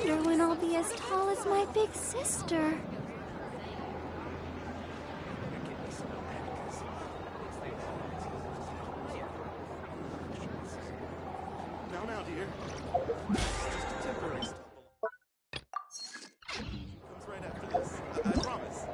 wonder when I'll be as tall as my big sister. Now, dear. Just a temporary stumble. Comes right after this. I promise.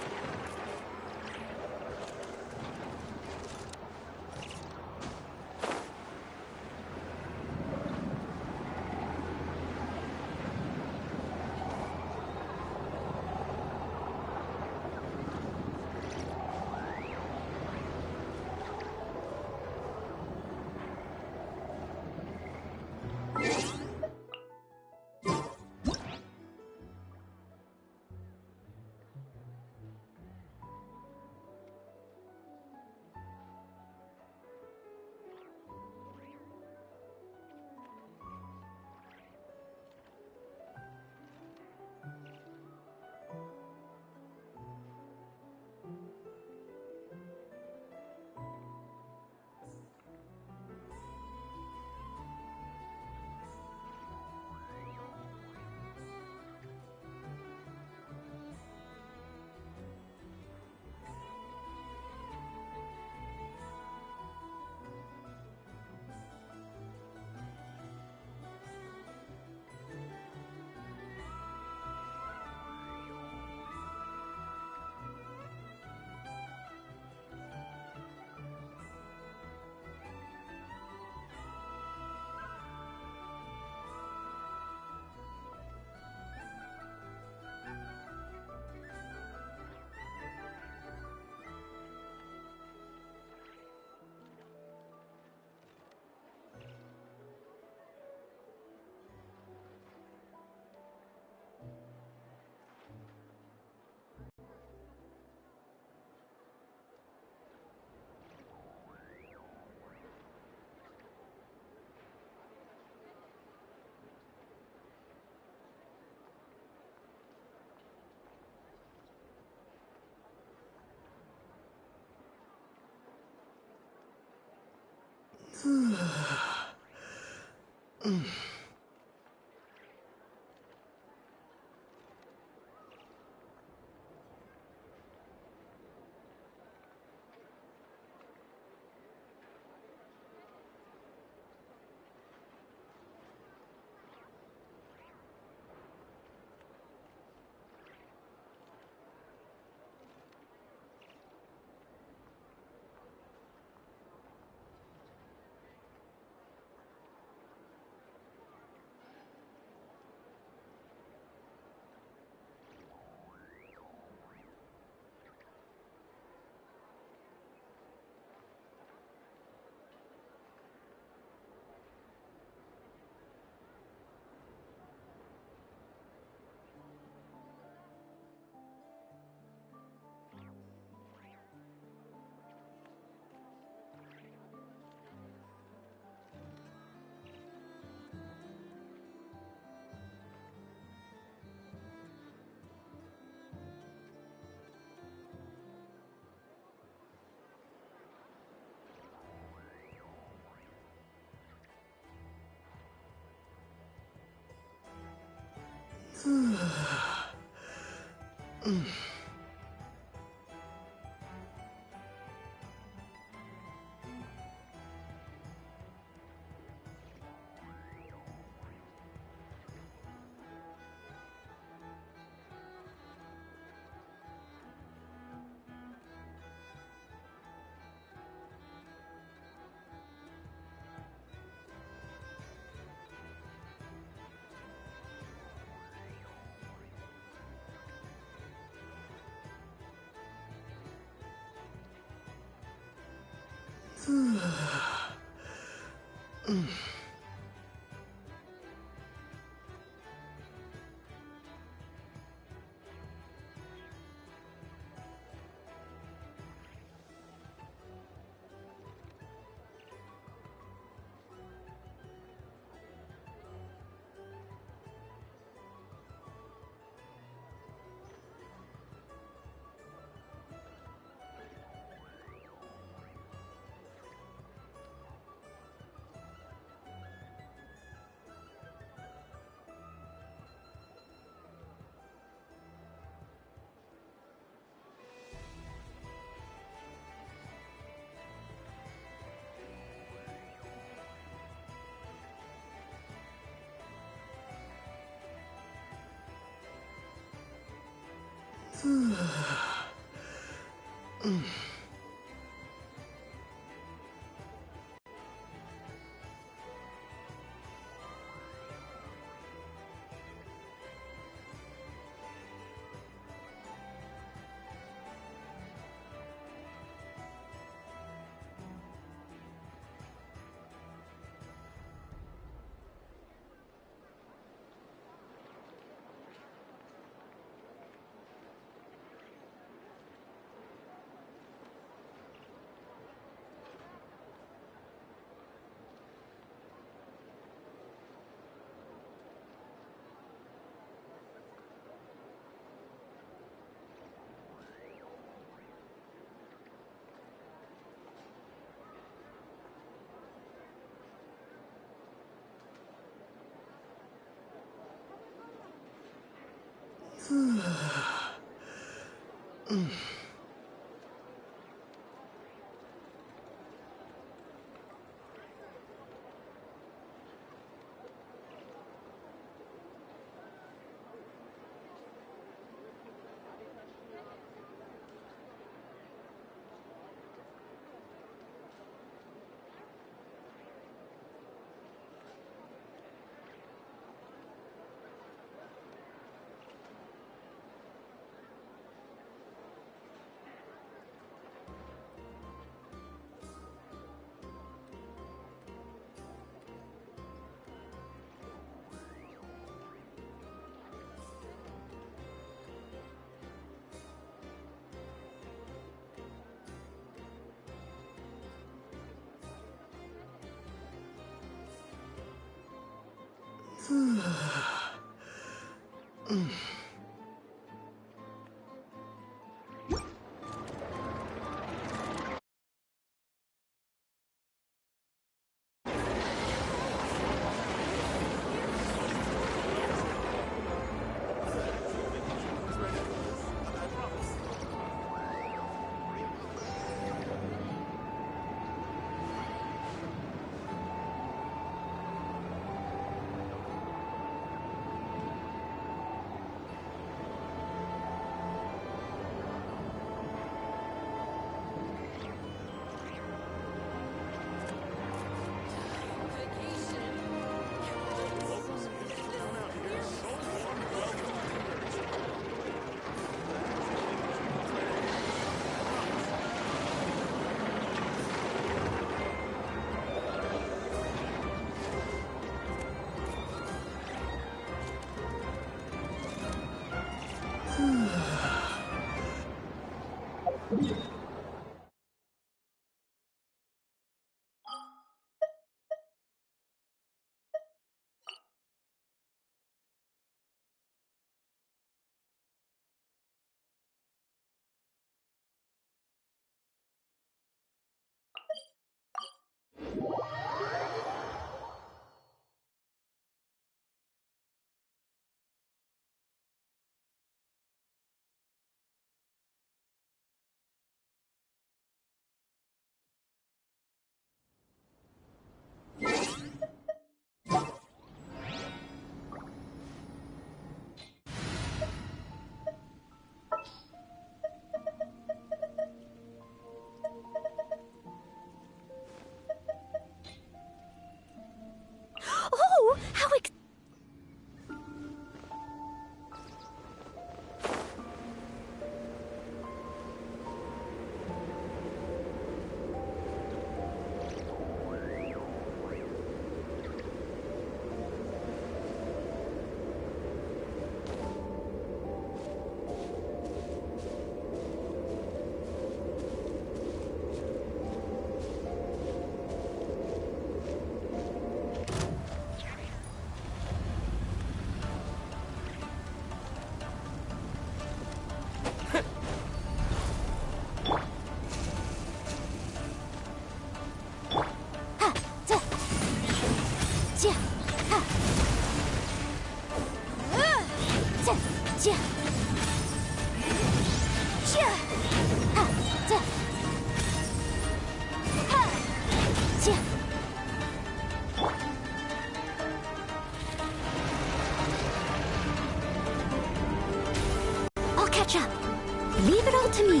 to me.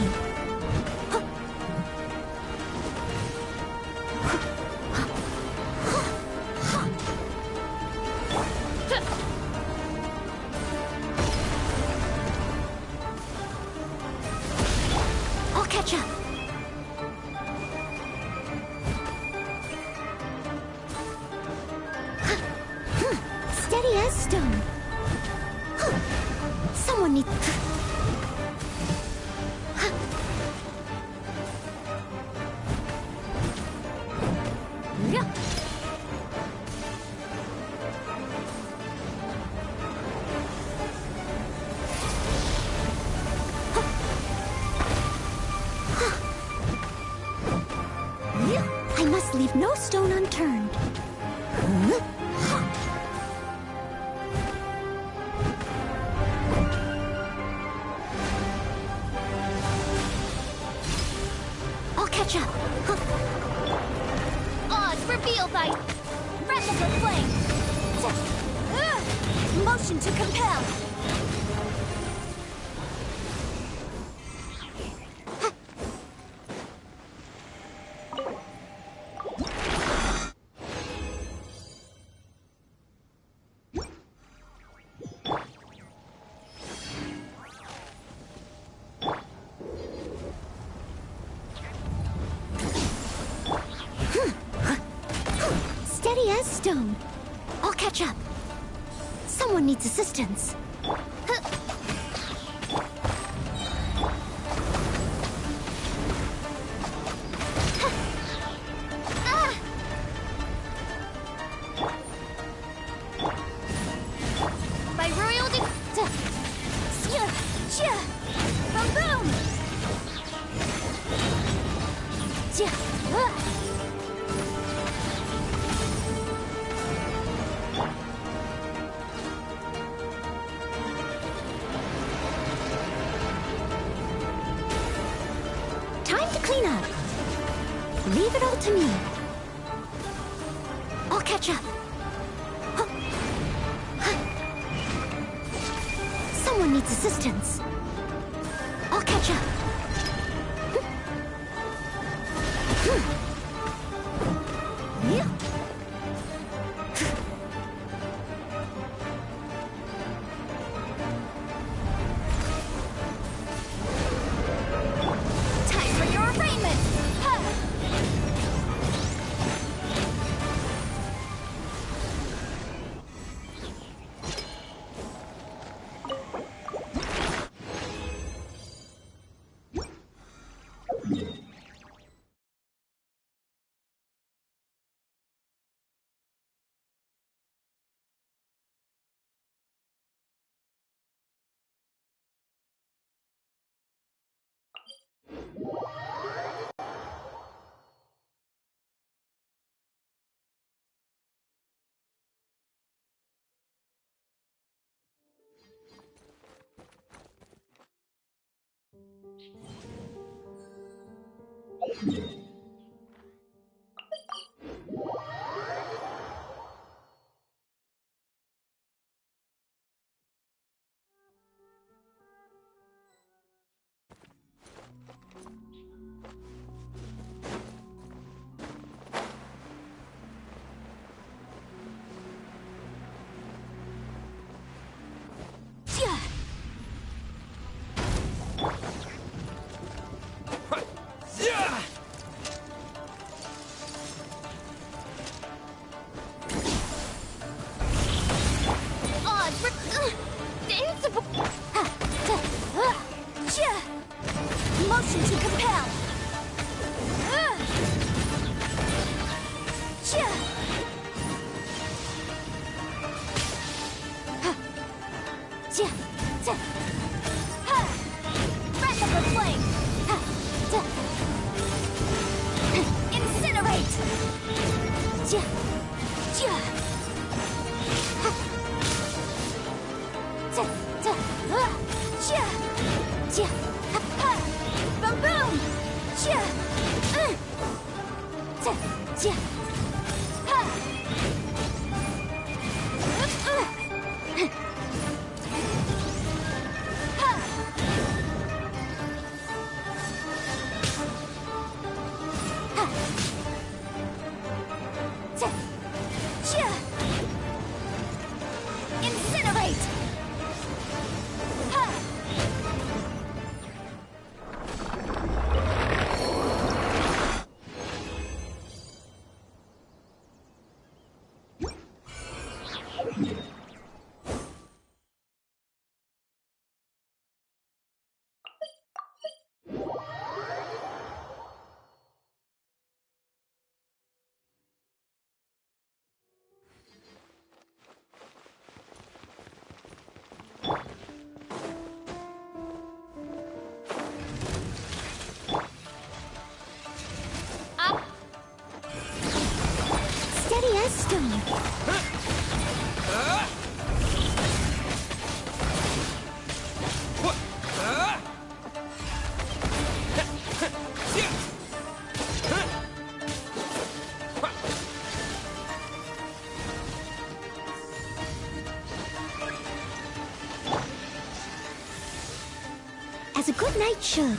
I'll catch up. Steady as stone. Someone needs... I must leave no stone unturned. I'll catch up. Odds revealed by replica flame. Motion to compel. Steady as stone. I'll catch up. Someone needs assistance. By royal boom boom. Time to clean up. Leave it all to me. I'll catch up. Someone needs assistance. I'll catch up. Time for your arraignment. Motion to compel. Replica flame. Incinerate. Boom boom! knight should.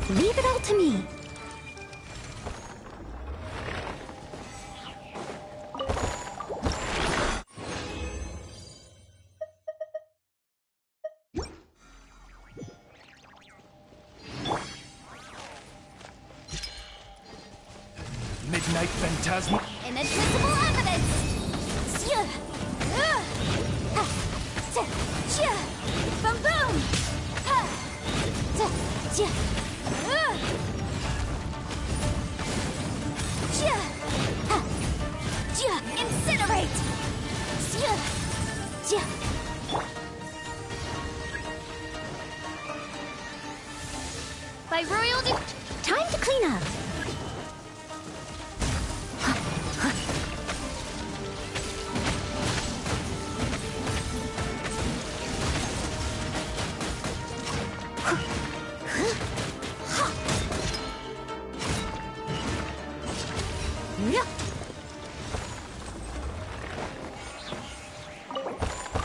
Leave it all to me. Midnight Phantasma. Inadmissible evidence! Boom boom! Incinerate! By royal Time to clean up.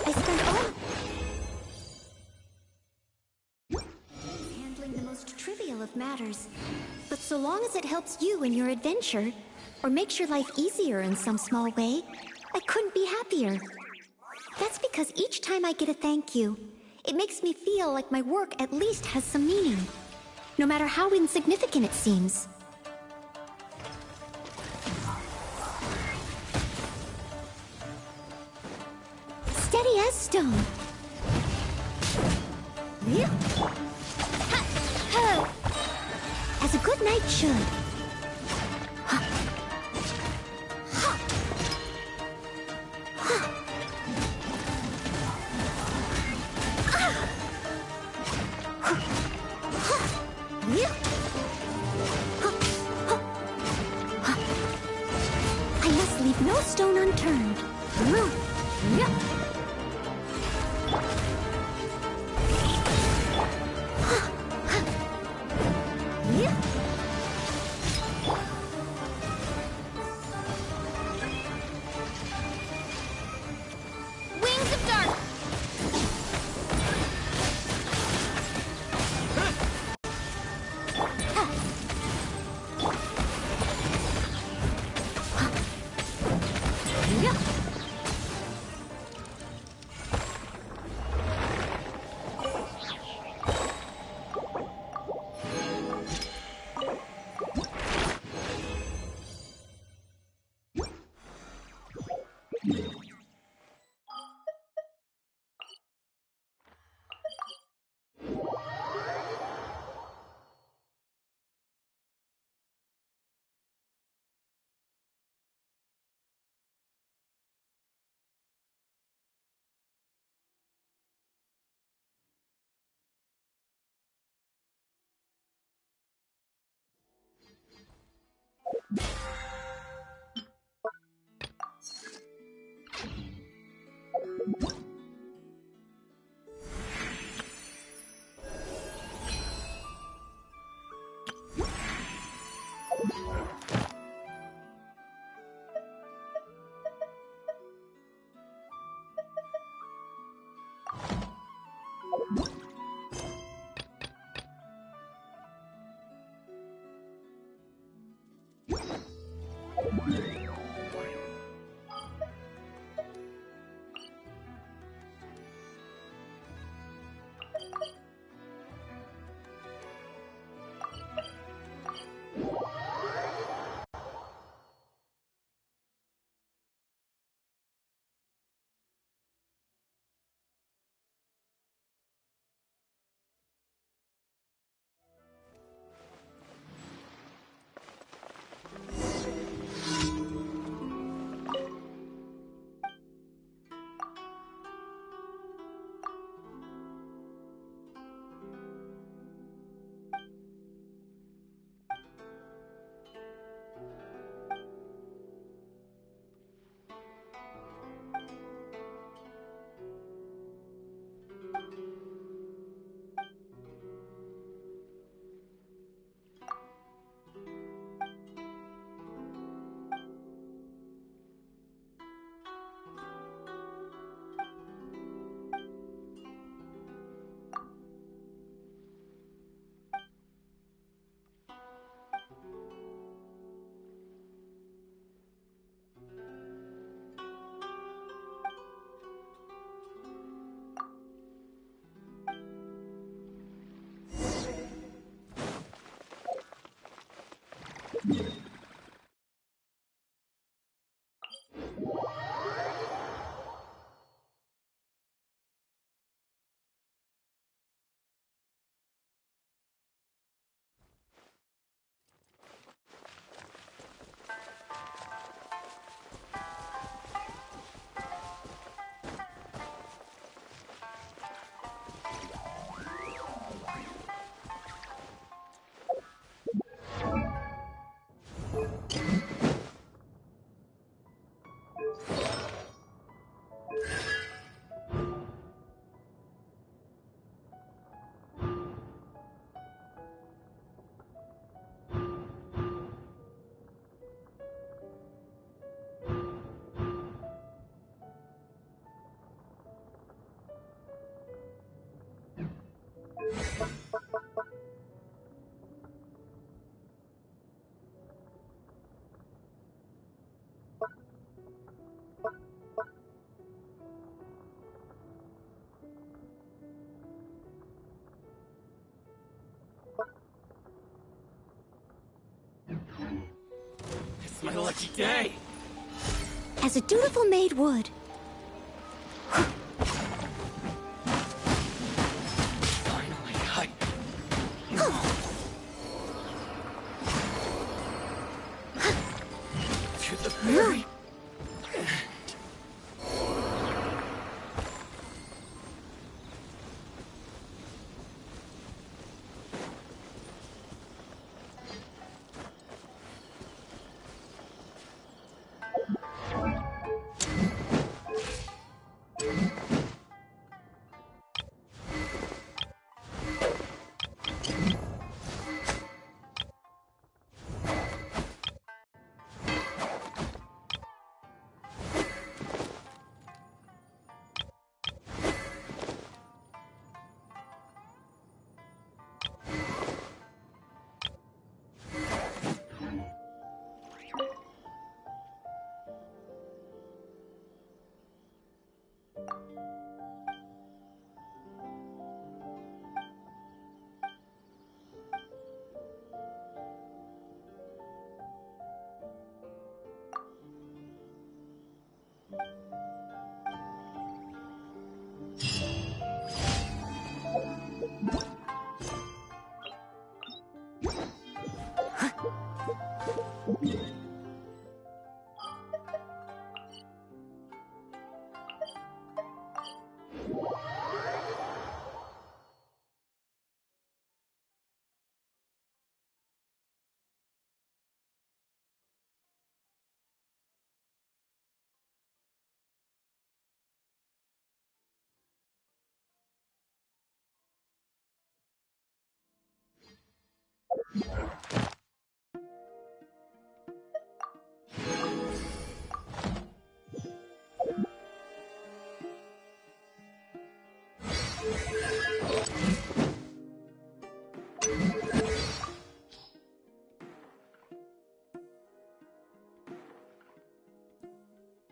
I spent all handling the most trivial of matters. But so long as it helps you in your adventure, or makes your life easier in some small way, I couldn't be happier. That's because each time I get a thank you, it makes me feel like my work at least has some meaning, no matter how insignificant it seems. Steady as stone. As a good knight should. I must leave no stone unturned. wings of dark! It's my lucky day! As a dutiful maid would. Finally, to the ferry!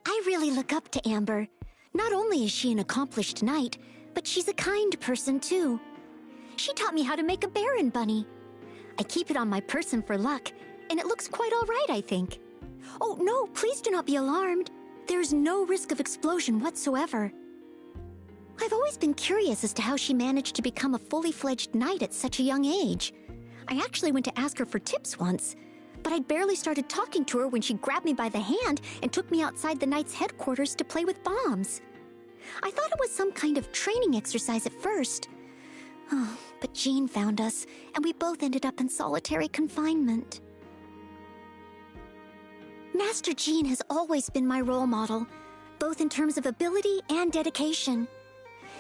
I really look up to Amber. Not only is she an accomplished knight, but she's a kind person too. She taught me how to make a Baron bunny. I keep it on my person for luck, and it looks quite all right, I think. Oh, no, please do not be alarmed. There's no risk of explosion whatsoever. I've always been curious as to how she managed to become a fully fledged knight at such a young age. I actually went to ask her for tips once, but I'd barely started talking to her when she grabbed me by the hand and took me outside the knight's headquarters to play with bombs. I thought it was some kind of training exercise at first. Oh, but Jean found us, and we both ended up in solitary confinement. Master Jean has always been my role model, both in terms of ability and dedication.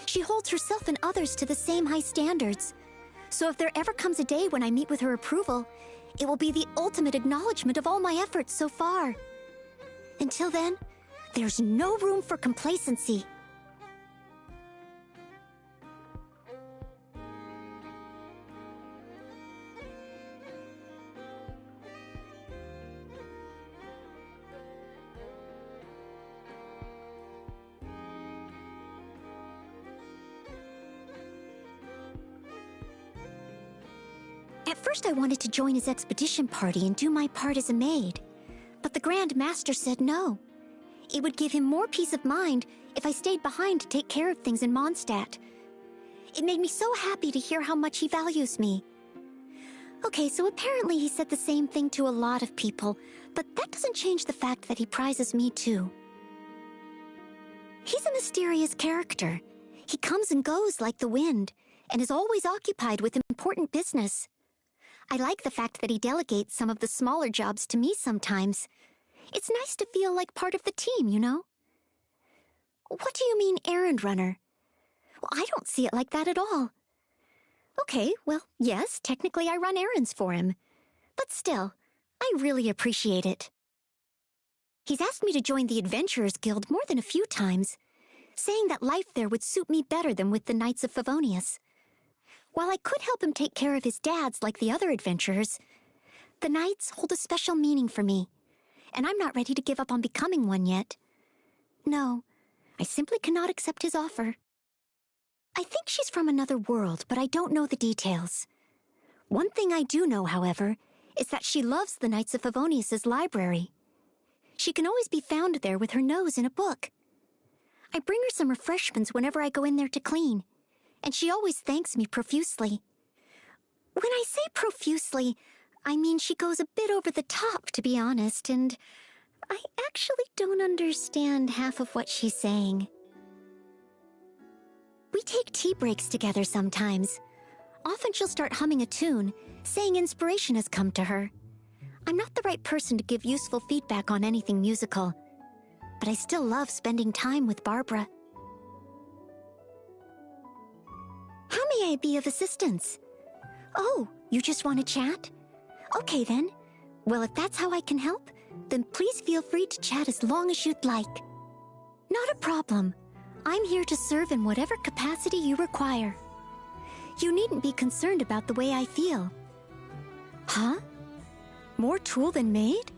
She holds herself and others to the same high standards. So if there ever comes a day when I meet with her approval, it will be the ultimate acknowledgement of all my efforts so far. Until then, there's no room for complacency. At first I wanted to join his expedition party and do my part as a maid, but the Grand Master said no. It would give him more peace of mind if I stayed behind to take care of things in Mondstadt. It made me so happy to hear how much he values me. Okay, so apparently he said the same thing to a lot of people, but that doesn't change the fact that he prizes me too. He's a mysterious character. He comes and goes like the wind, and is always occupied with important business. I like the fact that he delegates some of the smaller jobs to me sometimes. It's nice to feel like part of the team, you know? What do you mean, errand runner? Well, I don't see it like that at all. Okay, well, yes, technically I run errands for him. But still, I really appreciate it. He's asked me to join the Adventurers Guild more than a few times, saying that life there would suit me better than with the Knights of Favonius. While I could help him take care of his dads like the other adventurers, the Knights hold a special meaning for me, and I'm not ready to give up on becoming one yet. No, I simply cannot accept his offer. I think she's from another world, but I don't know the details. One thing I do know, however, is that she loves the Knights of Favonius' library. She can always be found there with her nose in a book. I bring her some refreshments whenever I go in there to clean, and she always thanks me profusely. When I say profusely, I mean she goes a bit over the top, to be honest, and I actually don't understand half of what she's saying. We take tea breaks together sometimes. Often she'll start humming a tune, saying inspiration has come to her. I'm not the right person to give useful feedback on anything musical, but I still love spending time with Barbara. How may I be of assistance? Oh, you just want to chat? Okay then. Well, if that's how I can help, then please feel free to chat as long as you'd like. Not a problem. I'm here to serve in whatever capacity you require. You needn't be concerned about the way I feel. Huh? More tool than made?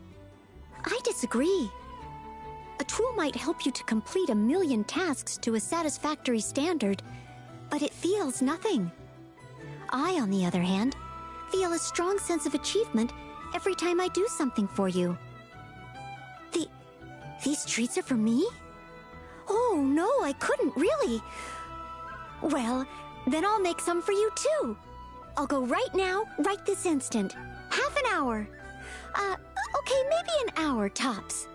I disagree. A tool might help you to complete 1,000,000 tasks to a satisfactory standard, but it feels nothing. I, on the other hand, feel a strong sense of achievement every time I do something for you. These treats are for me? Oh, no, I couldn't, really. Well, then I'll make some for you, too. I'll go right now, right this instant. Half an hour. Okay, maybe an hour, tops.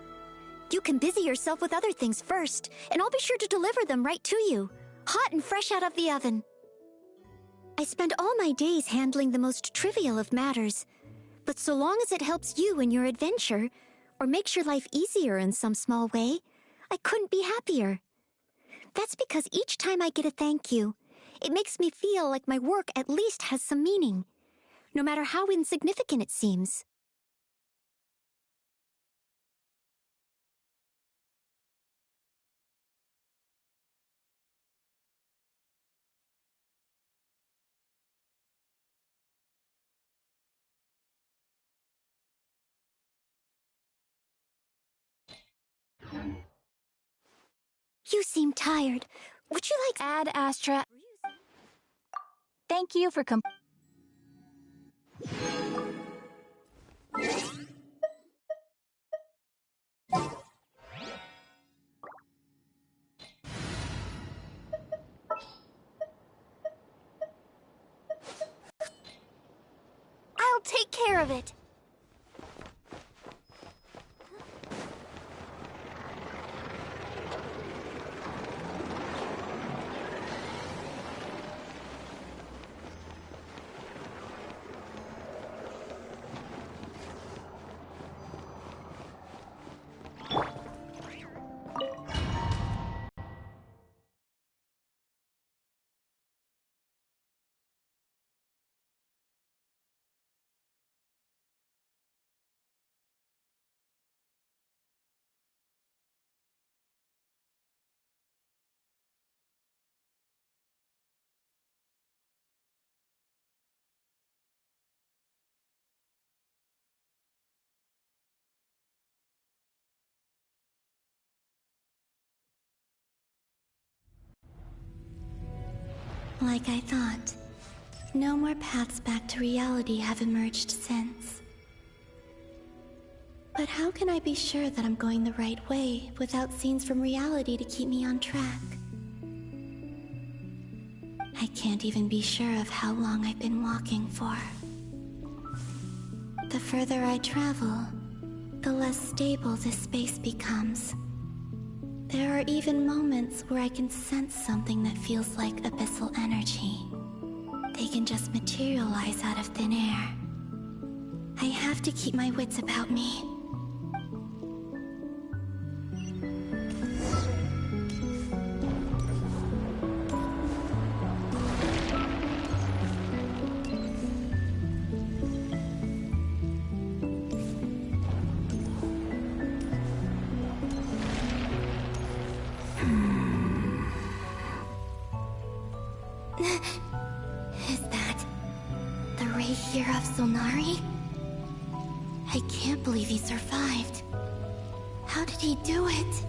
You can busy yourself with other things first, and I'll be sure to deliver them right to you, hot and fresh out of the oven. I spend all my days handling the most trivial of matters, but so long as it helps you in your adventure, or makes your life easier in some small way, I couldn't be happier. That's because each time I get a thank you, it makes me feel like my work at least has some meaning, no matter how insignificant it seems. You seem tired. Would you like— Ad Astra. Thank you for I'll take care of it. Like I thought. No more paths back to reality have emerged since. But how can I be sure that I'm going the right way without scenes from reality to keep me on track? I can't even be sure of how long I've been walking for. The further I travel, the less stable this space becomes. There are even moments where I can sense something that feels like abyssal energy. They can just materialize out of thin air. I have to keep my wits about me. Is that the Rapier of Solnari? I can't believe he survived. How did he do it?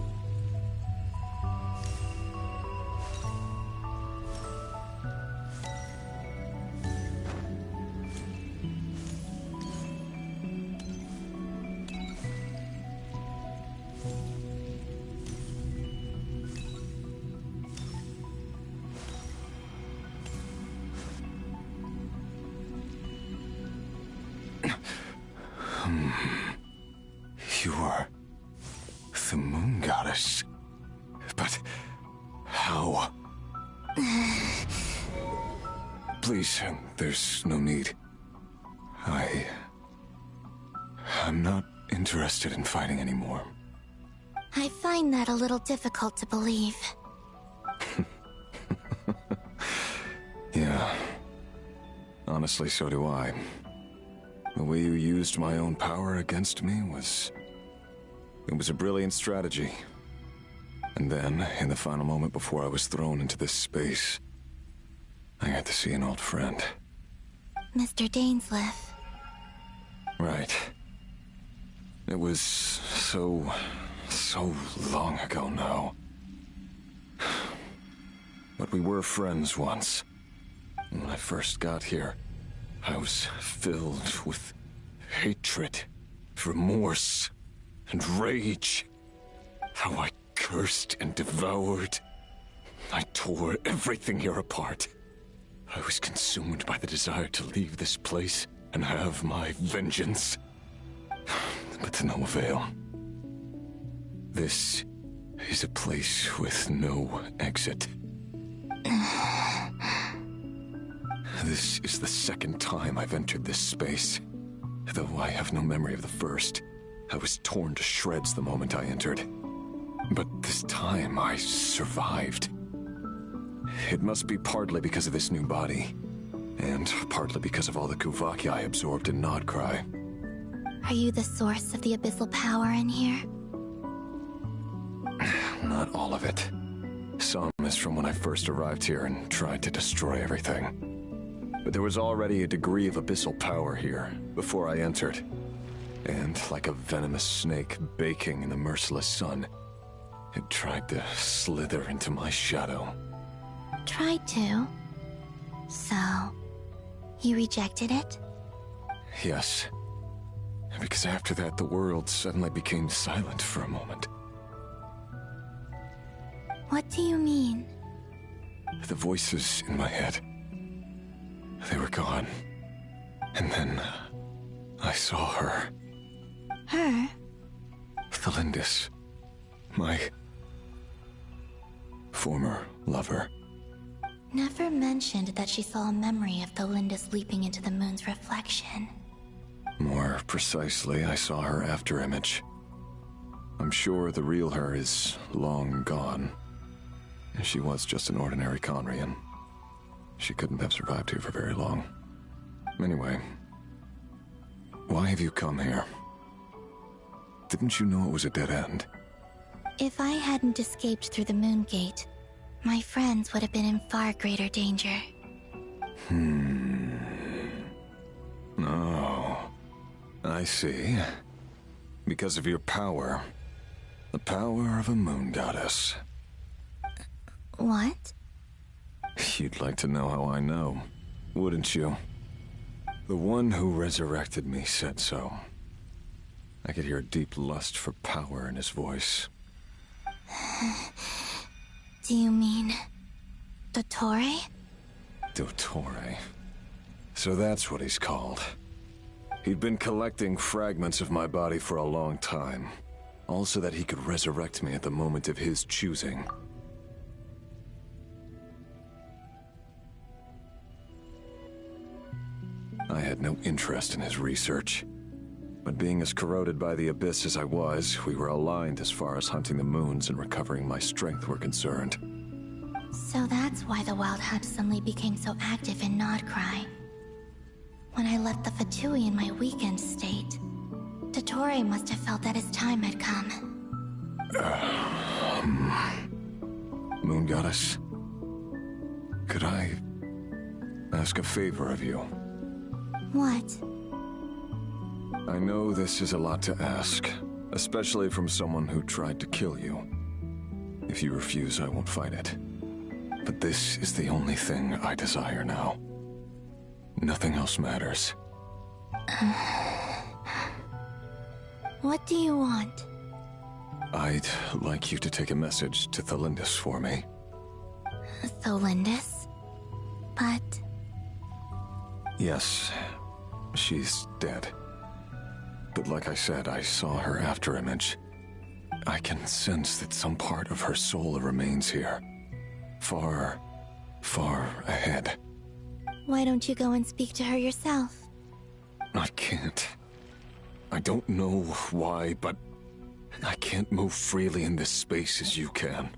You are the moon goddess. But how? Please, there's no need. I'm not interested in fighting anymore. I find that a little difficult to believe. Yeah. Honestly, so do I. The way you used my own power against me was... It was a brilliant strategy. And then, in the final moment before I was thrown into this space, I got to see an old friend. Mr. Dainsleif. Right. It was so long ago now. But we were friends once. And when I first got here, I was filled with hatred, remorse, and rage. How I cursed and devoured. I tore everything here apart. I was consumed by the desire to leave this place and have my vengeance. But to no avail. This is a place with no exit. This is the second time I've entered this space. Though I have no memory of the first. I was torn to shreds the moment I entered. But this time I survived. It must be partly because of this new body. And partly because of all the Kuvaki I absorbed in Nodcry. Are you the source of the abyssal power in here? Not all of it. Some is from when I first arrived here and tried to destroy everything. But there was already a degree of abyssal power here before I entered. And like a venomous snake baking in the merciless sun, it tried to slither into my shadow. Tried to? So, you rejected it? Yes. Because after that, the world suddenly became silent for a moment. What do you mean? The voices in my head, they were gone. And then I saw her. Her? Thalindis. My former lover. Never mentioned that she saw a memory of Thalindis leaping into the moon's reflection. More precisely, I saw her afterimage. I'm sure the real her is long gone. She was just an ordinary Conrian. She couldn't have survived here for very long. Anyway, why have you come here? Didn't you know it was a dead end? If I hadn't escaped through the moon gate, my friends would have been in far greater danger. Oh, I see. Because of your power. The power of a moon goddess. What? You'd like to know how I know, wouldn't you? The one who resurrected me said so. I could hear a deep lust for power in his voice. Do you mean... Dottore? Dottore. So that's what he's called. He'd been collecting fragments of my body for a long time. All so that he could resurrect me at the moment of his choosing. I had no interest in his research. But being as corroded by the Abyss as I was, we were aligned as far as hunting the moons and recovering my strength were concerned. So that's why the Wild Hunt suddenly became so active in Nodcry. When I left the Fatui in my weakened state, Dottore must have felt that his time had come. Moon Goddess, could I ask a favor of you? What? I know this is a lot to ask, especially from someone who tried to kill you. If you refuse, I won't fight it. But this is the only thing I desire now. Nothing else matters. What do you want? I'd like you to take a message to Thalindis for me. Thalindis? But... Yes, she's dead. But like I said, I saw her after image. I can sense that some part of her soul remains here. Far, far ahead. Why don't you go and speak to her yourself? I can't. I don't know why, but I can't move freely in this space as you can.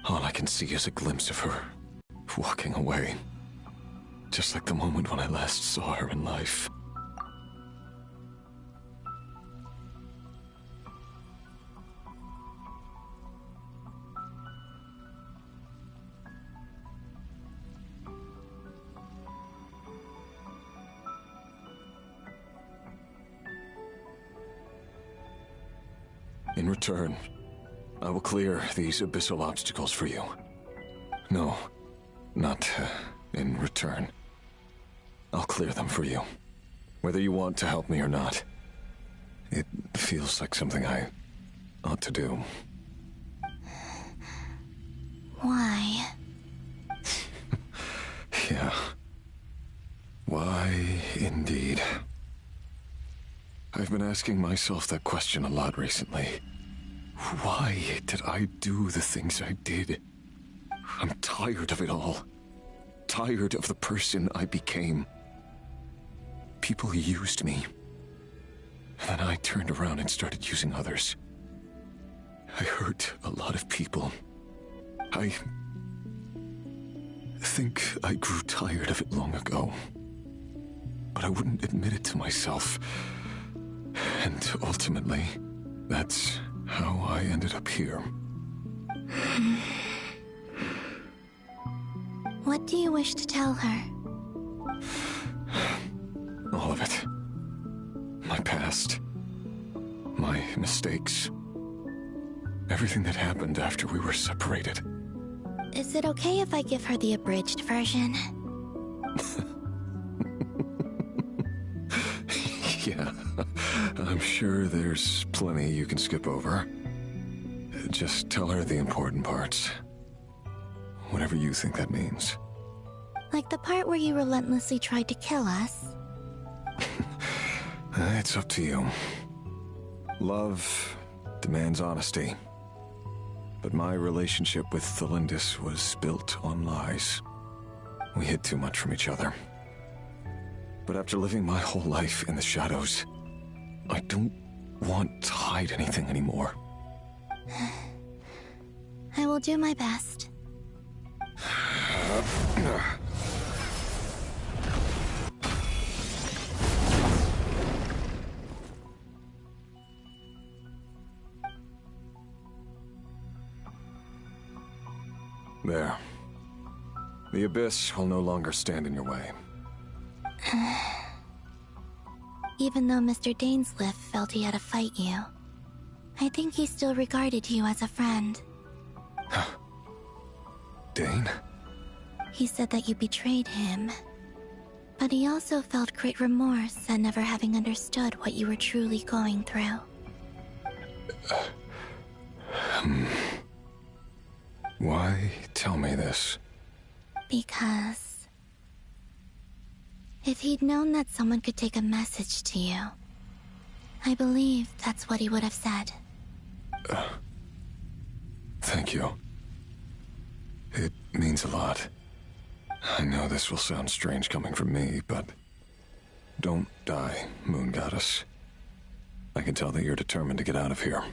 All I can see is a glimpse of her, walking away. Just like the moment when I last saw her in life. In return, I will clear these abyssal obstacles for you. No, not in return. I'll clear them for you. Whether you want to help me or not. It feels like something I ought to do. Why? Yeah. Why, indeed. I've been asking myself that question a lot recently. Why did I do the things I did? I'm tired of it all. Tired of the person I became. People used me. And then I turned around and started using others. I hurt a lot of people. I think I grew tired of it long ago. But I wouldn't admit it to myself. And ultimately, that's how I ended up here. What do you wish to tell her? All of it. My past. My mistakes. Everything that happened after we were separated. Is it okay if I give her the abridged version? Yeah, I'm sure there's plenty you can skip over. Just tell her the important parts. Whatever you think that means. Like the part where you relentlessly tried to kill us? It's up to you. Love demands honesty. But my relationship with Thalindis was built on lies. We hid too much from each other. But after living my whole life in the shadows, I don't want to hide anything anymore. I will do my best. There. The abyss will no longer stand in your way. Even though Mr. Dainsliff felt he had to fight you, I think he still regarded you as a friend. Dane? He said that you betrayed him, but he also felt great remorse at never having understood what you were truly going through. Why tell me this? Because if he'd known that someone could take a message to you, I believe that's what he would have said. Thank you. It means a lot. I know this will sound strange coming from me, but don't die, Moon Goddess. I can tell that you're determined to get out of here.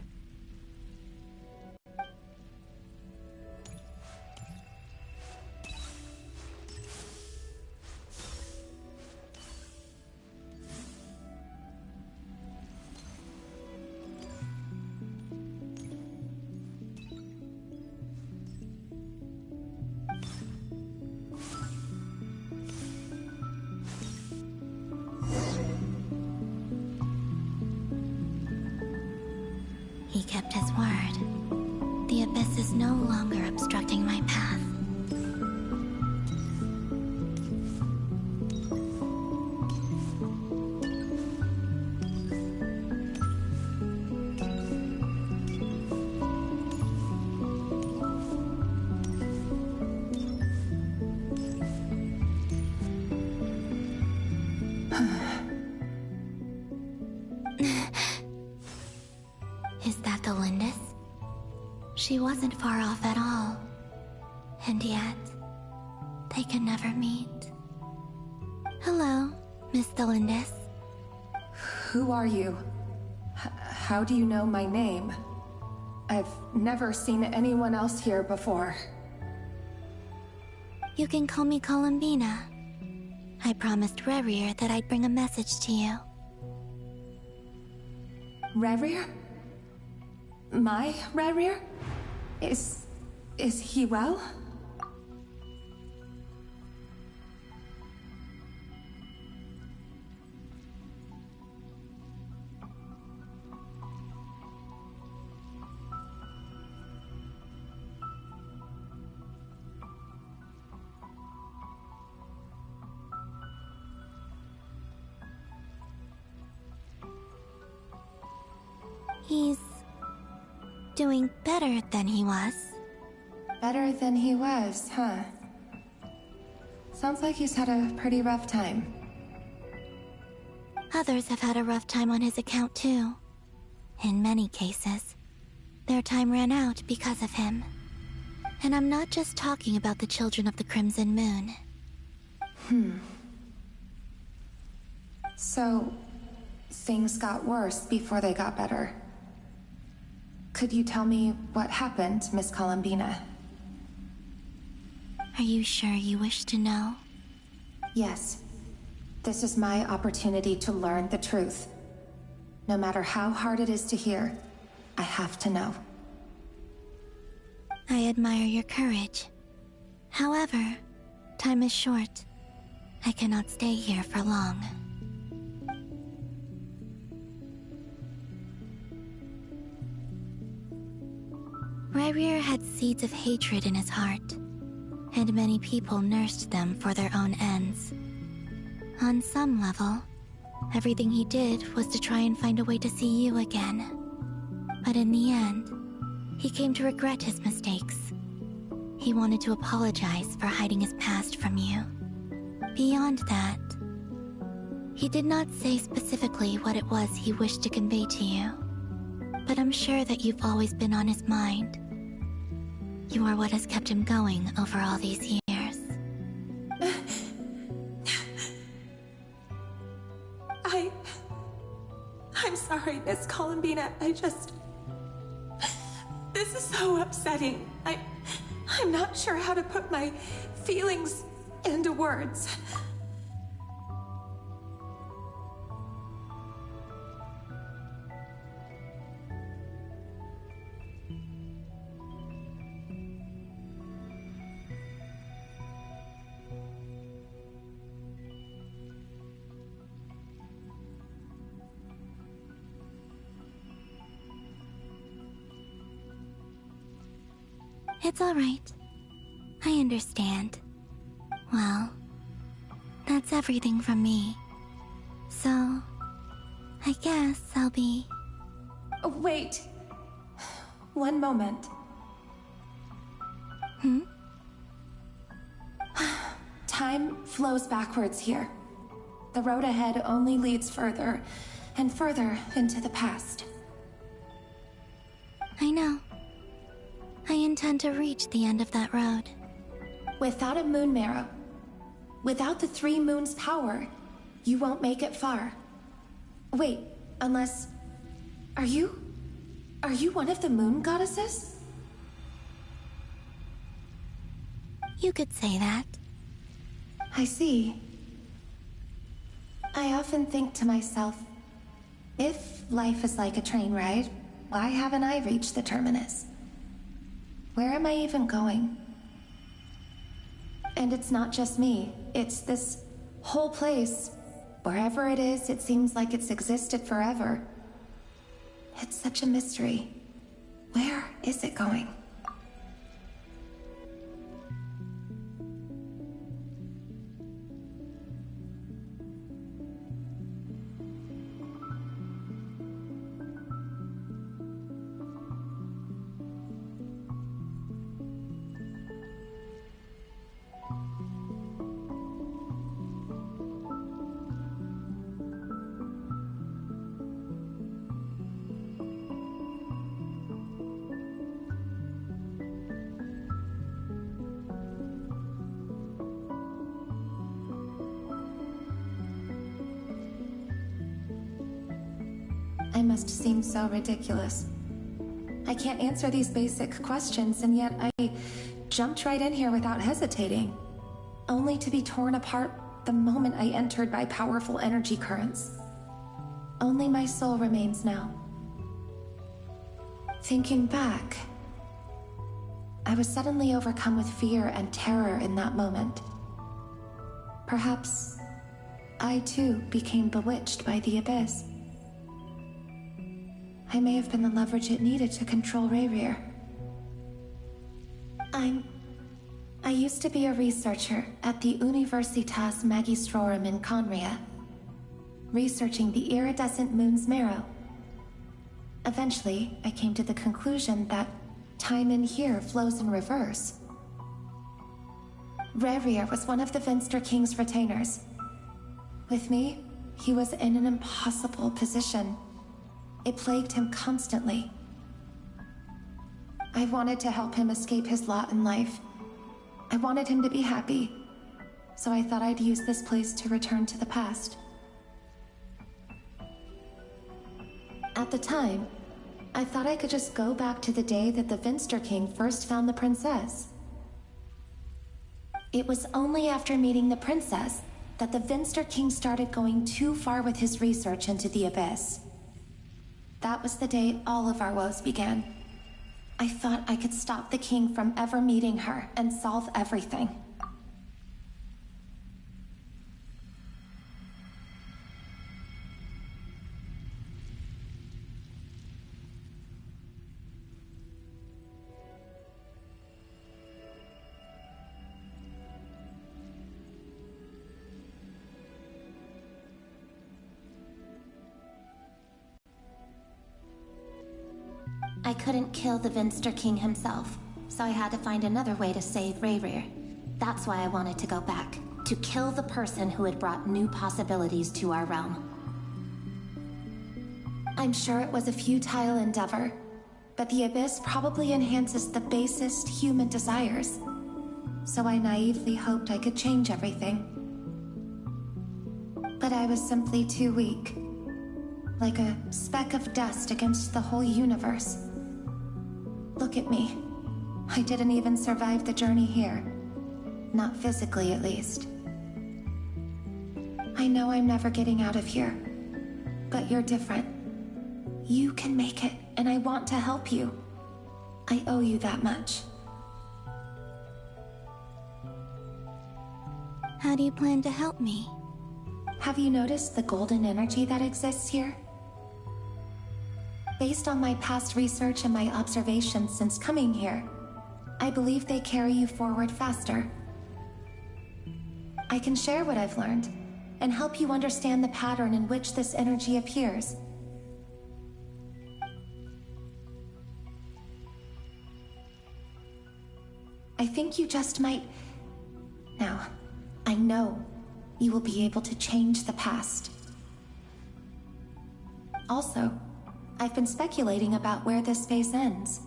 He kept his word. The abyss is no longer obstructing my path. She wasn't far off at all. And yet, they can never meet. Hello, Miss Thelindis. Who are you? How do you know my name? I've never seen anyone else here before. You can call me Columbina. I promised Rerir that I'd bring a message to you. Rerir? My Rerir? Is he well? He's doing better than he was. Better than he was, huh? Sounds like he's had a pretty rough time. Others have had a rough time on his account too. In many cases, their time ran out because of him. And I'm not just talking about the children of the Crimson Moon. So, things got worse before they got better. Could you tell me what happened, Miss Columbina? Are you sure you wish to know? Yes. This is my opportunity to learn the truth. No matter how hard it is to hear, I have to know. I admire your courage. However, time is short. I cannot stay here for long. Rerir had seeds of hatred in his heart, and many people nursed them for their own ends. On some level, everything he did was to try and find a way to see you again. But in the end, he came to regret his mistakes. He wanted to apologize for hiding his past from you. Beyond that, he did not say specifically what it was he wished to convey to you, but I'm sure that you've always been on his mind. You are what has kept him going over all these years. I'm sorry, Miss Columbina. This is so upsetting. I'm not sure how to put my feelings into words. It's all right. I understand. Well, that's everything from me. So, I guess I'll be... Wait. One moment. Time flows backwards here. The road ahead only leads further and further into the past. I know. I intend to reach the end of that road. Without a moon marrow, without the 3 moons' power, you won't make it far. Wait, unless... Are you one of the moon goddesses? You could say that. I see. I often think to myself, if life is like a train ride, why haven't I reached the terminus? Where am I even going? And it's not just me. It's this whole place. Wherever it is, it seems like it's existed forever. It's such a mystery. Where is it going? I must seem so ridiculous. I can't answer these basic questions, and yet I jumped right in here without hesitating, only to be torn apart the moment I entered by powerful energy currents. Only my soul remains now. Thinking back, I was suddenly overcome with fear and terror in that moment. Perhaps I too became bewitched by the abyss. I may have been the leverage it needed to control Rayrir. I used to be a researcher at the Universitas Magistrorum in Conria, researching the iridescent moon's marrow. Eventually, I came to the conclusion that time in here flows in reverse. Rayrir was one of the Vinster King's retainers. With me, he was in an impossible position. It plagued him constantly. I wanted to help him escape his lot in life. I wanted him to be happy, so I thought I'd use this place to return to the past. At the time, I thought I could just go back to the day that the Vinster King first found the princess. It was only after meeting the princess that the Vinster King started going too far with his research into the abyss. That was the day all of our woes began. I thought I could stop the king from ever meeting her and solve everything. I couldn't kill the Vinster King himself, so I had to find another way to save Rayrir. That's why I wanted to go back, to kill the person who had brought new possibilities to our realm. I'm sure it was a futile endeavor, but the Abyss probably enhances the basest human desires. So I naively hoped I could change everything. But I was simply too weak. Like a speck of dust against the whole universe. Look at me. I didn't even survive the journey here. Not physically, at least. I know I'm never getting out of here. But you're different. You can make it, and I want to help you. I owe you that much. How do you plan to help me? Have you noticed the golden energy that exists here? Based on my past research and my observations since coming here, I believe they carry you forward faster. I can share what I've learned and help you understand the pattern in which this energy appears. I think you just might... Now, I know you will be able to change the past. Also, I've been speculating about where this phase ends.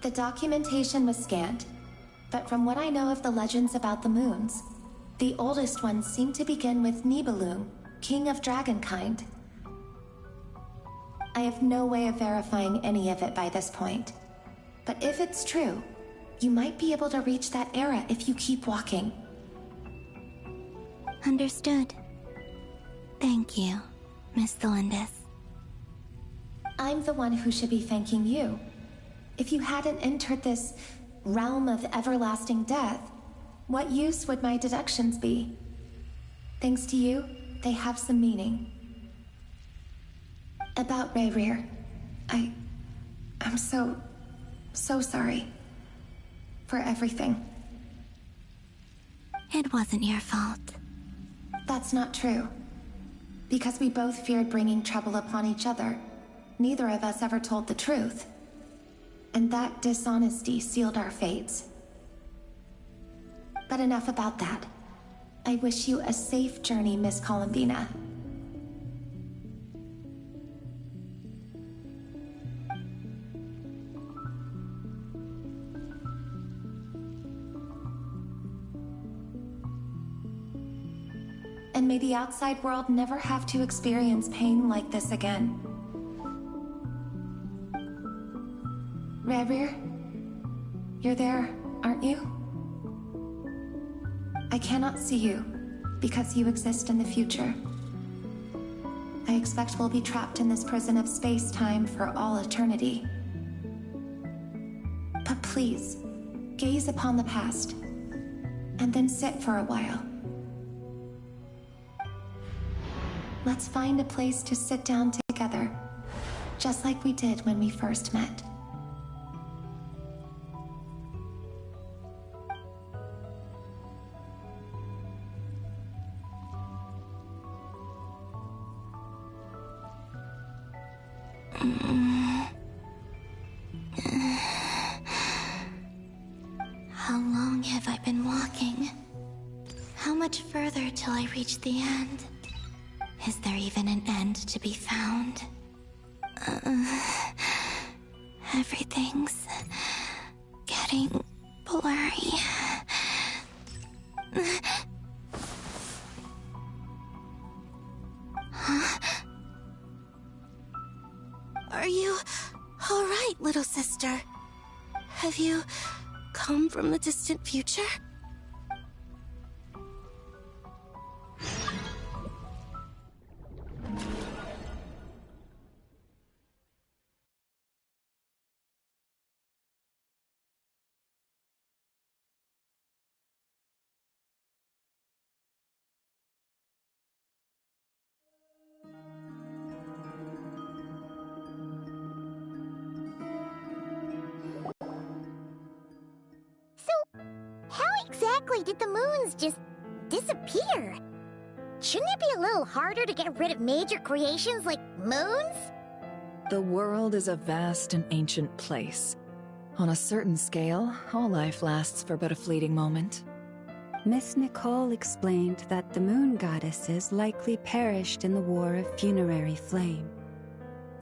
The documentation was scanned, but from what I know of the legends about the moons, the oldest ones seem to begin with Nibelung, king of dragonkind. I have no way of verifying any of it by this point, but if it's true, you might be able to reach that era if you keep walking. Understood. Thank you, Miss Thelindis. I'm the one who should be thanking you. If you hadn't entered this realm of everlasting death, what use would my deductions be? Thanks to you, they have some meaning. About Rayrir, I'm so sorry. For everything. It wasn't your fault. That's not true. Because we both feared bringing trouble upon each other, neither of us ever told the truth. And that dishonesty sealed our fates. But enough about that. I wish you a safe journey, Miss Columbina. And may the outside world never have to experience pain like this again. Rerir, you're there, aren't you? I cannot see you, because you exist in the future. I expect we'll be trapped in this prison of space-time for all eternity. But please, gaze upon the past, and then sit for a while. Let's find a place to sit down together, just like we did when we first met. How long have I been walking? How much further till I reach the end? Is there even an end to be found? Everything's getting blurry. Huh? Are you all right, little sister? Have you come from the distant future? How exactly did the moons just disappear? Shouldn't it be a little harder to get rid of major creations like moons? The world is a vast and ancient place. On a certain scale, all life lasts for but a fleeting moment. Miss Nicole explained that the moon goddesses likely perished in the War of Funerary Flame.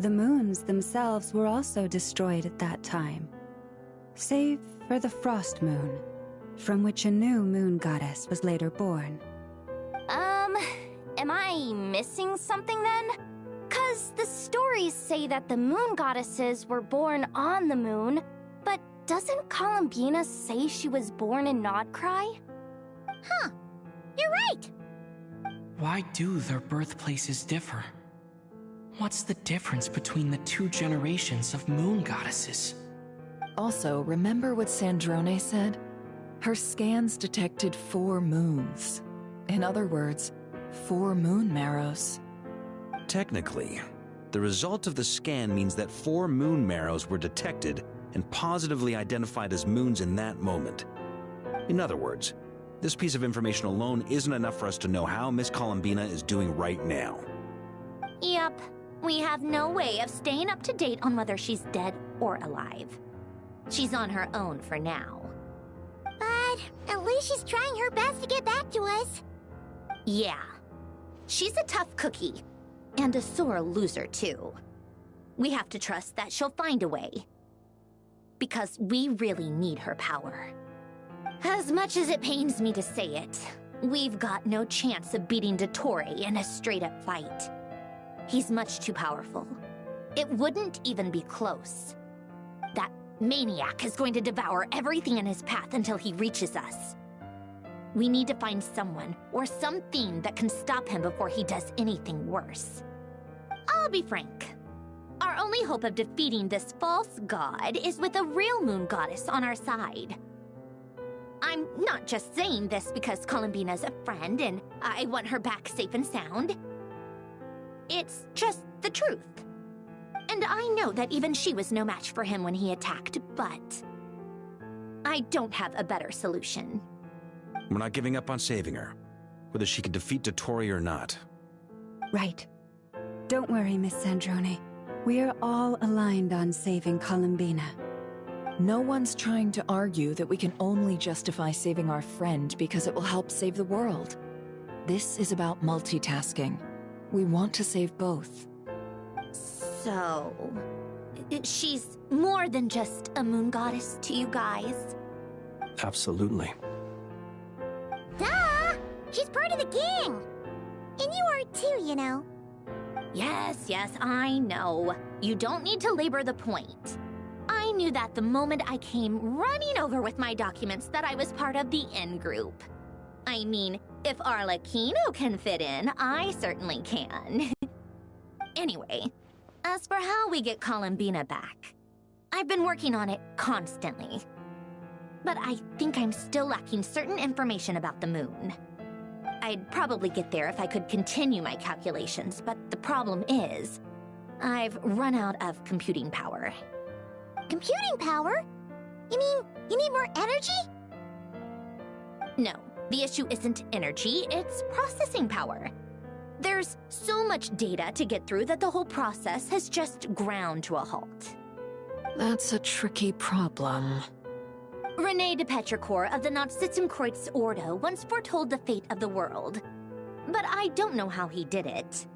The moons themselves were also destroyed at that time, save for the Frost Moon, from which a new moon goddess was later born. Am I missing something then? 'Cause the stories say that the moon goddesses were born on the moon, but doesn't Columbina say she was born in Nodcry? Huh. You're right. Why do their birthplaces differ? What's the difference between the two generations of moon goddesses? Also, remember what Sandrone said? Her scans detected 4 moons. In other words, 4 moon marrows. Technically, the result of the scan means that 4 moon marrows were detected and positively identified as moons in that moment. In other words, this piece of information alone isn't enough for us to know how Miss Columbina is doing right now. Yep. We have no way of staying up to date on whether she's dead or alive. She's on her own for now. But at least she's trying her best to get back to us. Yeah. She's a tough cookie. And a sore loser, too. We have to trust that she'll find a way. Because we really need her power. As much as it pains me to say it, we've got no chance of beating Dottore in a straight-up fight. He's much too powerful. It wouldn't even be close. That maniac is going to devour everything in his path until he reaches us. We need to find someone or something that can stop him before he does anything worse. I'll be frank. Our only hope of defeating this false god is with a real moon goddess on our side. I'm not just saying this because Columbina's a friend and I want her back safe and sound. It's just the truth. And I know that even she was no match for him when he attacked, but I don't have a better solution. We're not giving up on saving her, whether she can defeat Dottore or not. Right. Don't worry, Miss Sandrone. We are all aligned on saving Columbina. No one's trying to argue that we can only justify saving our friend because it will help save the world. This is about multitasking. We want to save both. So, she's more than just a moon goddess to you guys? Absolutely. Duh! She's part of the gang! And you are too, you know. Yes, I know. You don't need to labor the point. I knew that the moment I came running over with my documents that I was part of the in-group. I mean, if Arlecchino can fit in, I certainly can. Anyway, as for how we get Columbina back, I've been working on it constantly. But I think I'm still lacking certain information about the moon. I'd probably get there if I could continue my calculations, but the problem is, I've run out of computing power. Computing power? You mean you need more energy? No, the issue isn't energy, it's processing power. There's so much data to get through that the whole process has just ground to a halt. That's a tricky problem. René de Petrichor of the Nazissenkreuz Ordo once foretold the fate of the world. But I don't know how he did it.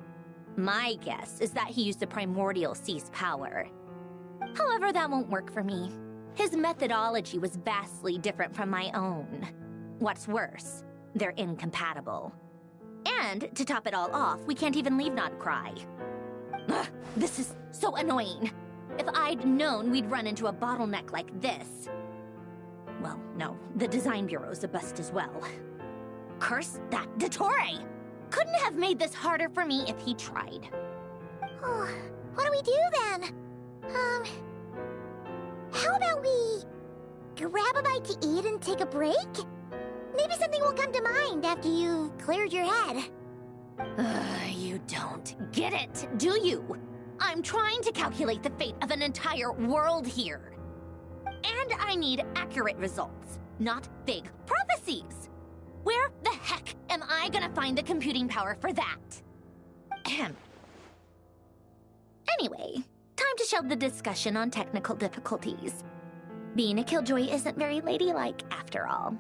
My guess is that he used the primordial sea's power. However, that won't work for me. His methodology was vastly different from my own. What's worse, they're incompatible. And, to top it all off, we can't even leave Nodcry. Ugh, this is so annoying. If I'd known we'd run into a bottleneck like this... Well, no, the design bureau's a bust as well. Curse that Dottore! Couldn't have made this harder for me if he tried. What do we do then? How about we grab a bite to eat and take a break? Maybe something will come to mind after you've cleared your head. You don't get it, do you? I'm trying to calculate the fate of an entire world here. And I need accurate results, not vague prophecies. Where the heck am I gonna find the computing power for that? Ahem. Anyway, time to shelve the discussion on technical difficulties. Being a killjoy isn't very ladylike, after all.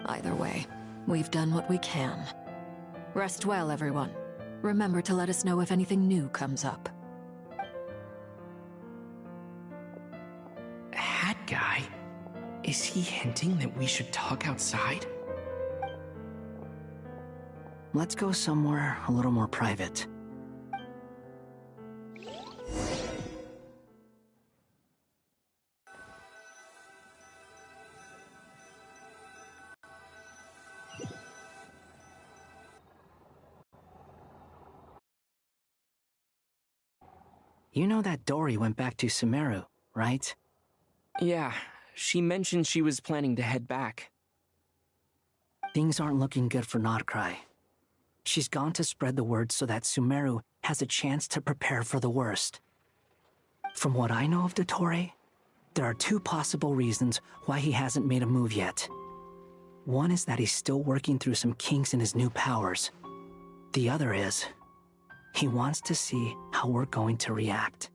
Either way, we've done what we can. Rest well, everyone. Remember to let us know if anything new comes up. Hat guy? Is he hinting that we should talk outside? Let's go somewhere a little more private. You know that Dory went back to Sumeru, right? Yeah, she mentioned she was planning to head back. Things aren't looking good for Nodcry. She's gone to spread the word so that Sumeru has a chance to prepare for the worst. From what I know of Dottore, there are two possible reasons why he hasn't made a move yet. One is that he's still working through some kinks in his new powers. The other is, he wants to see how we're going to react.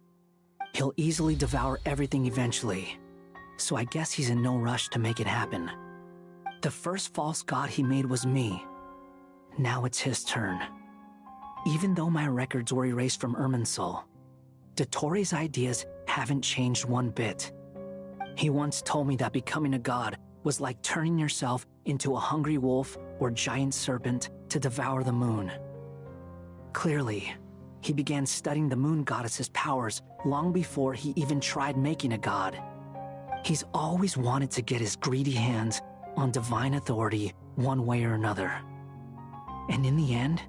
He'll easily devour everything eventually, so I guess he's in no rush to make it happen. The first false god he made was me. Now it's his turn. Even though my records were erased from Irminsul, Dottore's ideas haven't changed one bit. He once told me that becoming a god was like turning yourself into a hungry wolf or giant serpent to devour the moon. Clearly, he began studying the moon goddess's powers long before he even tried making a god. He's always wanted to get his greedy hands on divine authority one way or another. And in the end,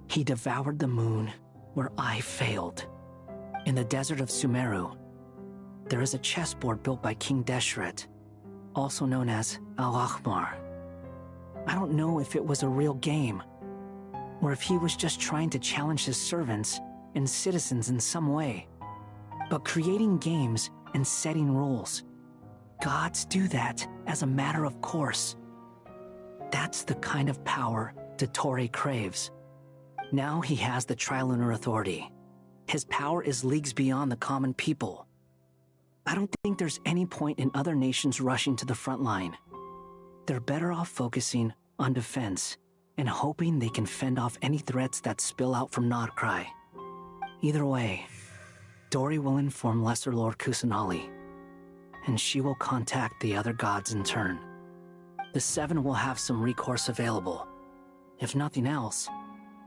he devoured the moon where I failed. In the desert of Sumeru, there is a chessboard built by King Deshret, also known as Al-Ahmar. I don't know if it was a real game, or if he was just trying to challenge his servants and citizens in some way. But creating games and setting rules, gods do that as a matter of course. That's the kind of power Dottore craves. Now he has the Trilunar Authority. His power is leagues beyond the common people. I don't think there's any point in other nations rushing to the front line. They're better off focusing on defense and hoping they can fend off any threats that spill out from Nodcry. Either way, Dory will inform Lesser Lord Kusanali, and she will contact the other gods in turn. The Seven will have some recourse available. If nothing else,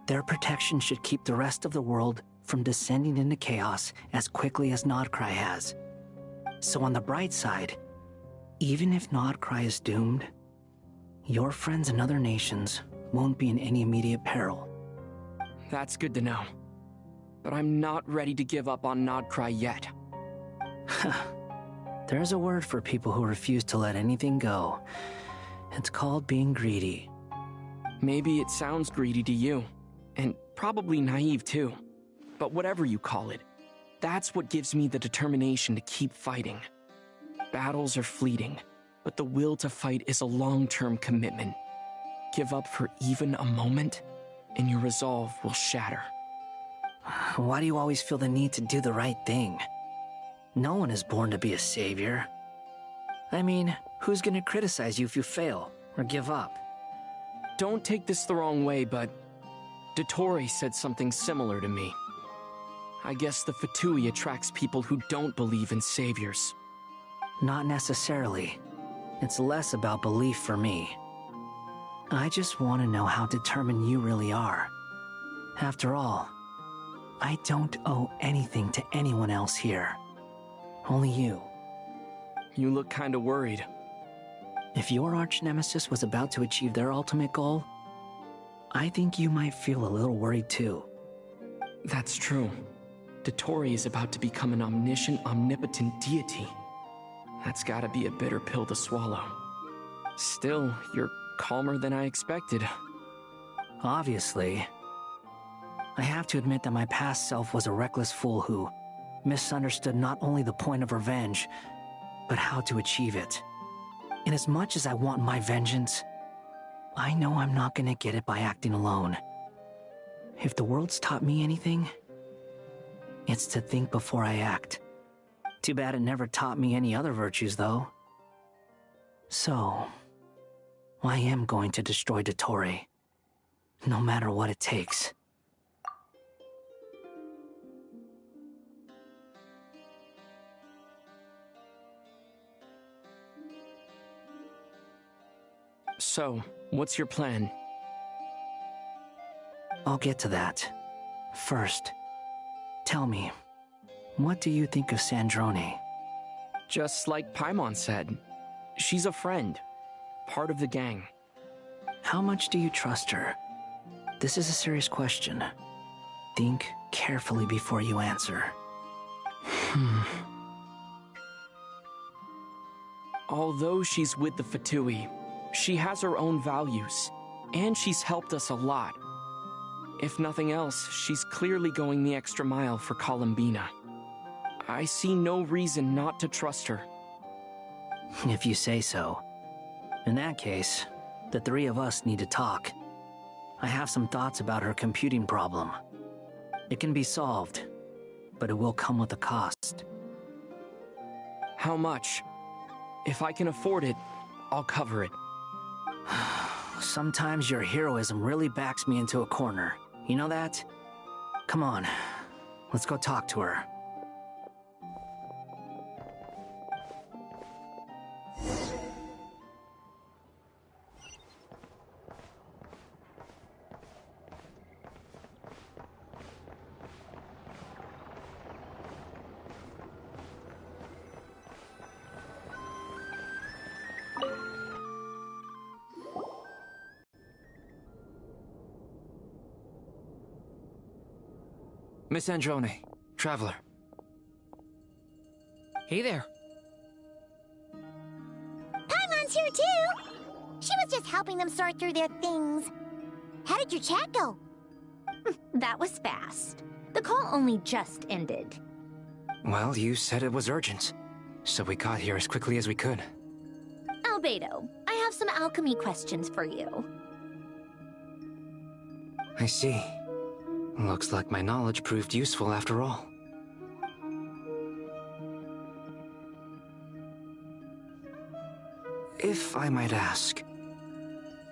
Their protection should keep the rest of the world from descending into chaos as quickly as Nodcry has. So on the bright side, even if Nodcry is doomed, your friends in other nations won't be in any immediate peril. That's good to know. But I'm not ready to give up on Nodcry yet. There's a word for people who refuse to let anything go. It's called being greedy. Maybe it sounds greedy to you, and probably naive too. But whatever you call it, that's what gives me the determination to keep fighting. Battles are fleeting, but the will to fight is a long-term commitment. Give up for even a moment, and your resolve will shatter. Why do you always feel the need to do the right thing? No one is born to be a savior. I mean, who's gonna criticize you if you fail or give up? Don't take this the wrong way, but Dottore said something similar to me. I guess the Fatui attracts people who don't believe in saviors. Not necessarily. It's less about belief for me. I just want to know how determined you really are. After all, I don't owe anything to anyone else here. Only you. You look kinda worried. If your arch-nemesis was about to achieve their ultimate goal, I think you might feel a little worried too. That's true. Dottore is about to become an omniscient, omnipotent deity. That's gotta be a bitter pill to swallow. Still, you're calmer than I expected. Obviously. I have to admit that my past self was a reckless fool who misunderstood not only the point of revenge, but how to achieve it. And as much as I want my vengeance, I know I'm not gonna get it by acting alone. If the world's taught me anything, it's to think before I act. Too bad it never taught me any other virtues, though. So, I am going to destroy Dottore, no matter what it takes. So, what's your plan? I'll get to that. First, tell me, what do you think of Sandrone? Just like Paimon said, she's a friend, part of the gang. How much do you trust her? This is a serious question. Think carefully before you answer. Although she's with the Fatui, she has her own values, and she's helped us a lot. If nothing else, she's clearly going the extra mile for Columbina. I see no reason not to trust her. If you say so. In that case, the three of us need to talk. I have some thoughts about her computing problem. It can be solved, but it will come with a cost. How much? If I can afford it, I'll cover it. Sometimes your heroism really backs me into a corner. You know that? Come on, let's go talk to her. Miss Androne, Traveler. Hey there. Paimon's here too! She was just helping them sort through their things. How did your chat go? That was fast. The call only just ended. Well, you said it was urgent, so we got here as quickly as we could. Albedo, I have some alchemy questions for you. I see. Looks like my knowledge proved useful after all. If I might ask,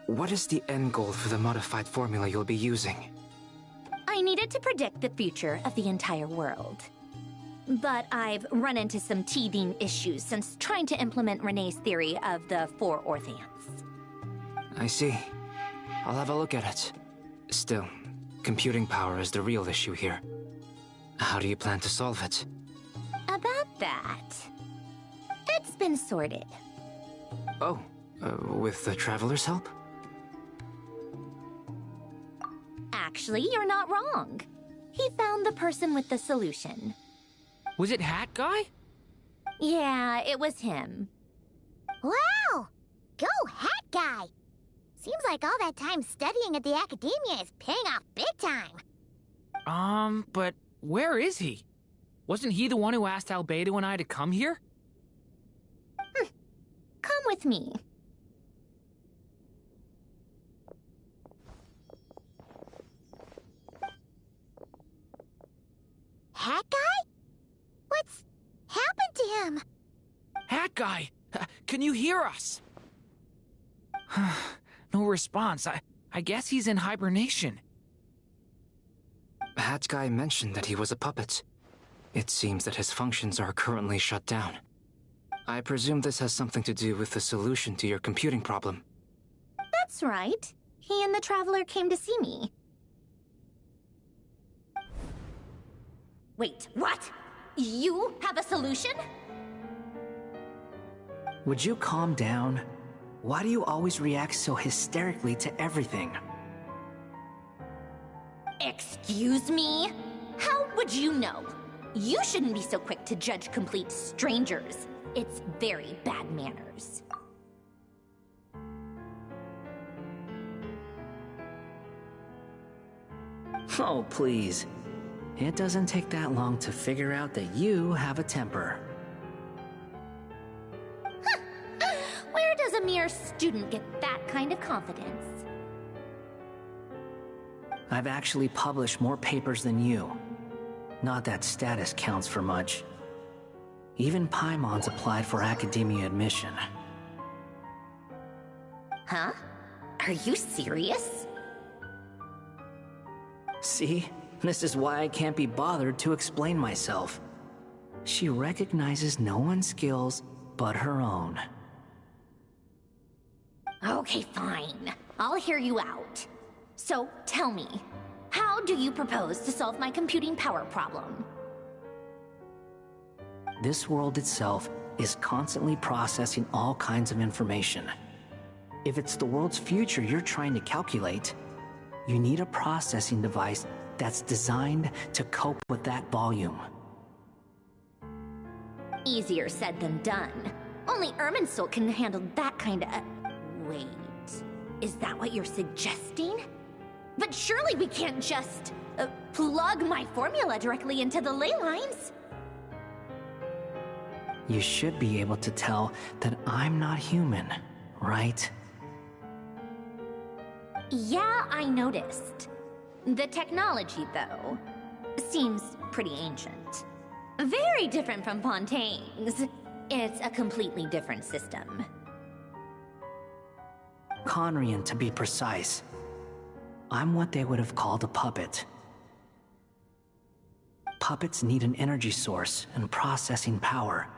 what is the end goal for the modified formula you'll be using? I needed to predict the future of the entire world. But I've run into some teething issues since trying to implement Renee's theory of the four Orthants. I see. I'll have a look at it. Still, Computing power is the real issue here. How do you plan to solve it? About that, it's been sorted. Oh, with the Traveler's help? Actually, you're not wrong. He found the person with the solution. Was it Hat Guy? Yeah, it was him. Wow! Go Hat Guy! Seems like all that time studying at the academia is paying off big time. But where is he? Wasn't he the one who asked Albedo and I to come here? Come with me. Hat Guy? What's happened to him? Hat Guy! Can you hear us? No response. I guess he's in hibernation. Hat Guy mentioned that he was a puppet. It seems that his functions are currently shut down. I presume this has something to do with the solution to your computing problem. That's right. He and the Traveler came to see me. Wait, what? You have a solution? Would you calm down? Why do you always react so hysterically to everything? Excuse me? How would you know? You shouldn't be so quick to judge complete strangers. It's very bad manners. Oh, please. It doesn't take that long to figure out that you have a temper. Where does a mere student get that kind of confidence? I've actually published more papers than you. Not that status counts for much. Even Paimon's applied for academia admission. Huh? Are you serious? See? This is why I can't be bothered to explain myself. She recognizes no one's skills but her own. Okay, fine. I'll hear you out. So, tell me, how do you propose to solve my computing power problem? This world itself is constantly processing all kinds of information. If it's the world's future you're trying to calculate, you need a processing device that's designed to cope with that volume. Easier said than done. Only Irminsul can handle that kind of... Wait, is that what you're suggesting? But surely we can't just... plug my formula directly into the ley lines. You should be able to tell that I'm not human, right? Yeah, I noticed. The technology, though, seems pretty ancient. Very different from Fontaine's. It's a completely different system. Conrian, to be precise. I'm what they would have called a puppet. Puppets need an energy source and processing power.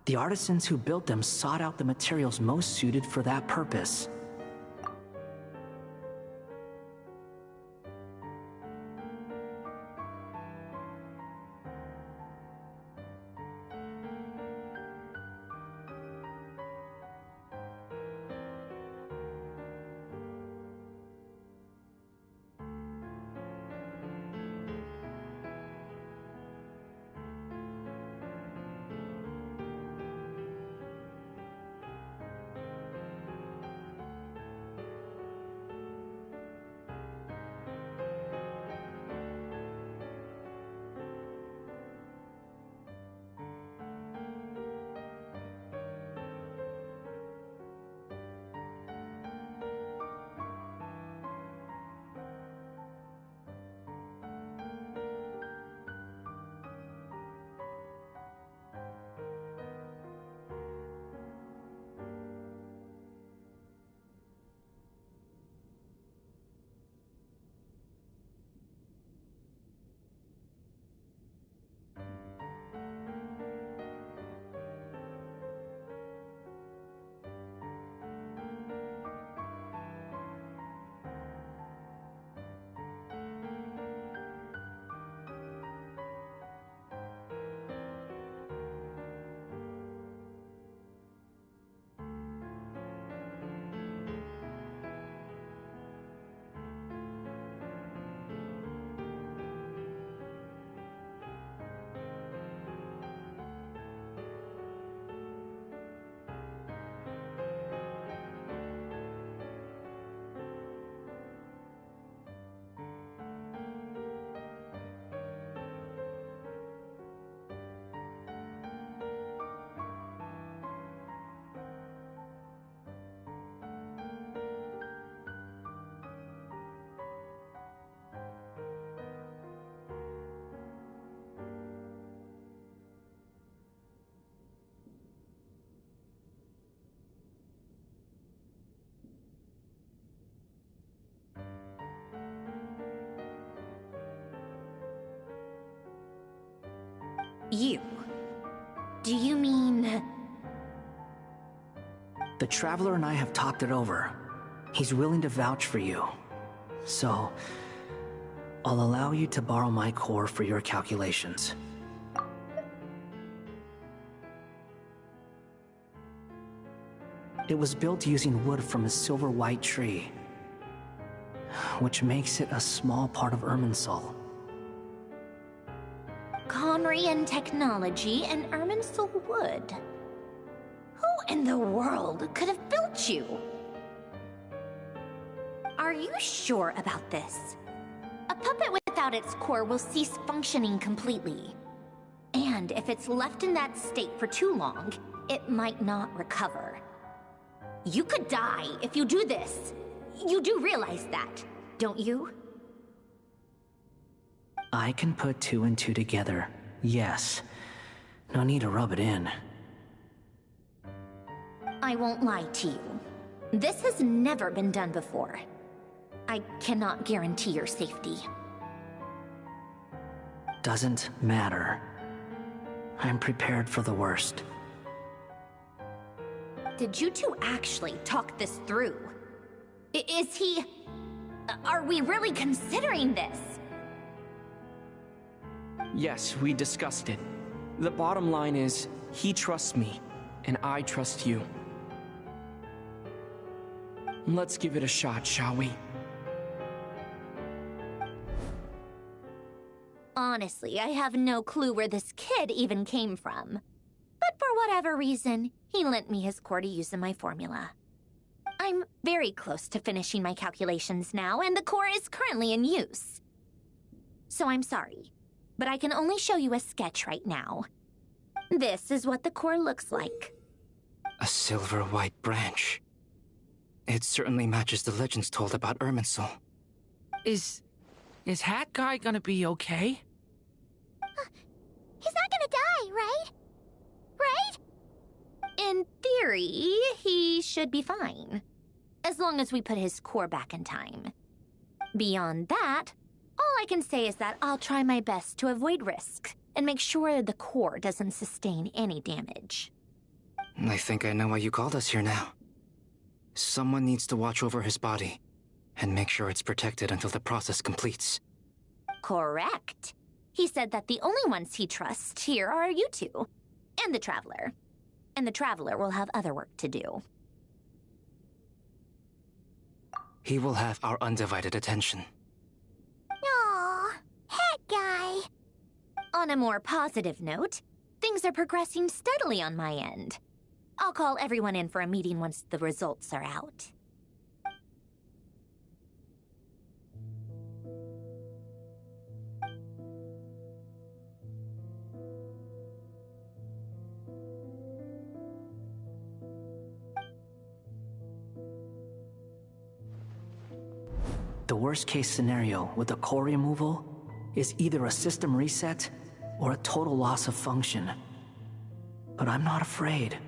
The artisans who built them sought out the materials most suited for that purpose. You? Do you mean... The Traveler and I have talked it over. He's willing to vouch for you. So, I'll allow you to borrow my core for your calculations. It was built using wood from a silver white tree, which makes it a small part of Irminsul. Conrian technology and Irminsul wood. Who in the world could have built you? Are you sure about this? A puppet without its core will cease functioning completely. And if it's left in that state for too long, it might not recover. You could die if you do this. You do realize that, don't you? I can put 2 and 2 together, yes. No need to rub it in. I won't lie to you. This has never been done before. I cannot guarantee your safety. Doesn't matter. I'm prepared for the worst. Did you two actually talk this through? Is he... Are we really considering this? Yes, we discussed it. The bottom line is, he trusts me, and I trust you. Let's give it a shot, shall we? Honestly, I have no clue where this kid even came from. But for whatever reason, he lent me his core to use in my formula. I'm very close to finishing my calculations now, and the core is currently in use. So I'm sorry, but I can only show you a sketch right now. This is what the core looks like. A silver white branch. It certainly matches the legends told about Irminsul. Is Hat Guy gonna be okay? He's not gonna die, right? Right? In theory, he should be fine. As long as we put his core back in time. Beyond that, all I can say is that I'll try my best to avoid risk and make sure the core doesn't sustain any damage. I think I know why you called us here now. Someone needs to watch over his body and make sure it's protected until the process completes. Correct. He said that the only ones he trusts here are you two, and the Traveler. And the Traveler will have other work to do. He will have our undivided attention. Aww, Hat Guy. On a more positive note, things are progressing steadily on my end. I'll call everyone in for a meeting once the results are out. The worst-case scenario with the core removal is either a system reset or a total loss of function. But I'm not afraid.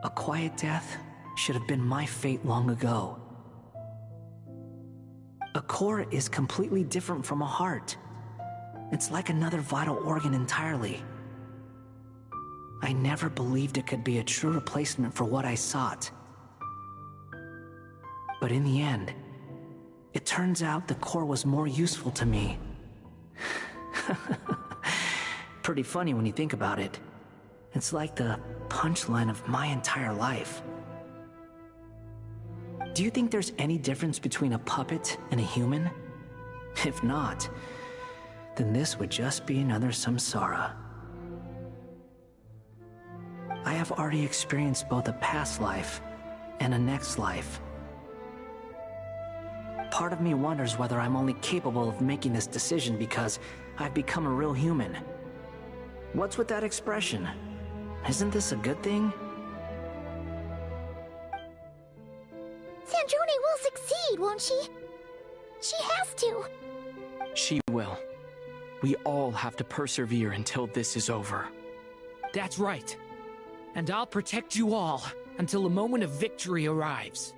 A quiet death should have been my fate long ago. A core is completely different from a heart. It's like another vital organ entirely. I never believed it could be a true replacement for what I sought. But in the end, it turns out the core was more useful to me. Pretty funny when you think about it. It's like the punchline of my entire life. Do you think there's any difference between a puppet and a human? If not, then this would just be another samsara. I have already experienced both a past life and a next life. Part of me wonders whether I'm only capable of making this decision because I've become a real human. What's with that expression? Isn't this a good thing? Sandrone will succeed, won't she? She has to. She will. We all have to persevere until this is over. That's right. And I'll protect you all until a moment of victory arrives.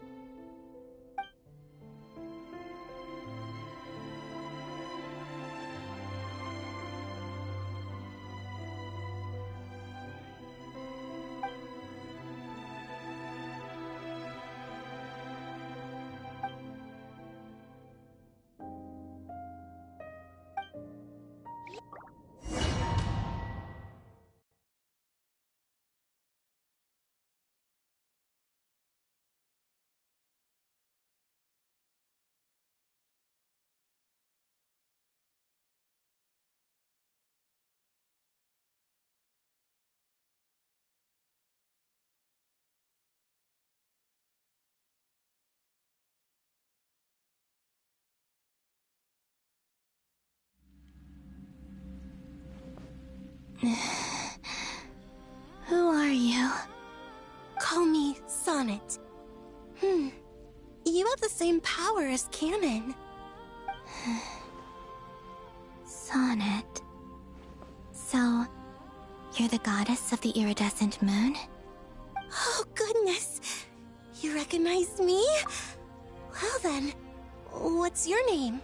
Who are you? Call me Sonnet. You have the same power as Canon. Sonnet. So, you're the goddess of the iridescent moon? Oh, goodness. You recognize me? Well then, what's your name?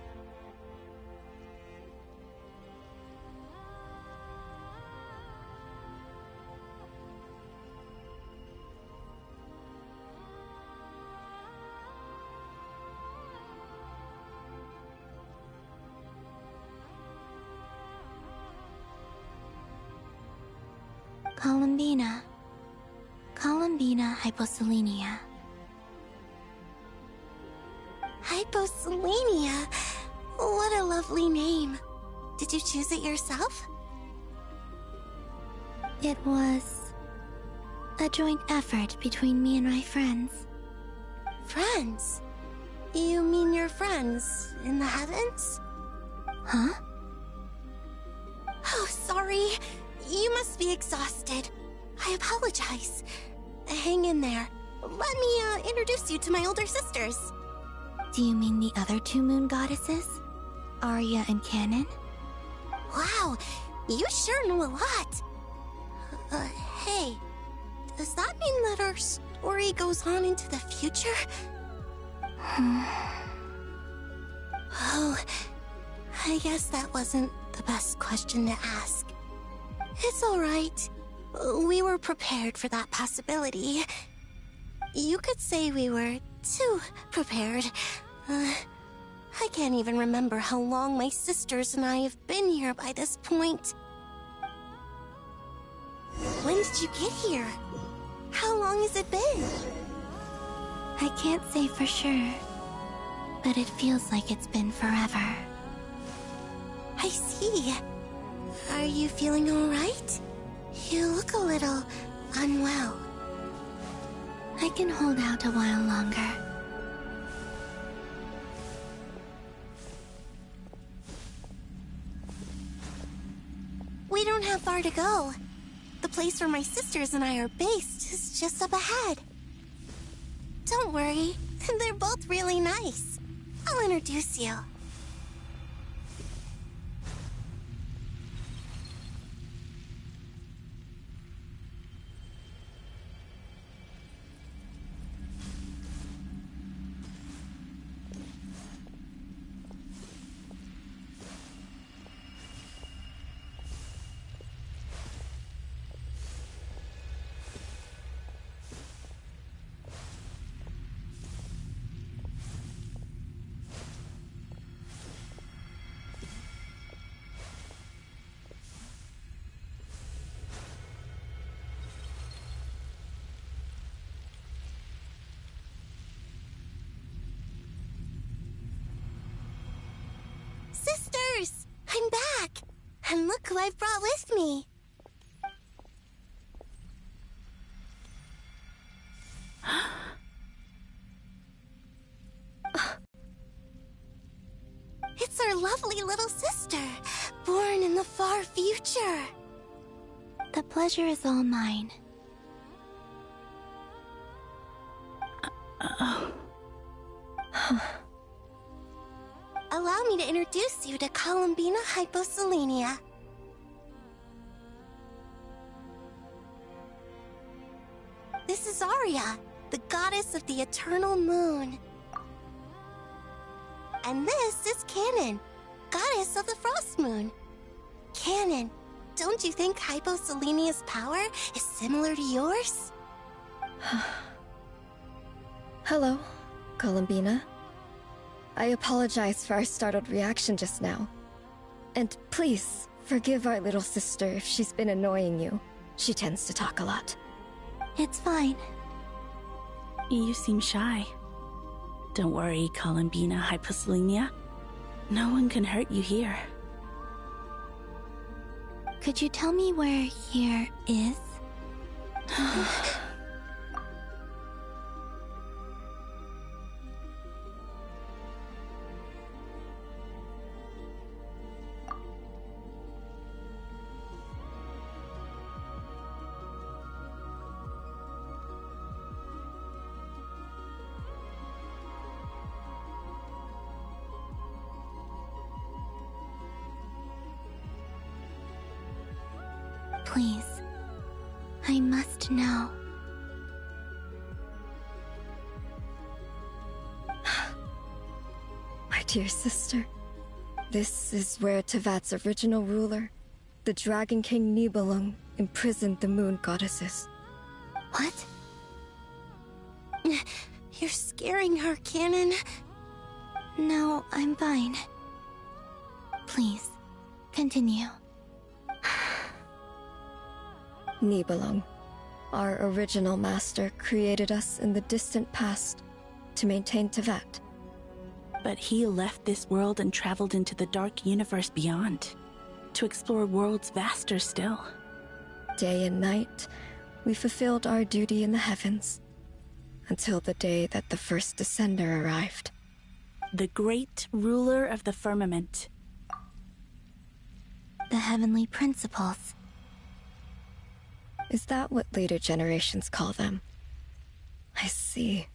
Columbina. Columbina hyposelenia. Hyposelenia? What a lovely name. Did you choose it yourself? It was a joint effort between me and my friends. Friends? You mean your friends in the heavens? Huh? Oh, sorry. You must be exhausted. I apologize. Hang in there. Let me introduce you to my older sisters. Do you mean the other two moon goddesses? Arya and Canon? Wow, you sure know a lot. Hey, does that mean that our story goes on into the future? Oh, I guess that wasn't the best question to ask. It's alright. We were prepared for that possibility. You could say we were too prepared. I can't even remember how long my sisters and I have been here by this point. When did you get here? How long has it been? I can't say for sure, but it feels like it's been forever. I see. Are you feeling alright? You look a little unwell. I can hold out a while longer. We don't have far to go. The place where my sisters and I are based is just up ahead. Don't worry, they're both really nice. I'll introduce you. Sisters! I'm back! And look who I've brought with me! It's our lovely little sister, born in the far future. The pleasure is all mine. Allow me to introduce you to Columbina hyposelenia. This is Arya, the goddess of the eternal moon. And this is Canon, goddess of the frost moon. Canon, don't you think hyposelenia's power is similar to yours? Hello, Columbina. I apologize for our startled reaction just now. And please, forgive our little sister if she's been annoying you. She tends to talk a lot. It's fine. You seem shy. Don't worry, Columbina hyposelenia. No one can hurt you here. Could you tell me where here is? Please. I must know. My dear sister, this is where Tevat's original ruler, the Dragon King Nibelung, imprisoned the moon goddesses. What? You're scaring her, Canon. No, I'm fine. Please, continue. Nibelung, our original master, created us in the distant past to maintain Tevat. But he left this world and traveled into the dark universe beyond, to explore worlds vaster still. Day and night, we fulfilled our duty in the heavens, until the day that the first Descender arrived. The great ruler of the firmament. The heavenly principles. Is that what later generations call them? I see.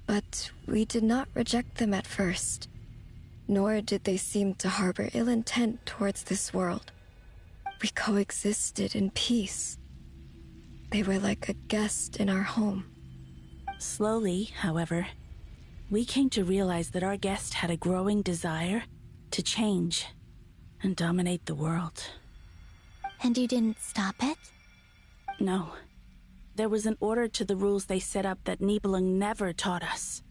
But we did not reject them at first, nor did they seem to harbor ill intent towards this world. We coexisted in peace. They were like a guest in our home. Slowly, however, we came to realize that our guest had a growing desire to change and dominate the world. And you didn't stop it? No. There was an order to the rules they set up that Nibelung never taught us.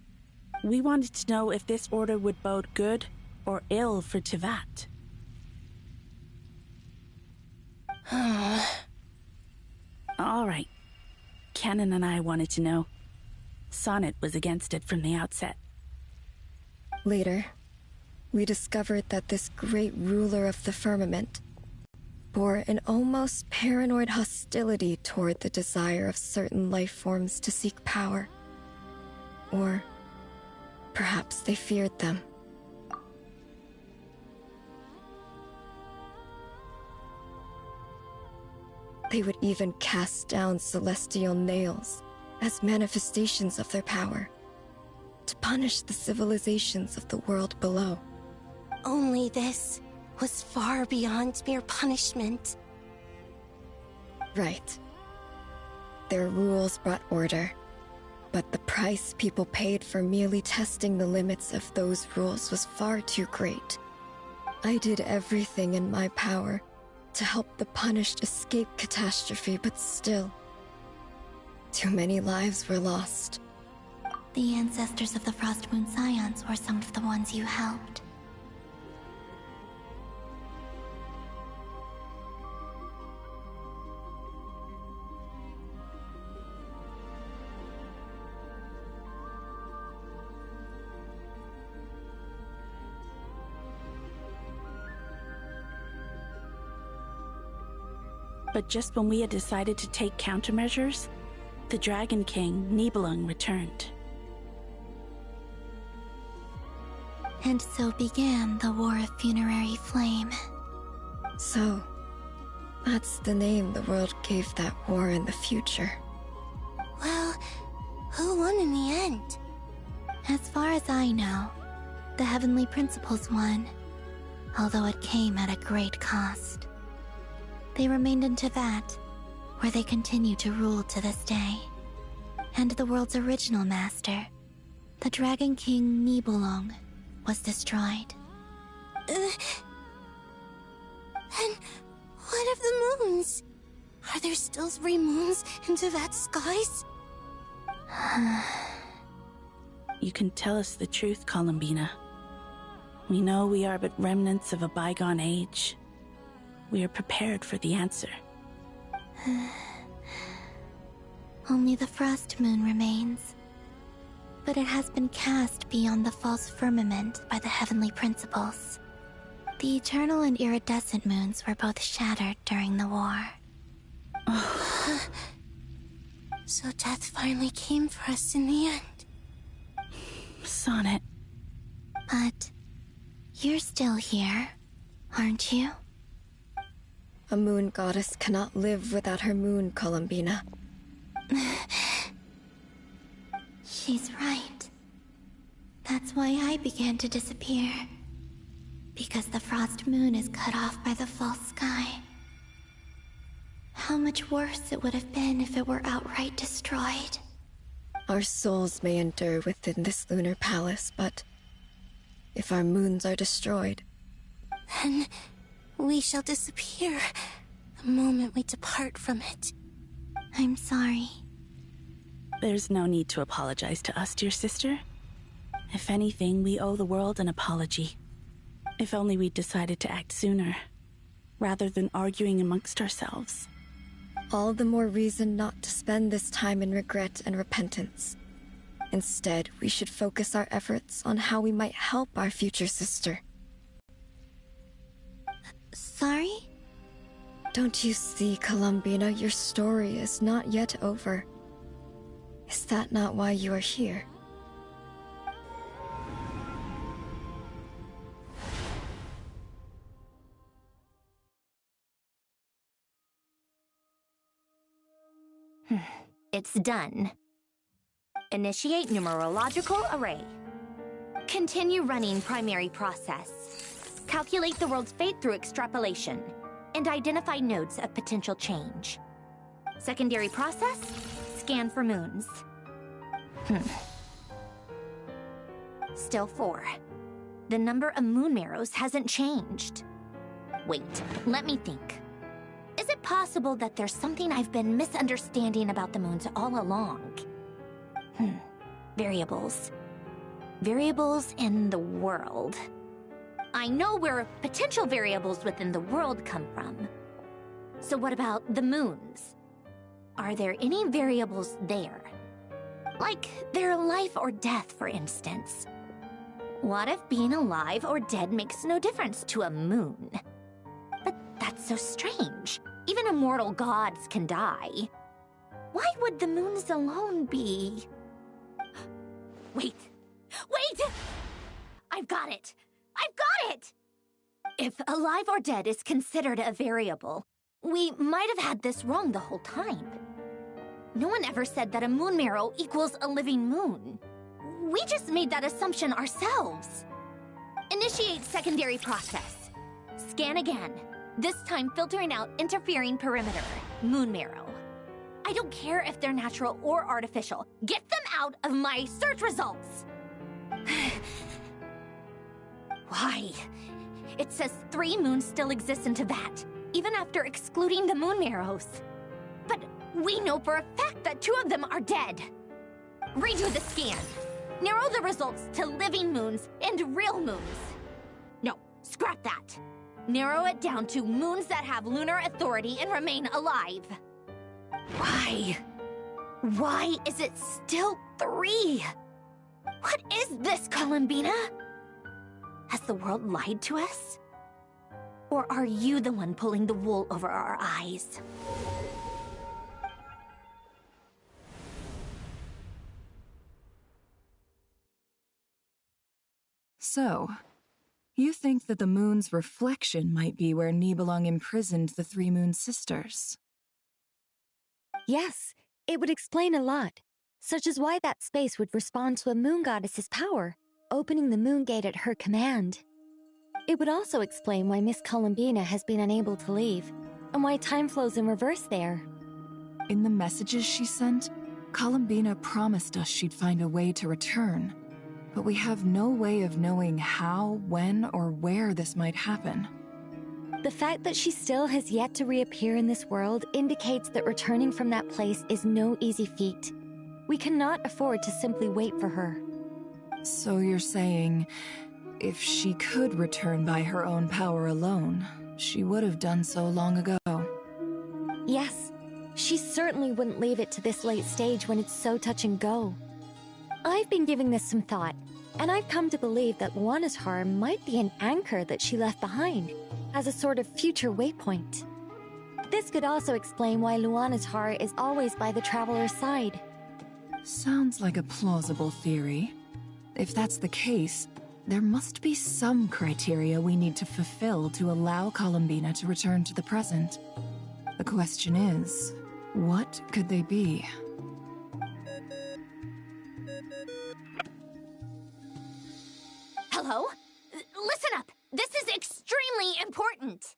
We wanted to know if this order would bode good or ill for Tevat. All right. Canon and I wanted to know. Sonnet was against it from the outset. Later, we discovered that this great ruler of the firmament bore an almost paranoid hostility toward the desire of certain life forms to seek power. Or perhaps they feared them. They would even cast down celestial nails as manifestations of their power, to punish the civilizations of the world below. Only this was far beyond mere punishment. Right. Their rules brought order, but the price people paid for merely testing the limits of those rules was far too great. I did everything in my power to help the punished escape catastrophe, but still, too many lives were lost. The ancestors of the Frost Moon Scions were some of the ones you helped. But just when we had decided to take countermeasures, the Dragon King, Nibelung, returned. And so began the War of Funerary Flame. So, that's the name the world gave that war in the future. Well, who won in the end? As far as I know, the Heavenly Principles won, although it came at a great cost. They remained in Tevat, where they continue to rule to this day. And the world's original master, the Dragon King Nibelung, was destroyed. And what of the moons? Are there still 3 moons in Tevat's skies? You can tell us the truth, Columbina. We know we are but remnants of a bygone age. We are prepared for the answer. Only the Frost Moon remains. But it has been cast beyond the false firmament by the Heavenly Principles. The eternal and iridescent moons were both shattered during the war. So death finally came for us in the end. Sonnet. But you're still here, aren't you? A moon goddess cannot live without her moon, Columbina. She's right. That's why I began to disappear. Because the Frost Moon is cut off by the false sky. how much worse it would have been if it were outright destroyed. Our souls may endure within this lunar palace, but if our moons are destroyed, then we shall disappear the moment we depart from it. I'm sorry. There's no need to apologize to us, dear sister. If anything, we owe the world an apology. If only we'd decided to act sooner, rather than arguing amongst ourselves. All the more reason not to spend this time in regret and repentance. Instead, we should focus our efforts on how we might help our future sister. Sorry? Don't you see, Columbina, your story is not yet over. Is that not why you are here? It's done. Initiate numerological array. Continue running primary process. Calculate the world's fate through extrapolation. And identify nodes of potential change. Secondary process, scan for moons. Still 4. The number of moon marrows hasn't changed. Wait, let me think. Is it possible that there's something I've been misunderstanding about the moons all along? Variables. Variables in the world. I know where potential variables within the world come from. So what about the moons? Are there any variables there? Like their life or death, for instance. What if being alive or dead makes no difference to a moon? But that's so strange. Even immortal gods can die. Why would the moons alone be? Wait! I've got it! If alive or dead is considered a variable, we might have had this wrong the whole time. No one ever said that a moon marrow equals a living moon. We just made that assumption ourselves. Initiate secondary process. Scan again. This time filtering out interfering perimeter. Moon marrow. I don't care if they're natural or artificial. Get them out of my search results! Why? It says 3 moons still exist in Teyvat, even after excluding the moon marrows. But we know for a fact that 2 of them are dead. Redo the scan. Narrow the results to living moons and real moons. No, scrap that. Narrow it down to moons that have lunar authority and remain alive. Why? Why is it still 3? What is this, Columbina? Has the world lied to us? Or are you the one pulling the wool over our eyes? So, you think that the moon's reflection might be where Nibelung imprisoned the 3 moon sisters? Yes, it would explain a lot, such as why that space would respond to a moon goddess's power, opening the moon gate at her command. It would also explain why Miss Columbina has been unable to leave, and why time flows in reverse there. In the messages she sent, Columbina promised us she'd find a way to return, but we have no way of knowing how, when, or where this might happen. The fact that she still has yet to reappear in this world indicates that returning from that place is no easy feat. We cannot afford to simply wait for her. So you're saying, if she could return by her own power alone, she would have done so long ago? Yes, she certainly wouldn't leave it to this late stage when it's so touch and go. I've been giving this some thought, and I've come to believe that Luana's Har might be an anchor that she left behind, as a sort of future waypoint. This could also explain why Luana's Har is always by the Traveler's side. Sounds like a plausible theory. If that's the case, there must be some criteria we need to fulfill to allow Columbina to return to the present. The question is, what could they be? Hello? Listen up! This is extremely important!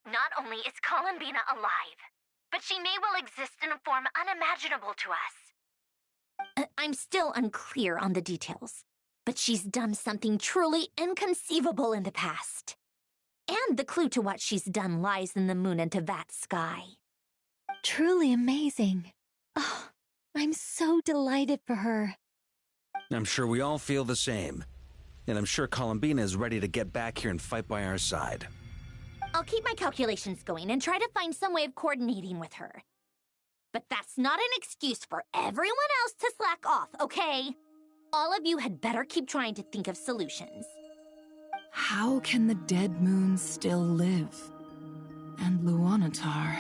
Not only is Columbina alive, but she may well exist in a form unimaginable to us. I'm still unclear on the details, but she's done something truly inconceivable in the past. And the clue to what she's done lies in the moon and Tevat's sky. Truly amazing. Oh, I'm so delighted for her. I'm sure we all feel the same. And I'm sure Columbina is ready to get back here and fight by our side. I'll keep my calculations going and try to find some way of coordinating with her. But that's not an excuse for everyone else to slack off, okay? All of you had better keep trying to think of solutions. How can the dead moon still live? And Luanatar...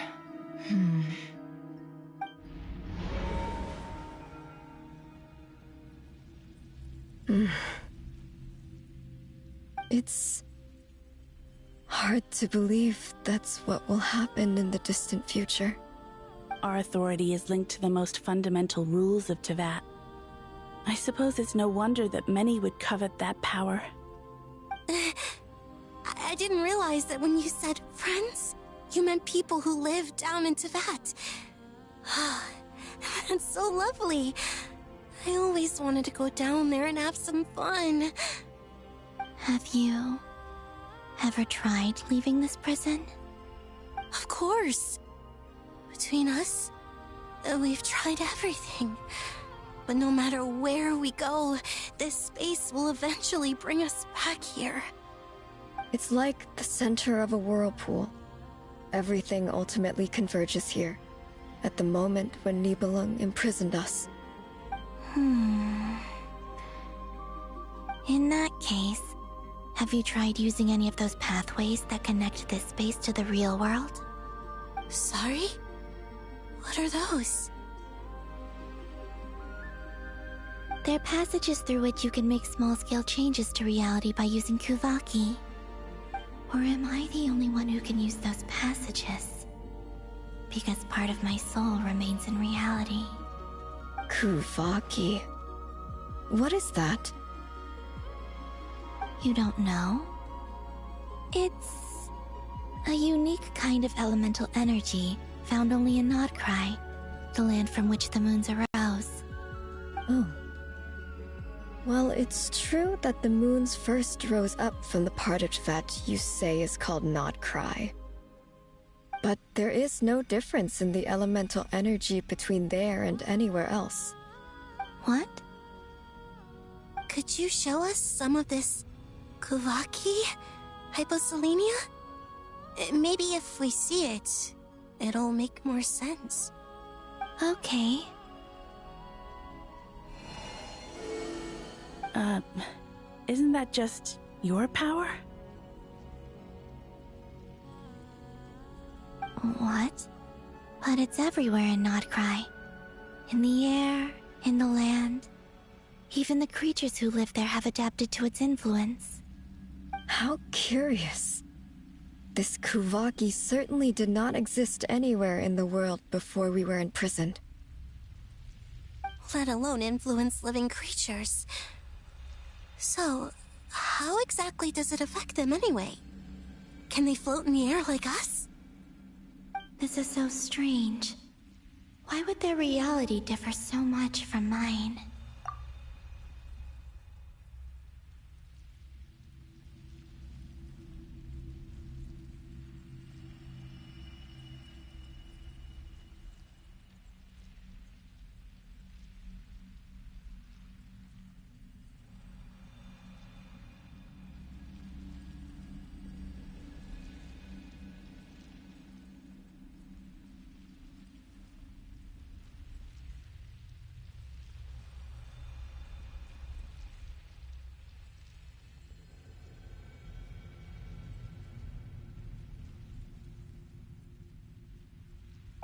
It's hard to believe that's what will happen in the distant future. Our authority is linked to the most fundamental rules of Tevat. I suppose it's no wonder that many would covet that power. I didn't realize that when you said friends, you meant people who live down in Tevat. That's so lovely. I always wanted to go down there and have some fun. Have you ever tried leaving this prison? Of course. Between us, we've tried everything. But no matter where we go, this space will eventually bring us back here. It's like the center of a whirlpool. Everything ultimately converges here, at the moment when Nibelung imprisoned us. In that case, have you tried using any of those pathways that connect this space to the real world? Sorry? What are those? They're passages through which you can make small-scale changes to reality by using Kuvaki. Or am I the only one who can use those passages? Because part of my soul remains in reality. Kuvaki. What is that? You don't know? It's a unique kind of elemental energy found only in Nodcry, the land from which the moons arose. Oh. Well, it's true that the moons first rose up from the part of Tevat you say is called Nodcry. But there is no difference in the elemental energy between there and anywhere else. What? Could you show us some of this Kuvaki hyposelenia? Maybe if we see it, it'll make more sense. Okay. Isn't that just your power? What? But it's everywhere in Nodcry. In the air, in the land. Even the creatures who live there have adapted to its influence. How curious. This Kuvaki certainly did not exist anywhere in the world before we were imprisoned. Let alone influence living creatures. So, how exactly does it affect them anyway? Can they float in the air like us? This is so strange. Why would their reality differ so much from mine?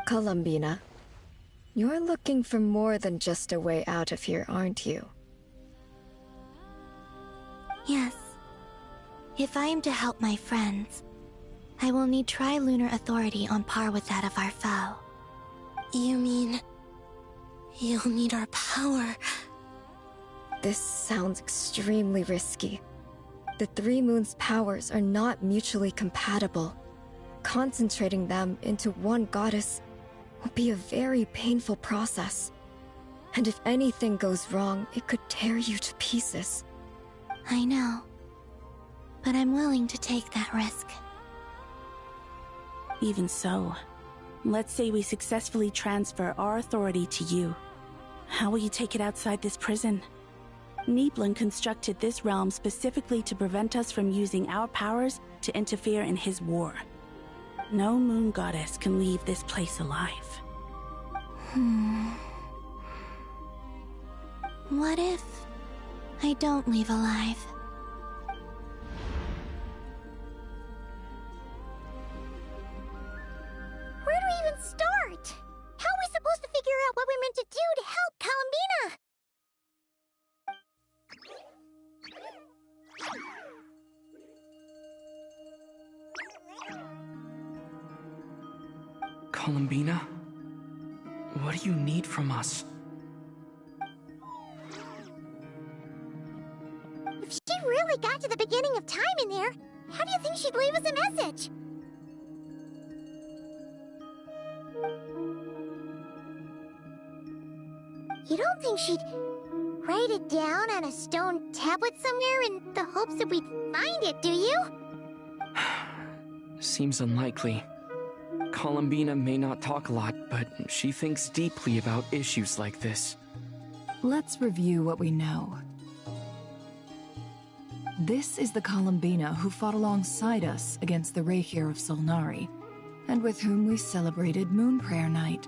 Columbina, you're looking for more than just a way out of here, aren't you? Yes. If I am to help my friends, I will need tri-lunar authority on par with that of our foe. You mean... you'll need our power? This sounds extremely risky. The Three Moons' powers are not mutually compatible. concentrating them into one goddess will be a very painful process. And if anything goes wrong, it could tear you to pieces. I know. But I'm willing to take that risk. Even so, let's say we successfully transfer our authority to you. How will you take it outside this prison? Niblin constructed this realm specifically to prevent us from using our powers to interfere in his war. No moon goddess can leave this place alive. What if I don't leave alive? Where do we even start? How are we supposed to figure out what we're meant to do to help Columbina? Columbina? What do you need from us? If she really got to the beginning of time in there, how do you think she'd leave us a message? You don't think she'd write it down on a stone tablet somewhere in the hopes that we'd find it, do you? Seems unlikely. Columbina may not talk a lot, but she thinks deeply about issues like this. Let's review what we know. This is the Columbina who fought alongside us against the Rehir of Solnari, and with whom we celebrated Moon Prayer Night.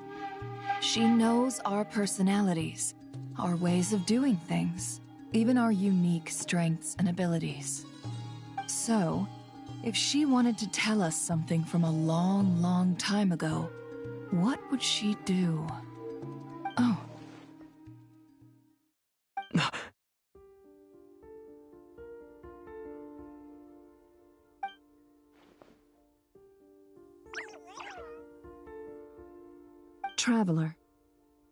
She knows our personalities, our ways of doing things, even our unique strengths and abilities. So, if she wanted to tell us something from a long, long time ago, what would she do? Oh. Traveler,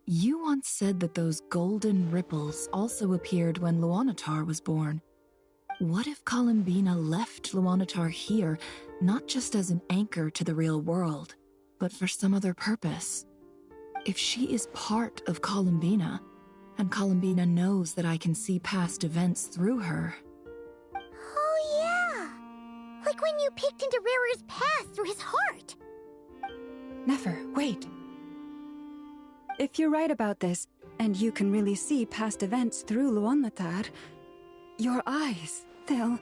you once said that those golden ripples also appeared when Luanatar was born. What if Columbina left Luanatar here, not just as an anchor to the real world, but for some other purpose? If she is part of Columbina, and Columbina knows that I can see past events through her... Oh yeah! Like when you peeked into Rarer's past through his heart! Never, wait. If you're right about this, and you can really see past events through Luanatar, your eyes, they'll...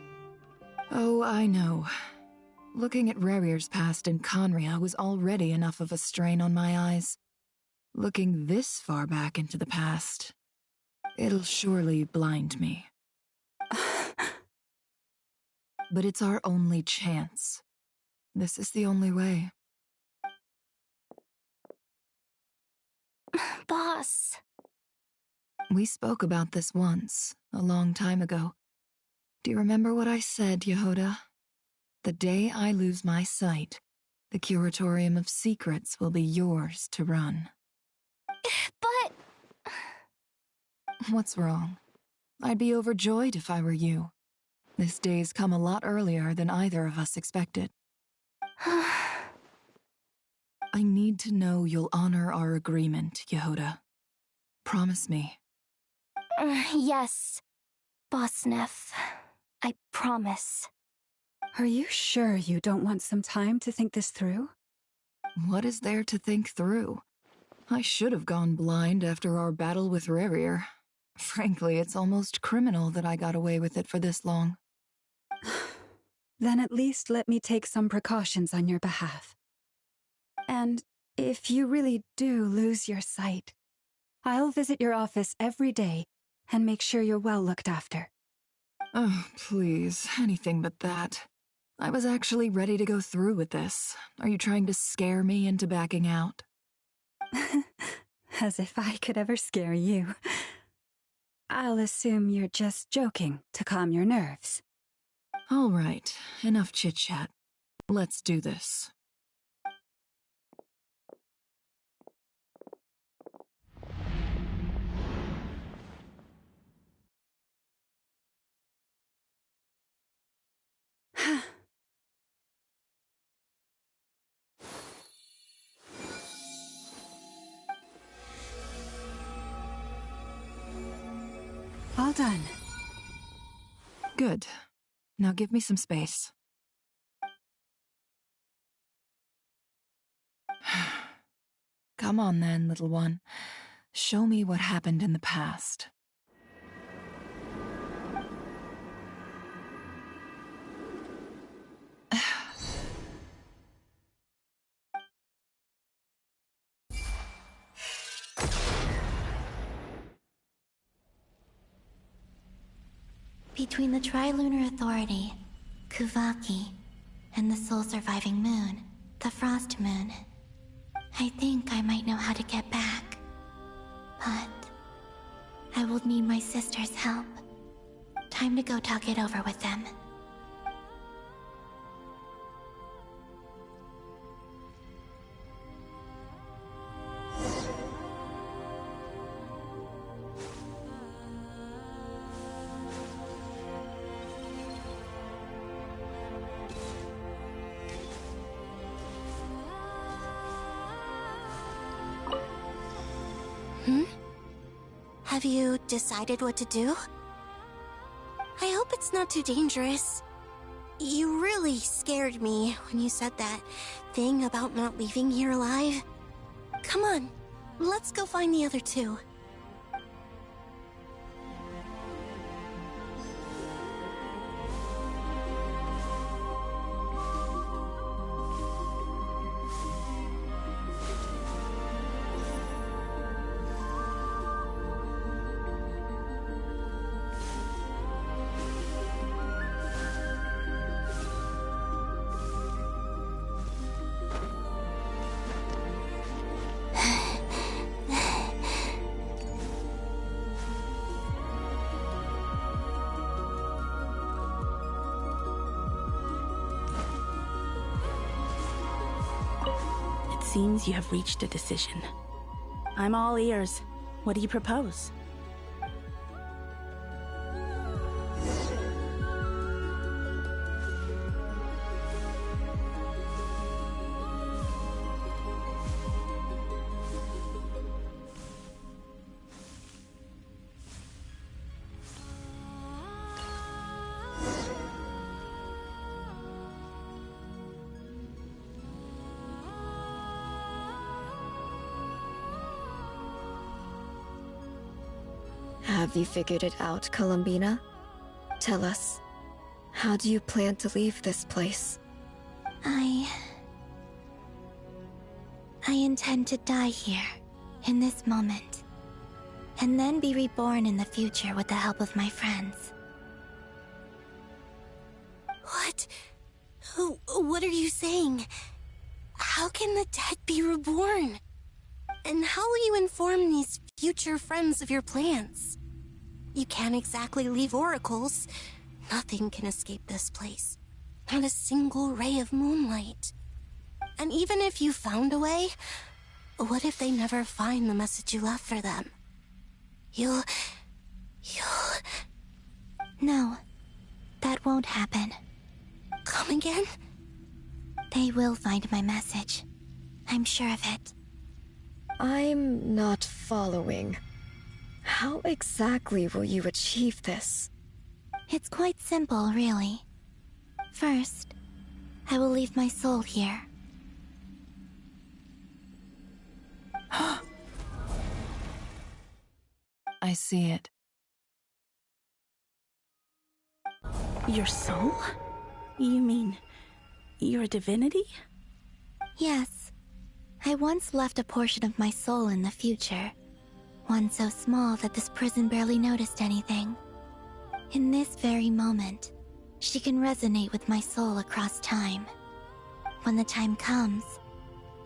Oh, I know. Looking at Rerir's past in Conria was already enough of a strain on my eyes. Looking this far back into the past, it'll surely blind me. But it's our only chance. This is the only way. Boss. We spoke about this once, a long time ago. Do you remember what I said, Yehoda? The day I lose my sight, the Curatorium of Secrets will be yours to run. But... What's wrong? I'd be overjoyed if I were you. This day's come a lot earlier than either of us expected. I need to know you'll honor our agreement, Yehoda. Promise me. Yes, Boss Neff. I promise. Are you sure you don't want some time to think this through? What is there to think through? I should have gone blind after our battle with Rerir. Frankly, it's almost criminal that I got away with it for this long. Then at least let me take some precautions on your behalf. And if you really do lose your sight, I'll visit your office every day and make sure you're well looked after. Oh, please, anything but that. I was actually ready to go through with this. Are you trying to scare me into backing out? As if I could ever scare you. I'll assume you're just joking to calm your nerves. All right, enough chit-chat. Let's do this. done. Good. Now give me some space. Come on then, little one. Show me what happened in the past. Between the Trilunar Authority, Kuvaki, and the sole-surviving moon, the Frost Moon, I think I might know how to get back. But I will need my sister's help. Time to go talk it over with them. Have you decided what to do? I hope it's not too dangerous. You really scared me when you said that thing about not leaving here alive. Come on, let's go find the other two. Seems you have reached a decision. I'm all ears. What do you propose? Have you figured it out, Columbina? Tell us, how do you plan to leave this place? I intend to die here, in this moment, and then be reborn in the future with the help of my friends. What? What are you saying? How can the dead be reborn? And how will you inform these future friends of your plans? You can't exactly leave oracles. Nothing can escape this place. Not a single ray of moonlight. And even if you found a way, what if they never find the message you left for them? You'll... No, that won't happen. Come again? They will find my message. I'm sure of it. I'm not following. How exactly will you achieve this? It's quite simple, really. First, I will leave my soul here. I see it. Your soul? You mean your divinity? Yes. I once left a portion of my soul in the future. One so small that this prison barely noticed anything. In this very moment, she can resonate with my soul across time. When the time comes,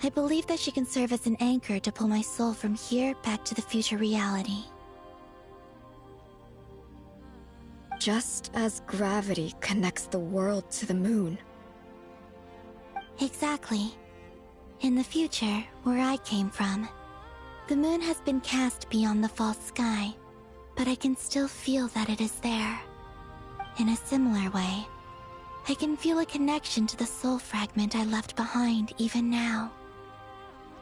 I believe that she can serve as an anchor to pull my soul from here back to the future reality. Just as gravity connects the world to the moon. Exactly. In the future, where I came from, the moon has been cast beyond the false sky, but I can still feel that it is there. In a similar way, I can feel a connection to the soul fragment I left behind even now.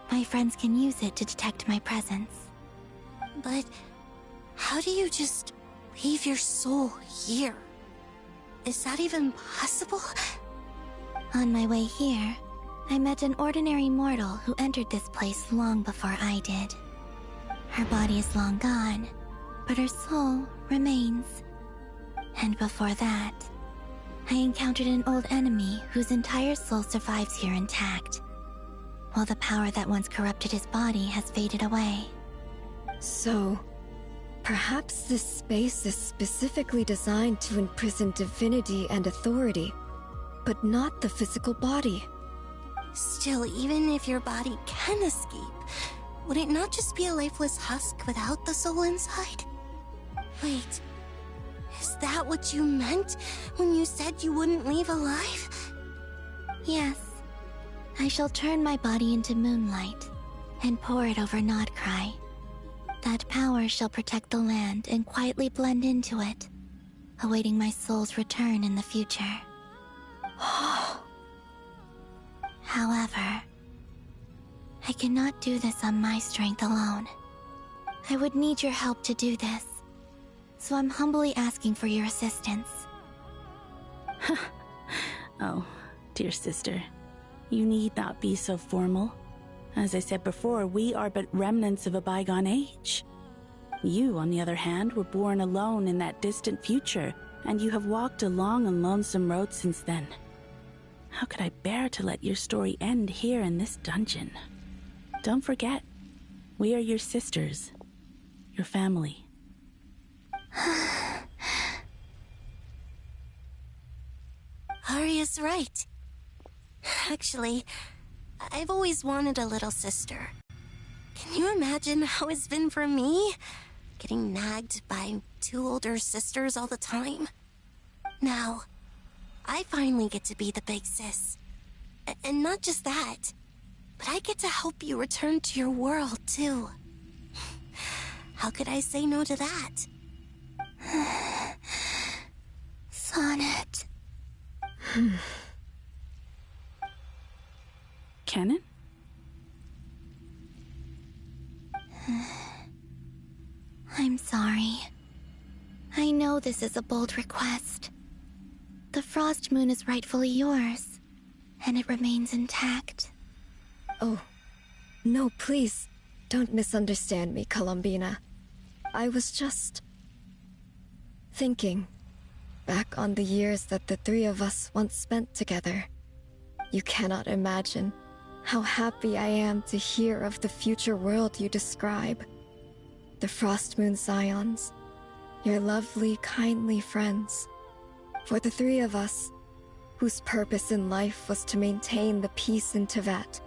My friends can use it to detect my presence. But how do you just leave your soul here. Is that even possible? On my way here, I met an ordinary mortal who entered this place long before I did. Her body is long gone, but her soul remains. And before that, I encountered an old enemy whose entire soul survives here intact, while the power that once corrupted his body has faded away. So, perhaps this space is specifically designed to imprison divinity and authority, but not the physical body. Still, even if your body can escape, would it not just be a lifeless husk without the soul inside? Wait, is that what you meant when you said you wouldn't leave alive? Yes. I shall turn my body into moonlight and pour it over Nodcry. That power shall protect the land and quietly blend into it, awaiting my soul's return in the future. However, I cannot do this on my strength alone. I would need your help to do this, so I'm humbly asking for your assistance. Oh, dear sister, you need not be so formal. As I said before, we are but remnants of a bygone age. You, on the other hand, were born alone in that distant future, and you have walked a long and lonesome road since then. How could I bear to let your story end here in this dungeon? Don't forget, we are your sisters, your family. Arya's right. Actually, I've always wanted a little sister. Can you imagine how it's been for me? Getting nagged by two older sisters all the time. Now, I finally get to be the big sis. And not just that, but I get to help you return to your world, too. How could I say no to that? Sonnet. Canon? I'm sorry. I know this is a bold request. The Frost Moon is rightfully yours, and it remains intact. Oh, no, please, don't misunderstand me, Columbina. I was just thinking back on the years that the three of us once spent together. You cannot imagine how happy I am to hear of the future world you describe. The Frost Moon Scions, your lovely, kindly friends. For the three of us, whose purpose in life was to maintain the peace in Teyvat,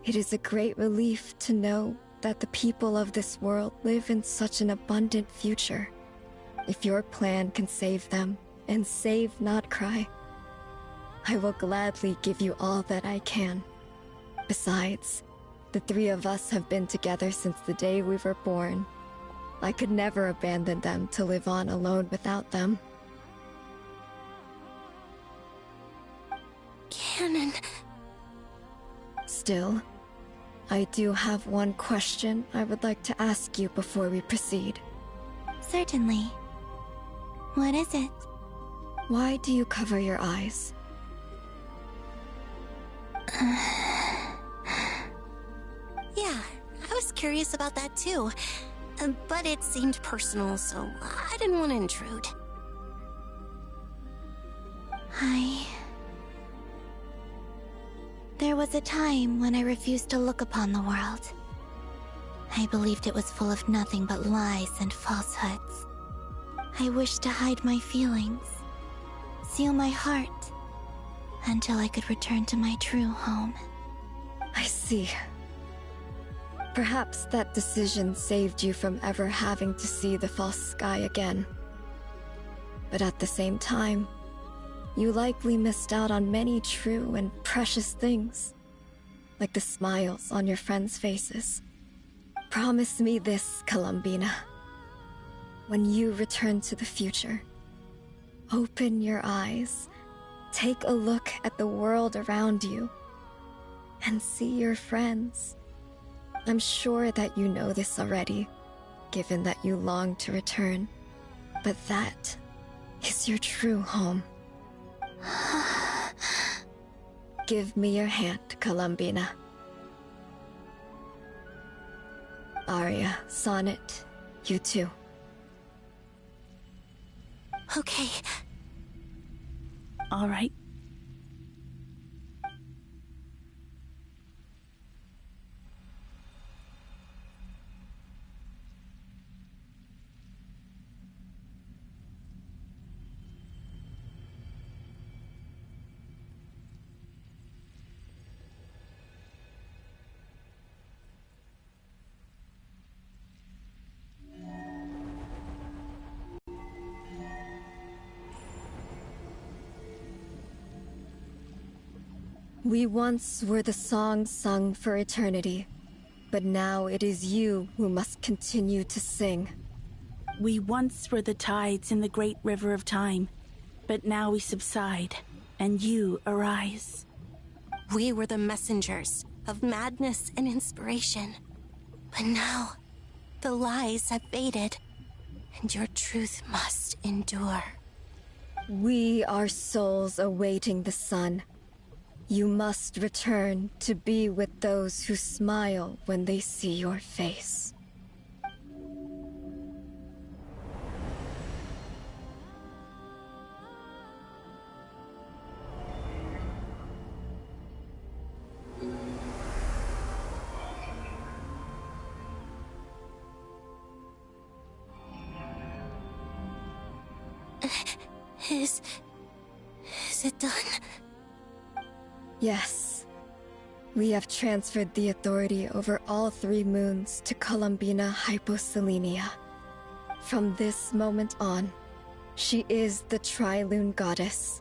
it is a great relief to know that the people of this world live in such an abundant future. If your plan can save them, and save Nodcry, I will gladly give you all that I can. Besides, the three of us have been together since the day we were born. I could never abandon them to live on alone without them. Canon. Still, I do have one question I would like to ask you before we proceed. Certainly. What is it? Why do you cover your eyes? Yeah, I was curious about that too. But it seemed personal, so I didn't want to intrude. There was a time when I refused to look upon the world. I believed it was full of nothing but lies and falsehoods. I wished to hide my feelings, seal my heart, until I could return to my true home. I see. Perhaps that decision saved you from ever having to see the false sky again. But at the same time, you likely missed out on many true and precious things, like the smiles on your friends' faces. Promise me this, Columbina. When you return to the future, open your eyes, take a look at the world around you, and see your friends. I'm sure that you know this already, given that you long to return. But that is your true home. Give me your hand, Columbina. Aria, Sonnet, you too. Okay. All right. We once were the song sung for eternity, but now it is you who must continue to sing. We once were the tides in the great river of time, but now we subside, and you arise. We were the messengers of madness and inspiration, but now the lies have faded, and your truth must endure. We are souls awaiting the sun. You must return to be with those who smile when they see your face. Is it done? Yes. We have transferred the authority over all 3 moons to Columbina Hyposelenia. From this moment on, she is the Tri-Lune Goddess,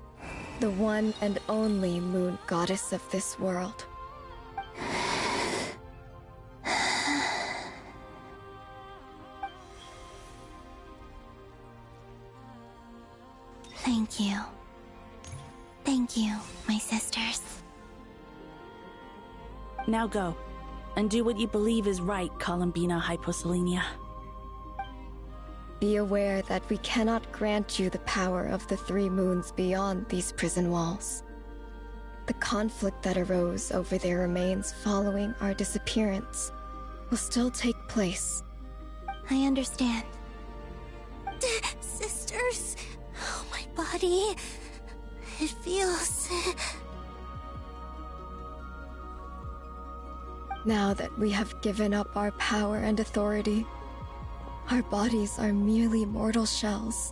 the one and only moon goddess of this world. Thank you. Thank you, my sisters. Now go, and do what you believe is right, Columbina Hyposelenia. Be aware that we cannot grant you the power of the 3 moons beyond these prison walls. The conflict that arose over their remains following our disappearance will still take place. I understand. Sisters, oh, my body, it feels... Now that we have given up our power and authority, our bodies are merely mortal shells.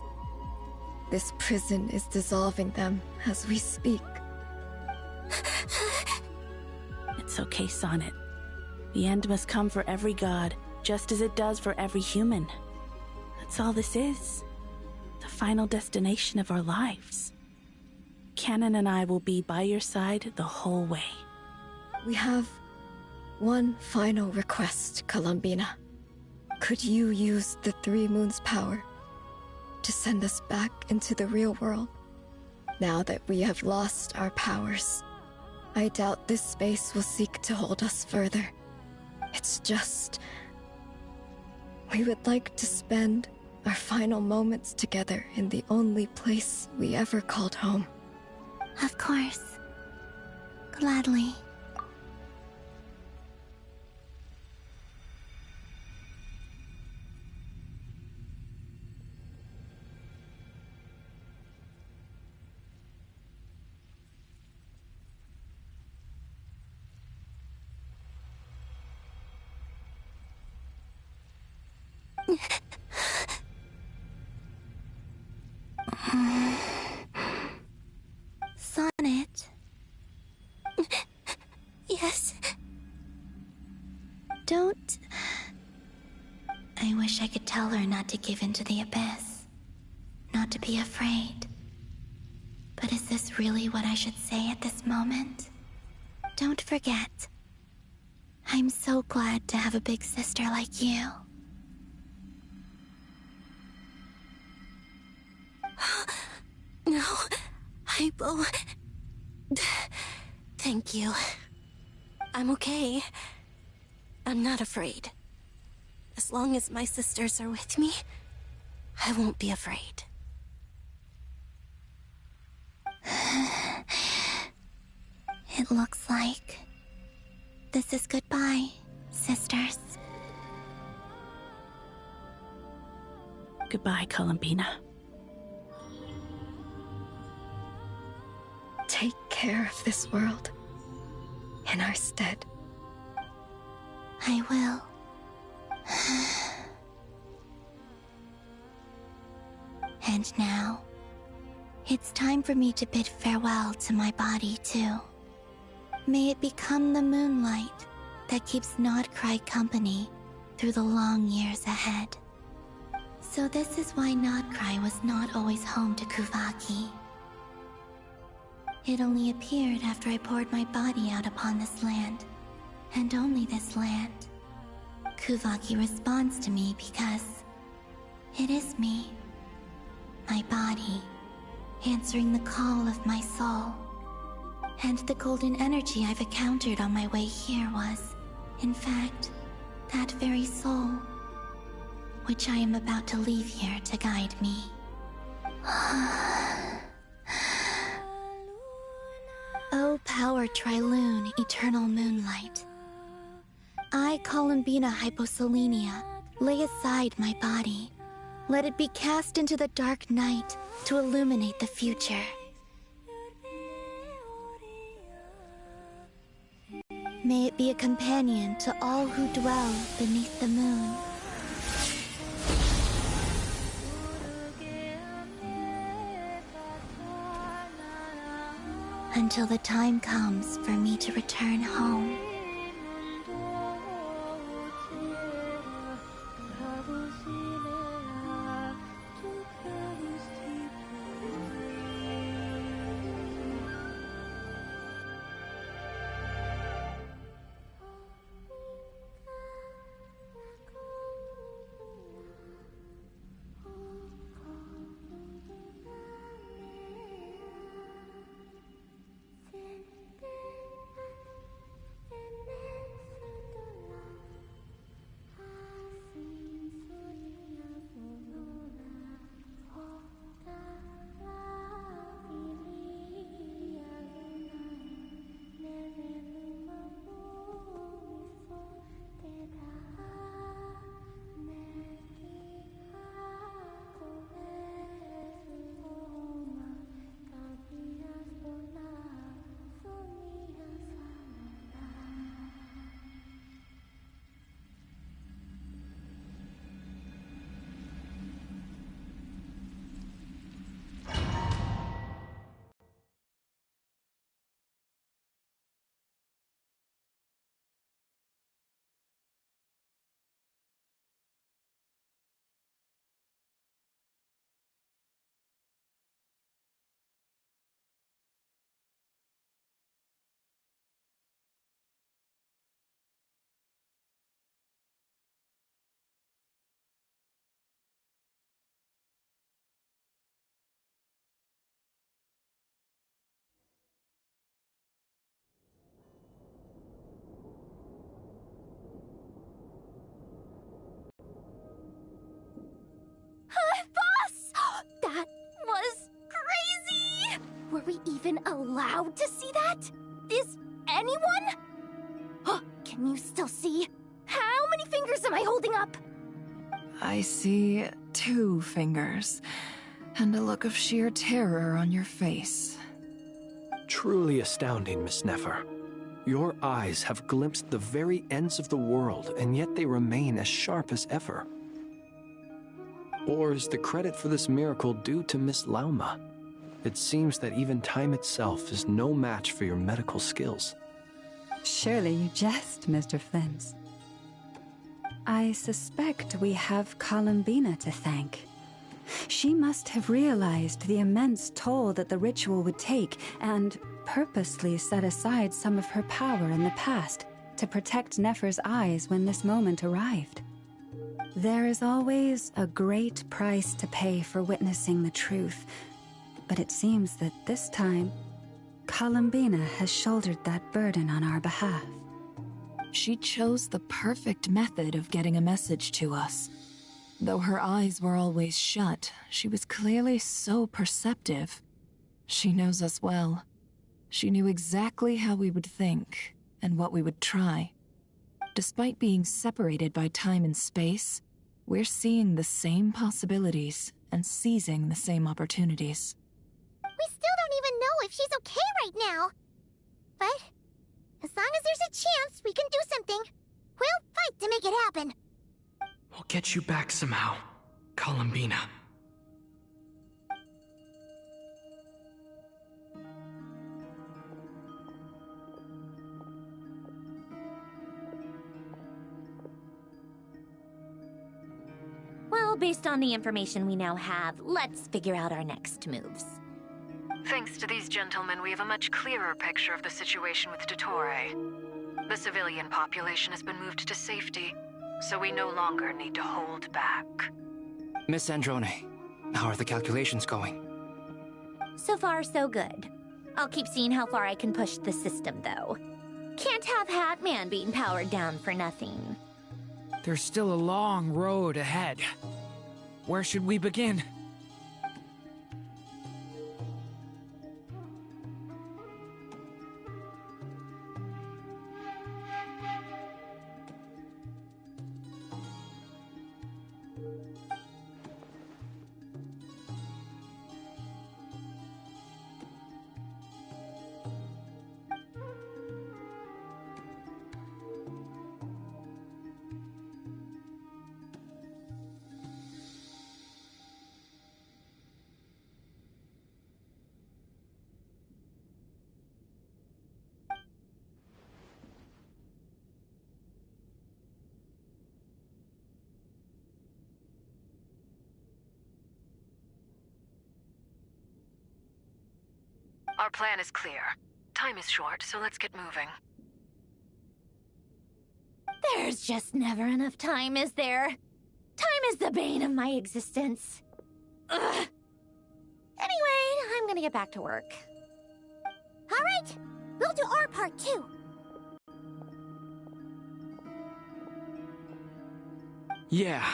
This prison is dissolving them as we speak. It's okay, Sonnet. The end must come for every god, just as it does for every human. That's all this is. The final destination of our lives. Canon and I will be by your side the whole way. We have one final request, Columbina. Could you use the 3 moons' power to send us back into the real world? Now that we have lost our powers, I doubt this space will seek to hold us further. It's just... we would like to spend our final moments together in the only place we ever called home. Of course. Gladly. Sonnet? Yes? Don't... I wish I could tell her not to give in to the abyss. Not to be afraid. But is this really what I should say at this moment? Don't forget. I'm so glad to have a big sister like you. No, Hypo. Thank you. I'm okay. I'm not afraid. As long as my sisters are with me, I won't be afraid. It looks like this is goodbye, sisters. Goodbye, Columbina. Take care of this world in our stead. I will. And now, it's time for me to bid farewell to my body, too. May it become the moonlight that keeps Nodcry company through the long years ahead. So this is why Nodcry was not always home to Kuvaki. It only appeared after I poured my body out upon this land, and only this land. Kuvaki responds to me because it is me, my body, answering the call of my soul. And the golden energy I've encountered on my way here was, in fact, that very soul, which I am about to leave here to guide me. O power Trilune, eternal moonlight. I, Columbina Hyposelenia, lay aside my body. Let it be cast into the dark night to illuminate the future. May it be a companion to all who dwell beneath the moon. Until the time comes for me to return home. Boss! That was crazy! Were we even allowed to see that? Is anyone? Can you still see? How many fingers am I holding up? I see 2 fingers, and a look of sheer terror on your face. Truly astounding, Miss Nefer. Your eyes have glimpsed the very ends of the world, and yet they remain as sharp as ever. Or is the credit for this miracle due to Miss Lauma? It seems that even time itself is no match for your medical skills. Surely you jest, Mr. Flint. I suspect we have Columbina to thank. She must have realized the immense toll that the ritual would take and purposely set aside some of her power in the past to protect Nefer's eyes when this moment arrived. There is always a great price to pay for witnessing the truth, but it seems that this time, Columbina has shouldered that burden on our behalf. She chose the perfect method of getting a message to us. Though her eyes were always shut, she was clearly so perceptive. She knows us well. She knew exactly how we would think and what we would try. Despite being separated by time and space, we're seeing the same possibilities and seizing the same opportunities. We still don't even know if she's okay right now. But as long as there's a chance we can do something, we'll fight to make it happen. We'll get you back somehow, Columbina. Well, based on the information we now have, let's figure out our next moves. Thanks to these gentlemen, we have a much clearer picture of the situation with Dottore. The civilian population has been moved to safety, so we no longer need to hold back. Miss Androne, how are the calculations going? So far, so good. I'll keep seeing how far I can push the system, though. Can't have Hat Man being powered down for nothing. There's still a long road ahead. Where should we begin? Our plan is clear. Time is short, so let's get moving. There's just never enough time, is there? Time is the bane of my existence. Ugh. Anyway, I'm gonna get back to work. All right, we'll do our part too. Yeah.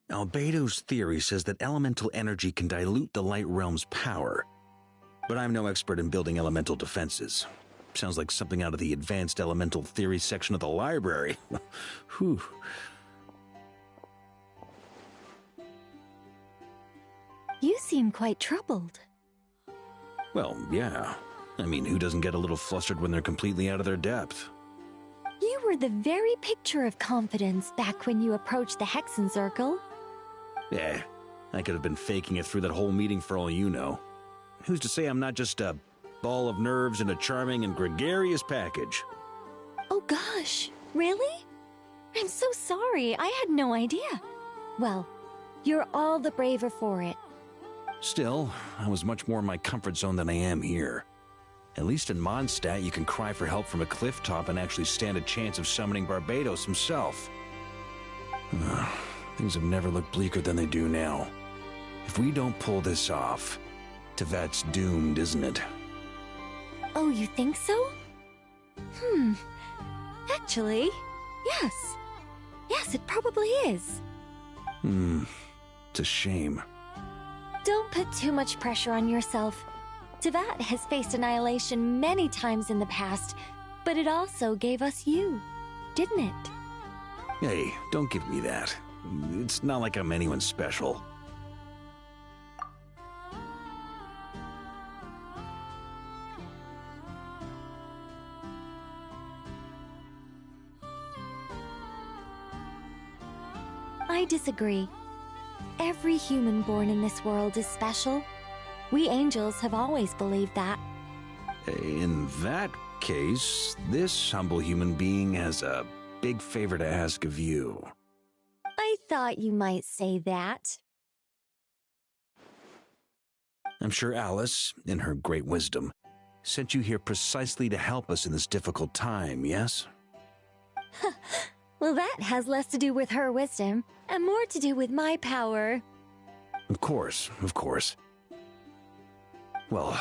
Albedo's theory says that elemental energy can dilute the light realm's power. But I'm no expert in building elemental defenses. Sounds like something out of the advanced elemental theory section of the library. Whew. You seem quite troubled. Well, yeah. I mean, who doesn't get a little flustered when they're completely out of their depth? You were the very picture of confidence back when you approached the Hexen Circle. Eh, I could have been faking it through that whole meeting for all you know. Who's to say I'm not just a ball of nerves in a charming and gregarious package? Oh gosh, really? I'm so sorry, I had no idea. Well, you're all the braver for it. Still, I was much more in my comfort zone than I am here. At least in Mondstadt, you can cry for help from a cliff top and actually stand a chance of summoning Barbados himself. Things have never looked bleaker than they do now. If we don't pull this off, Tevat's doomed, isn't it? Oh, you think so? Actually, yes. Yes, it probably is. It's a shame. Don't put too much pressure on yourself. Tevat has faced annihilation many times in the past, but it also gave us you, didn't it? Hey, don't give me that. It's not like I'm anyone special. I disagree. Every human born in this world is special. We angels have always believed that. In that case, this humble human being has a big favor to ask of you. I thought you might say that. I'm sure Alice, in her great wisdom, sent you here precisely to help us in this difficult time, yes? Well, that has less to do with her wisdom and more to do with my power. Of course, of course. Well,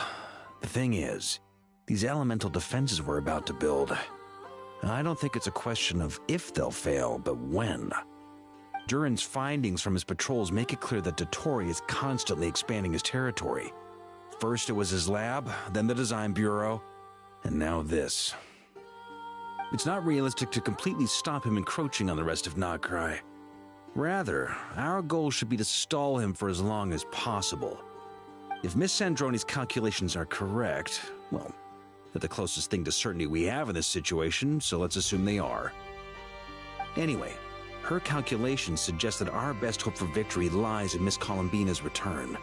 the thing is, these elemental defenses we're about to build, I don't think it's a question of if they'll fail, but when. Durin's findings from his patrols make it clear that Dottore is constantly expanding his territory. First it was his lab, then the design bureau, and now this. It's not realistic to completely stop him encroaching on the rest of Nagcry. Rather, our goal should be to stall him for as long as possible. If Miss Sandroni's calculations are correct, well, they're the closest thing to certainty we have in this situation, so let's assume they are. Anyway, her calculations suggest that our best hope for victory lies in Miss Columbina's return.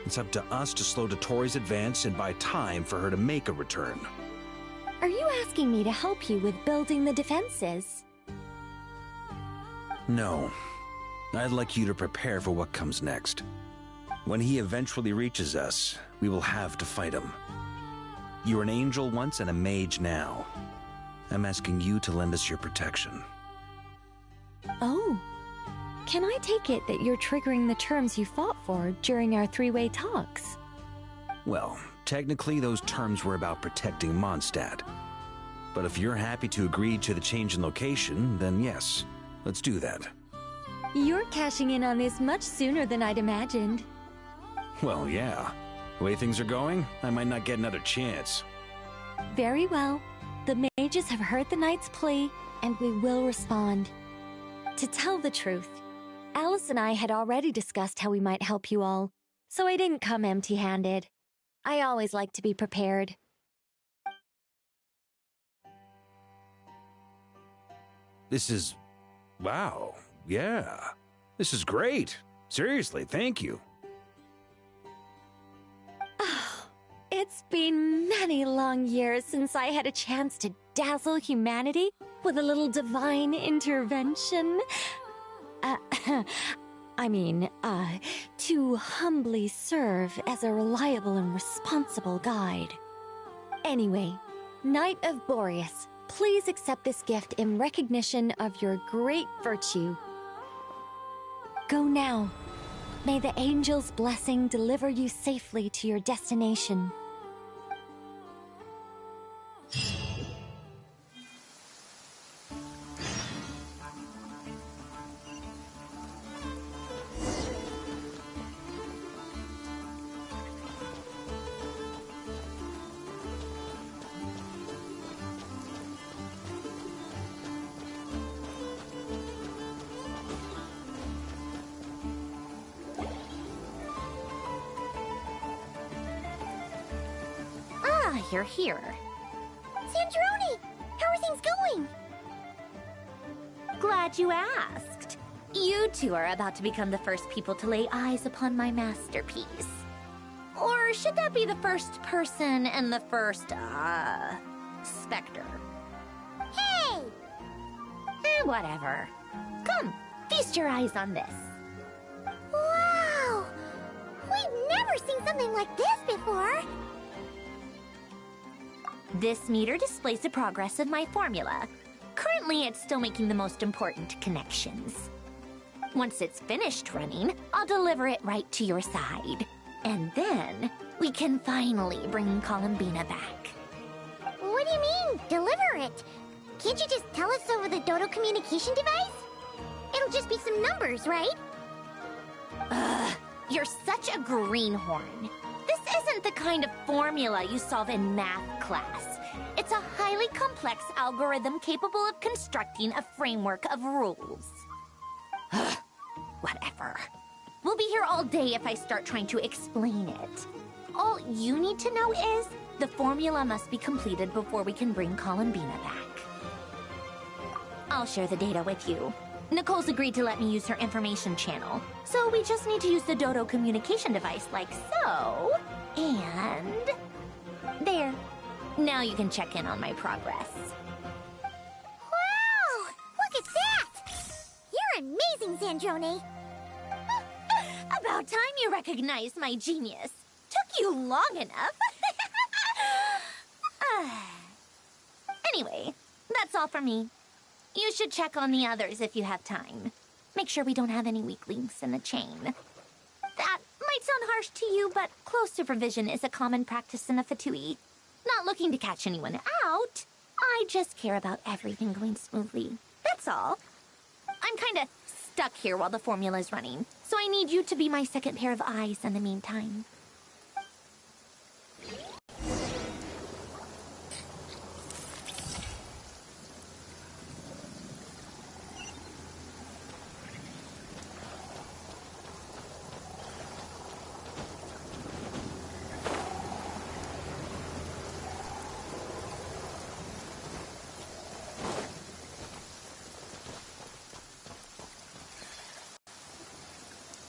It's up to us to slow Dottore's advance and buy time for her to make a return. Are you asking me to help you with building the defenses? No. I'd like you to prepare for what comes next. When he eventually reaches us, we will have to fight him. You were an angel once and a mage now. I'm asking you to lend us your protection. Oh. Can I take it that you're triggering the terms you fought for during our three-way talks? Well, technically those terms were about protecting Mondstadt. But if you're happy to agree to the change in location, then yes, let's do that. You're cashing in on this much sooner than I'd imagined. Well, yeah. The way things are going, I might not get another chance. Very well. The mages have heard the knight's plea, and we will respond. To tell the truth, Alice and I had already discussed how we might help you all, so I didn't come empty-handed. I always like to be prepared. This is... wow. Yeah. This is great. Seriously, thank you. It's been many long years since I had a chance to dazzle humanity with a little divine intervention. To humbly serve as a reliable and responsible guide. Anyway, Knight of Boreas, please accept this gift in recognition of your great virtue. Go now. May the angel's blessing deliver you safely to your destination. You're here. Sandroni! How are things going? Glad you asked. You two are about to become the first people to lay eyes upon my masterpiece. Or should that be the first person and the first, specter? Hey! Whatever. Come, feast your eyes on this. Wow! We've never seen something like this before! This meter displays the progress of my formula. Currently, it's still making the most important connections. Once it's finished running, I'll deliver it right to your side. And then, we can finally bring Columbina back. What do you mean, deliver it? Can't you just tell us over the Dodo communication device? It'll just be some numbers, right? Ugh, you're such a greenhorn. This isn't the kind of formula you solve in math class. It's a highly complex algorithm capable of constructing a framework of rules. Whatever. We'll be here all day if I start trying to explain it. All you need to know is the formula must be completed before we can bring Columbina back. I'll share the data with you. Nicole's agreed to let me use her information channel, so we just need to use the Dodo communication device like so, and... there. Now you can check in on my progress. Wow! Look at that! You're amazing, Sandroni! About time you recognized my genius. Took you long enough. Anyway, that's all for me. You should check on the others if you have time. Make sure we don't have any weak links in the chain. That might sound harsh to you, but close supervision is a common practice in the Fatui. Not looking to catch anyone out. I just care about everything going smoothly. That's all. I'm kinda stuck here while the formula's running, so I need you to be my second pair of eyes in the meantime.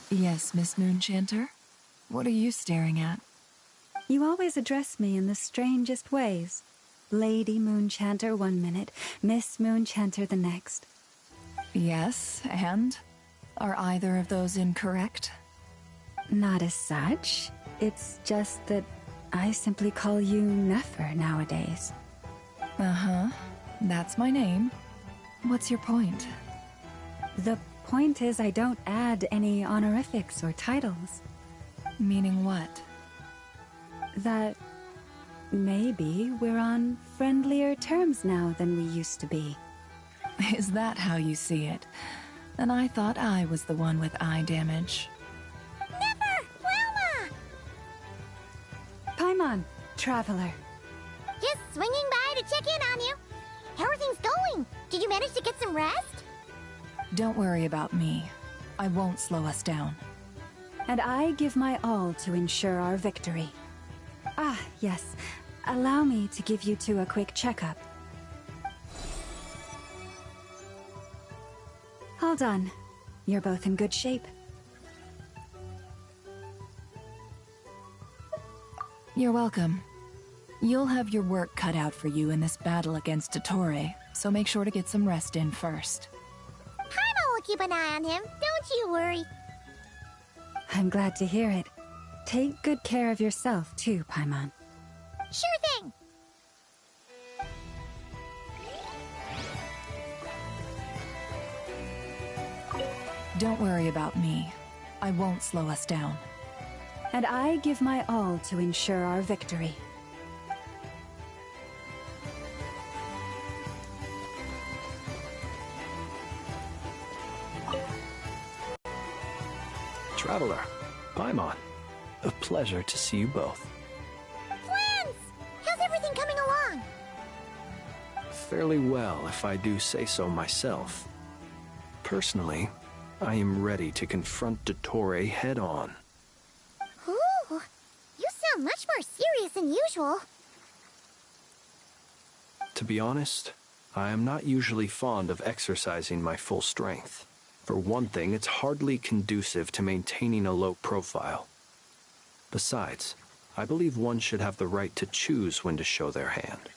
Yes, Miss Moonchanter? What are you staring at? You always address me in the strangest ways. Lady Moonchanter one minute, Miss Moonchanter the next. Yes, and? Are either of those incorrect? Not as such. It's just that I simply call you Nefer nowadays. Uh-huh. That's my name. What's your point? The point is I don't add any honorifics or titles. Meaning what? That maybe we're on friendlier terms now than we used to be. Is that how you see it? Then I thought I was the one with eye damage. Never! Wilma! Paimon, traveler. Just swinging by to check in on you. How are things going? Did you manage to get some rest? Don't worry about me. I won't slow us down. And I give my all to ensure our victory. Ah, yes. Allow me to give you two a quick checkup. All done. You're both in good shape. You're welcome. You'll have your work cut out for you in this battle against Dottore, so make sure to get some rest in first. Paimon will keep an eye on him, don't you worry. I'm glad to hear it. Take good care of yourself, too, Paimon. Sure thing! Don't worry about me. I won't slow us down. And I give my all to ensure our victory. Traveler, Paimon, a pleasure to see you both. Friends! How's everything coming along? Fairly well, if I do say so myself. Personally, I am ready to confront Dottore head-on. Ooh, you sound much more serious than usual. To be honest, I am not usually fond of exercising my full strength. For one thing, it's hardly conducive to maintaining a low profile. Besides, I believe one should have the right to choose when to show their hand.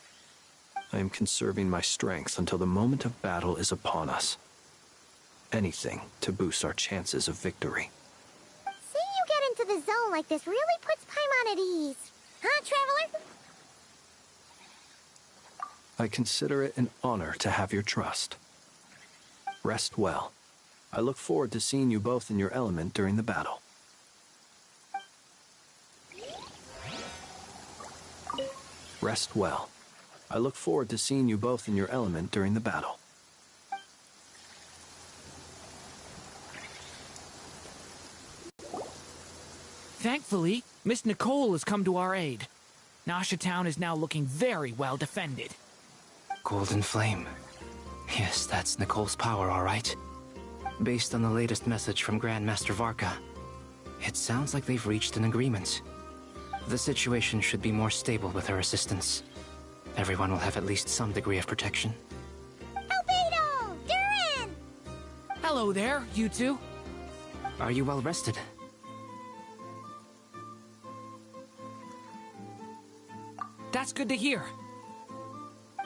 I am conserving my strength until the moment of battle is upon us. Anything to boost our chances of victory. Seeing you get into the zone like this really puts Paimon at ease. Huh, Traveler? I consider it an honor to have your trust. Rest well. I look forward to seeing you both in your element during the battle. Rest well. I look forward to seeing you both in your element during the battle. Thankfully, Miss Nicole has come to our aid. Nasha Town is now looking very well defended. Golden Flame. Yes, that's Nicole's power, all right. Based on the latest message from Grandmaster Varka, it sounds like they've reached an agreement. The situation should be more stable with her assistance. Everyone will have at least some degree of protection. Albedo! Durin! Hello there, you two. Are you well rested? That's good to hear.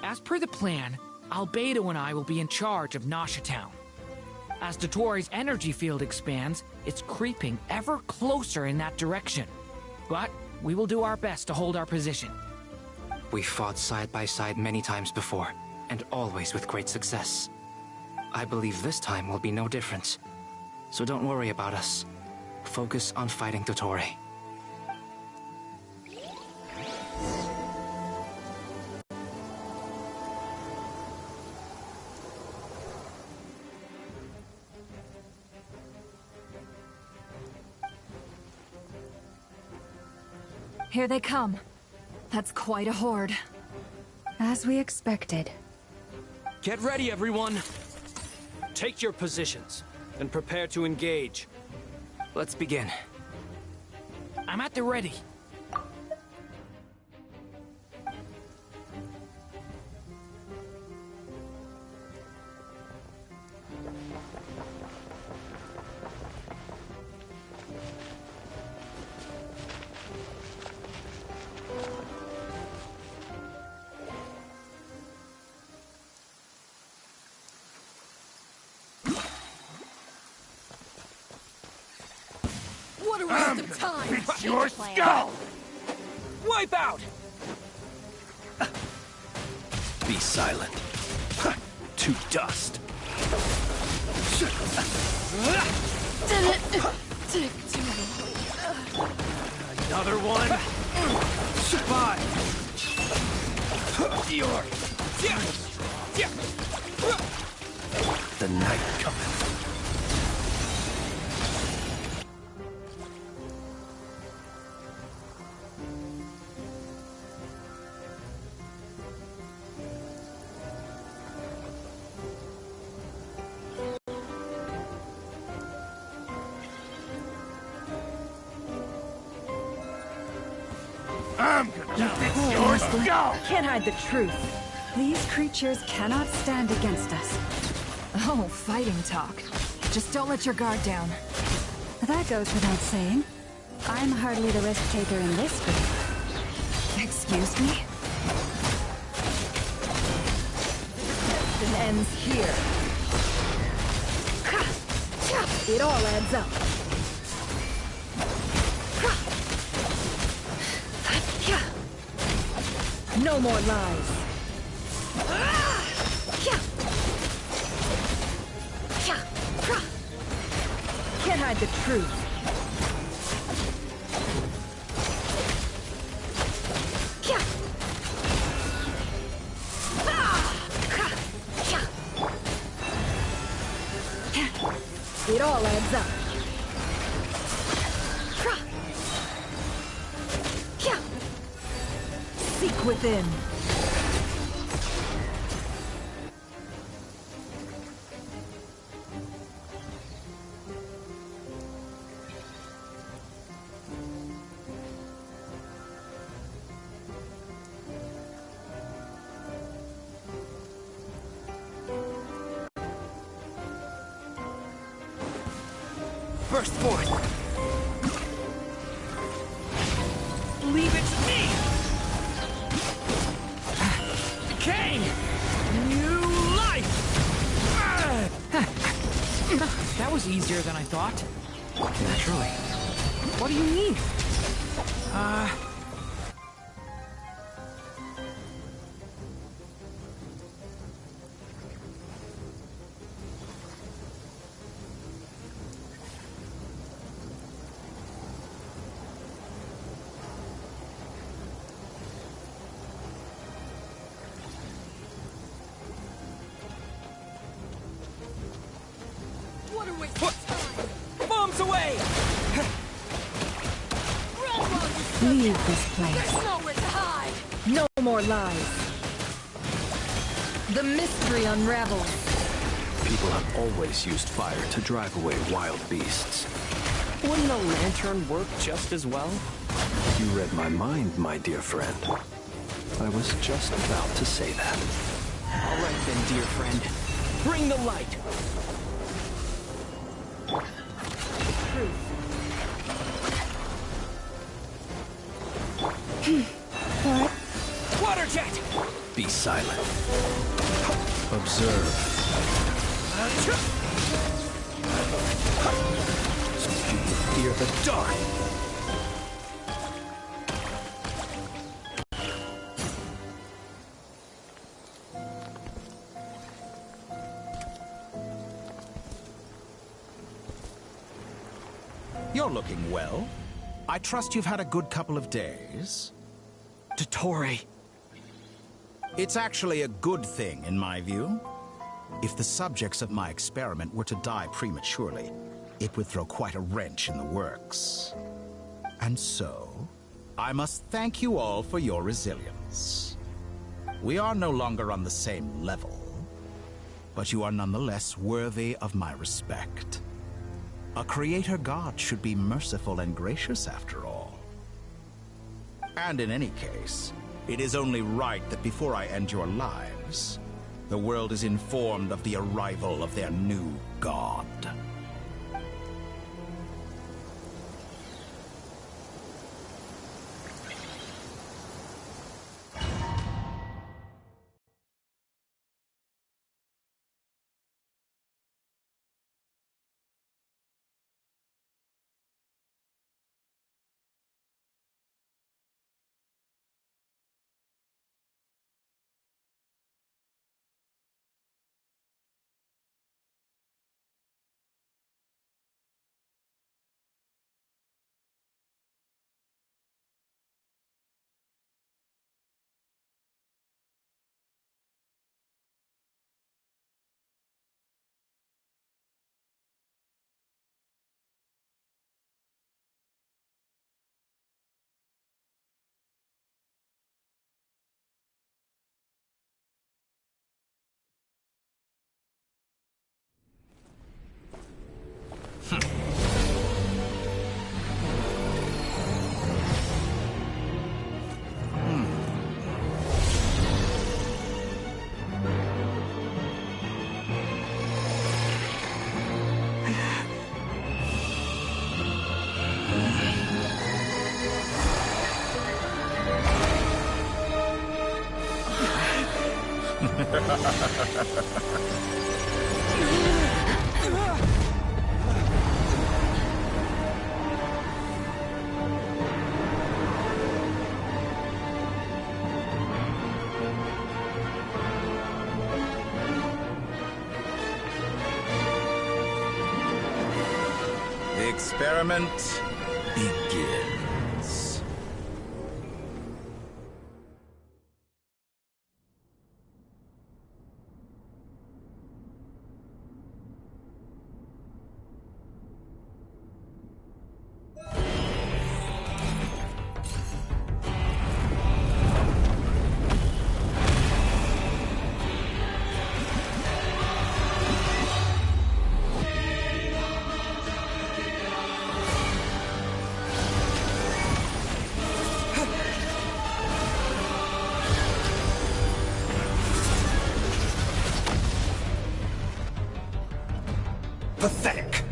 As per the plan, Albedo and I will be in charge of Nasha Town. As Dottore's energy field expands, it's creeping ever closer in that direction. But we will do our best to hold our position. We fought side by side many times before, and always with great success. I believe this time will be no different. So don't worry about us. Focus on fighting Dottore. Here they come. That's quite a horde. As we expected. Get ready, everyone! Take your positions, and prepare to engage. Let's begin. I'm at the ready. What a waste of time! It's your skull! Wipe out! Be silent. To dust. Did it take too long? Another one? 5. The night cometh. I'm gonna fix your skull! Can't hide the truth. These creatures cannot stand against us. Oh, fighting talk. Just don't let your guard down. That goes without saying. I'm hardly the risk taker in this group. Excuse me? It ends here. It all adds up. No more lies. Can't hide the truth. It all adds up. Seek within. Burst forth! Leave it to me! Kang! New life! That was easier than I thought. Naturally. What do you need? What a waste of time! Bombs away! Run while you Leave this place. There's nowhere to hide! No more lies. The mystery unravels. People have always used fire to drive away wild beasts. Wouldn't a lantern work just as well? You read my mind, my dear friend. I was just about to say that. All right then, dear friend. Bring the light! What? Water jet! Be silent. Observe. Fear the dark. You're looking well. I trust you've had a good couple of days. Dottore. It's actually a good thing, in my view. If the subjects of my experiment were to die prematurely, it would throw quite a wrench in the works. And so, I must thank you all for your resilience. We are no longer on the same level, but you are nonetheless worthy of my respect. A creator god should be merciful and gracious after all. And in any case, it is only right that before I end your lives, the world is informed of the arrival of their new god. The experiment begins. Pathetic.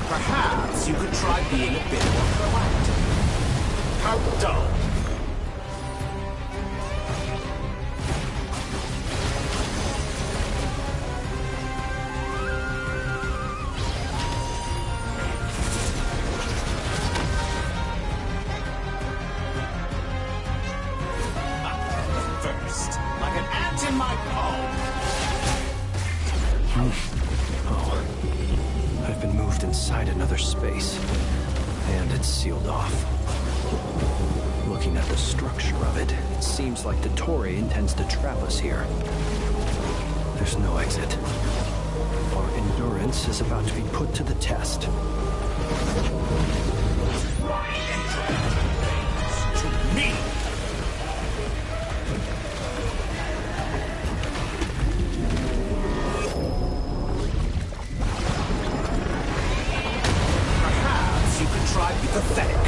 Perhaps you could try being a bit more proactive. How dull. First, like an ant in my palm. Oh, I've been moved inside another space, and it's sealed off. Looking at the structure of it, it seems like Dottore intends to trap us here. There's no exit. Our endurance is about to be put to the test. To me! Perhaps you could try be pathetic.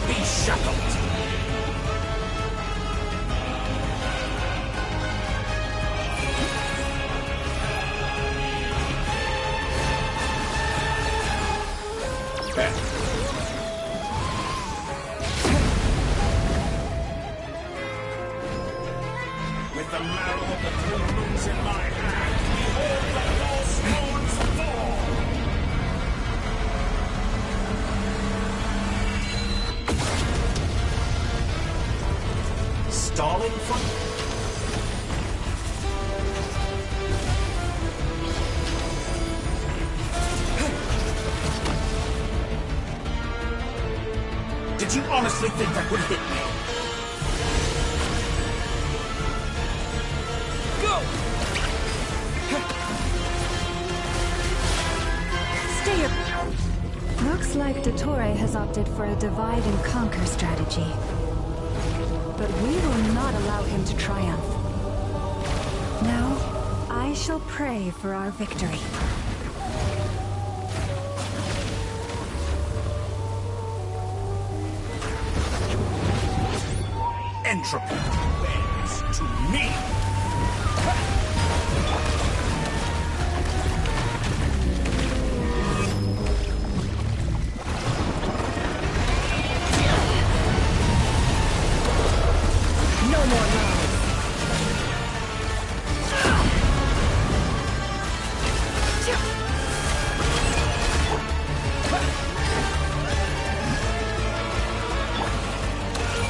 Be shackled. Did you honestly think that would hit me? Go! Stay up. Looks like Dottore has opted for a divide and conquer strategy. But we will not allow him to triumph. Now, I shall pray for our victory. Entropy bends to me! No more lies.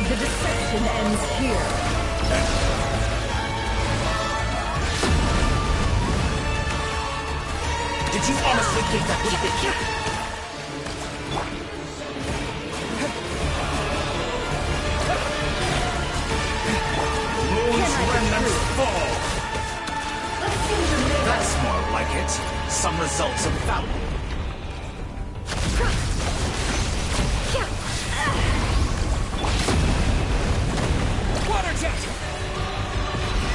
The deception ends here. Did you honestly think that would hit you? Moon's remnants fall! That's more like it. Some results of valor. Water jet!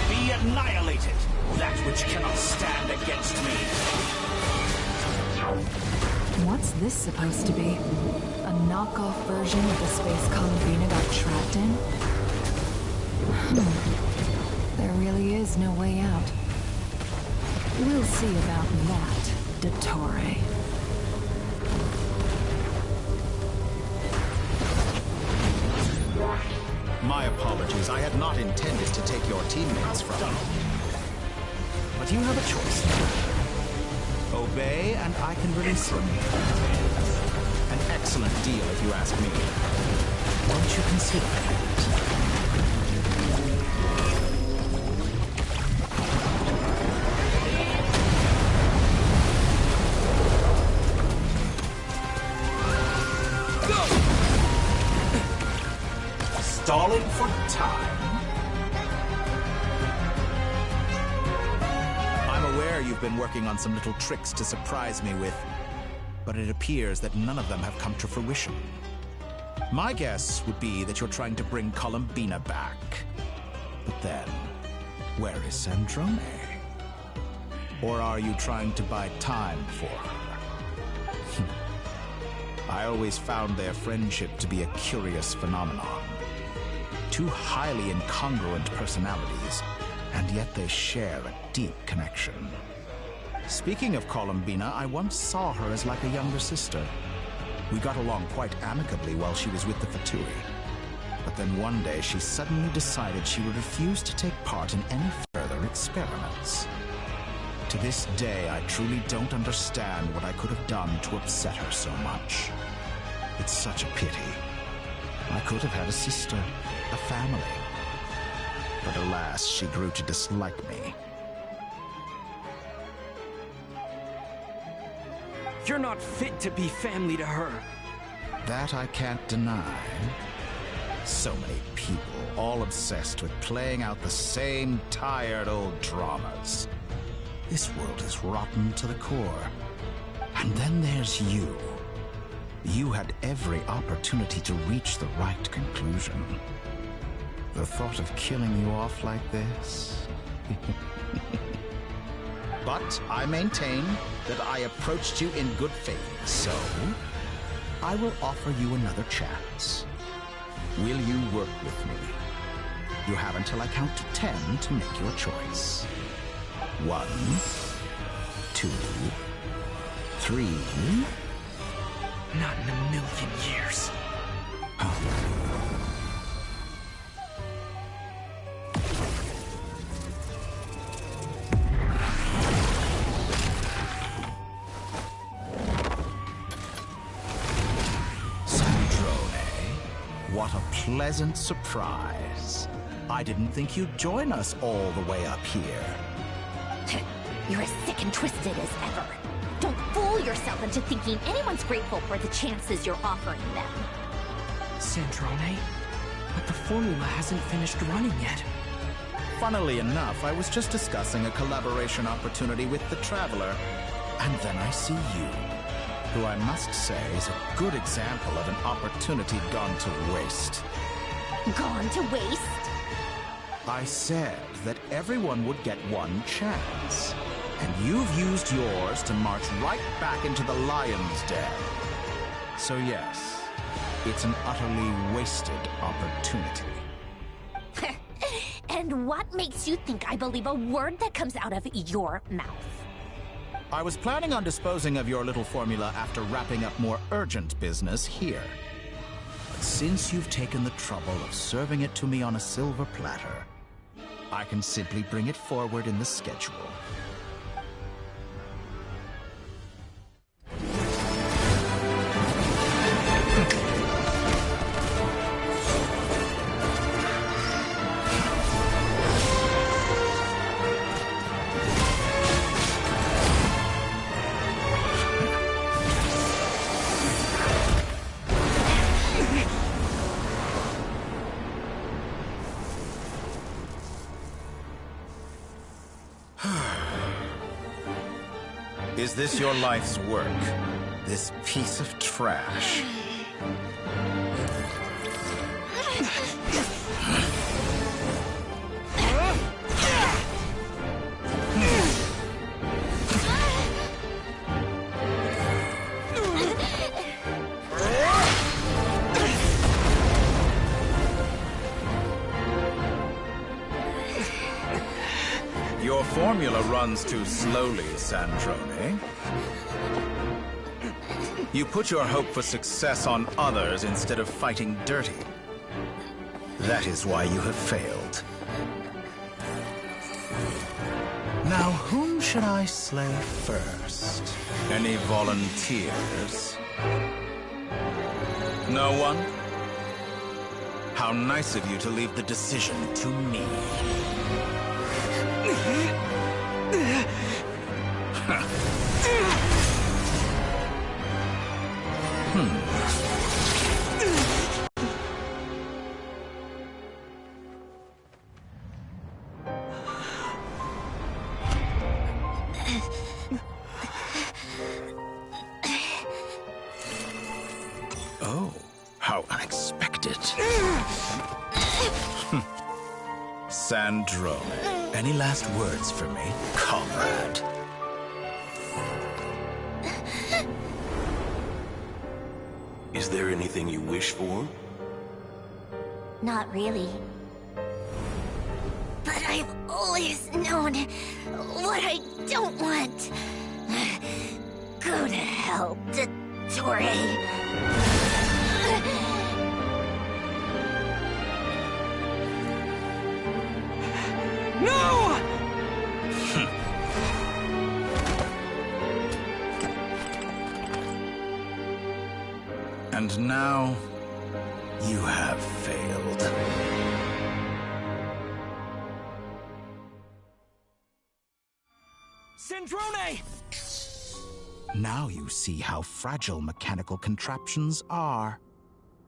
Be annihilated, that which cannot stand against me. What's this supposed to be? A knockoff version of the space Columbina got trapped in? There really is no way out. We'll see about that, Dottore. My apologies, I had not intended to take your teammates from you. But you have a choice. Obey, and I can release them. An excellent deal, if you ask me. Won't you consider it? Stalling for time. I'm aware you've been working on some little tricks to surprise me with, but it appears that none of them have come to fruition. My guess would be that you're trying to bring Columbina back. But then, where is Sandrone? Or are you trying to buy time for her? I always found their friendship to be a curious phenomenon. Two highly incongruent personalities, and yet they share a deep connection. Speaking of Columbina, I once saw her as like a younger sister. We got along quite amicably while she was with the Fatui. But then one day she suddenly decided she would refuse to take part in any further experiments. To this day, I truly don't understand what I could have done to upset her so much. It's such a pity. I could have had a sister, a family. But alas, she grew to dislike me. You're not fit to be family to her. That I can't deny. So many people, all obsessed with playing out the same tired old dramas. This world is rotten to the core. And then there's you. You had every opportunity to reach the right conclusion. The thought of killing you off like this? But I maintain that I approached you in good faith, so I will offer you another chance. Will you work with me? You have until I count to 10 to make your choice. 1, 2, 3. Not in a million years. What a pleasant surprise. I didn't think you'd join us all the way up here. You're as sick and twisted as ever. Don't fool yourself into thinking anyone's grateful for the chances you're offering them. Sandrone, but the formula hasn't finished running yet. Funnily enough, I was just discussing a collaboration opportunity with the Traveler, and then I see you, who I must say is a good example of an opportunity gone to waste. Gone to waste? I said that everyone would get one chance, and you've used yours to march right back into the lion's den. So yes, it's an utterly wasted opportunity. And what makes you think I believe a word that comes out of your mouth? I was planning on disposing of your little formula after wrapping up more urgent business here. But since you've taken the trouble of serving it to me on a silver platter, I can simply bring it forward in the schedule. Is this your life's work? This piece of trash? Your formula runs too slowly, Sandrone. You put your hope for success on others instead of fighting dirty. That is why you have failed. Now, whom should I slay first? Any volunteers? No one? How nice of you to leave the decision to me. Oh, how unexpected. Sandrone, any last words for me, comrade? Is there anything you wish for? Not really. But I've always known what I don't want. Go to hell, Dottore. No! And now, you have failed. Sandrone! Now you see how fragile mechanical contraptions are.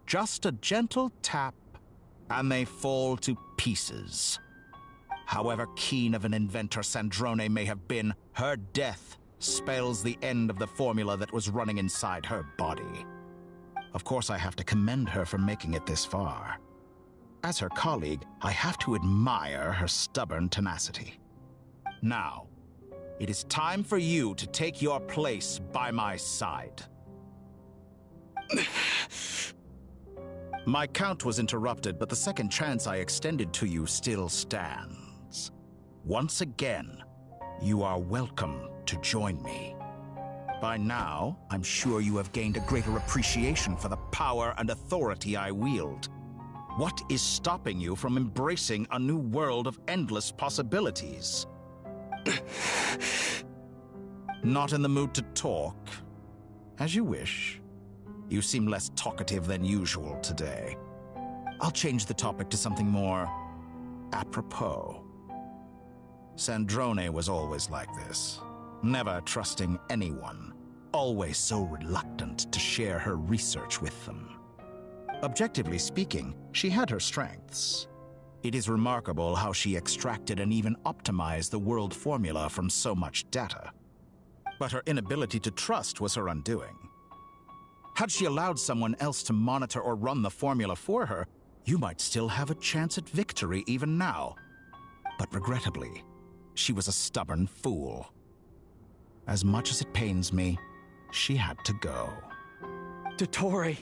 Just a gentle tap, and they fall to pieces. However keen of an inventor Sandrone may have been, her death spells the end of the formula that was running inside her body. Of course, I have to commend her for making it this far. As her colleague, I have to admire her stubborn tenacity. Now, it is time for you to take your place by my side. My count was interrupted, but the second chance I extended to you still stands. Once again, you are welcome to join me. By now, I'm sure you have gained a greater appreciation for the power and authority I wield. What is stopping you from embracing a new world of endless possibilities? Not in the mood to talk? As you wish. You seem less talkative than usual today. I'll change the topic to something more apropos. Sandrone was always like this, never trusting anyone, always so reluctant to share her research with them. Objectively speaking, she had her strengths. It is remarkable how she extracted and even optimized the world formula from so much data. But her inability to trust was her undoing. Had she allowed someone else to monitor or run the formula for her, you might still have a chance at victory even now. But regrettably, she was a stubborn fool. As much as it pains me, she had to go. Dottore.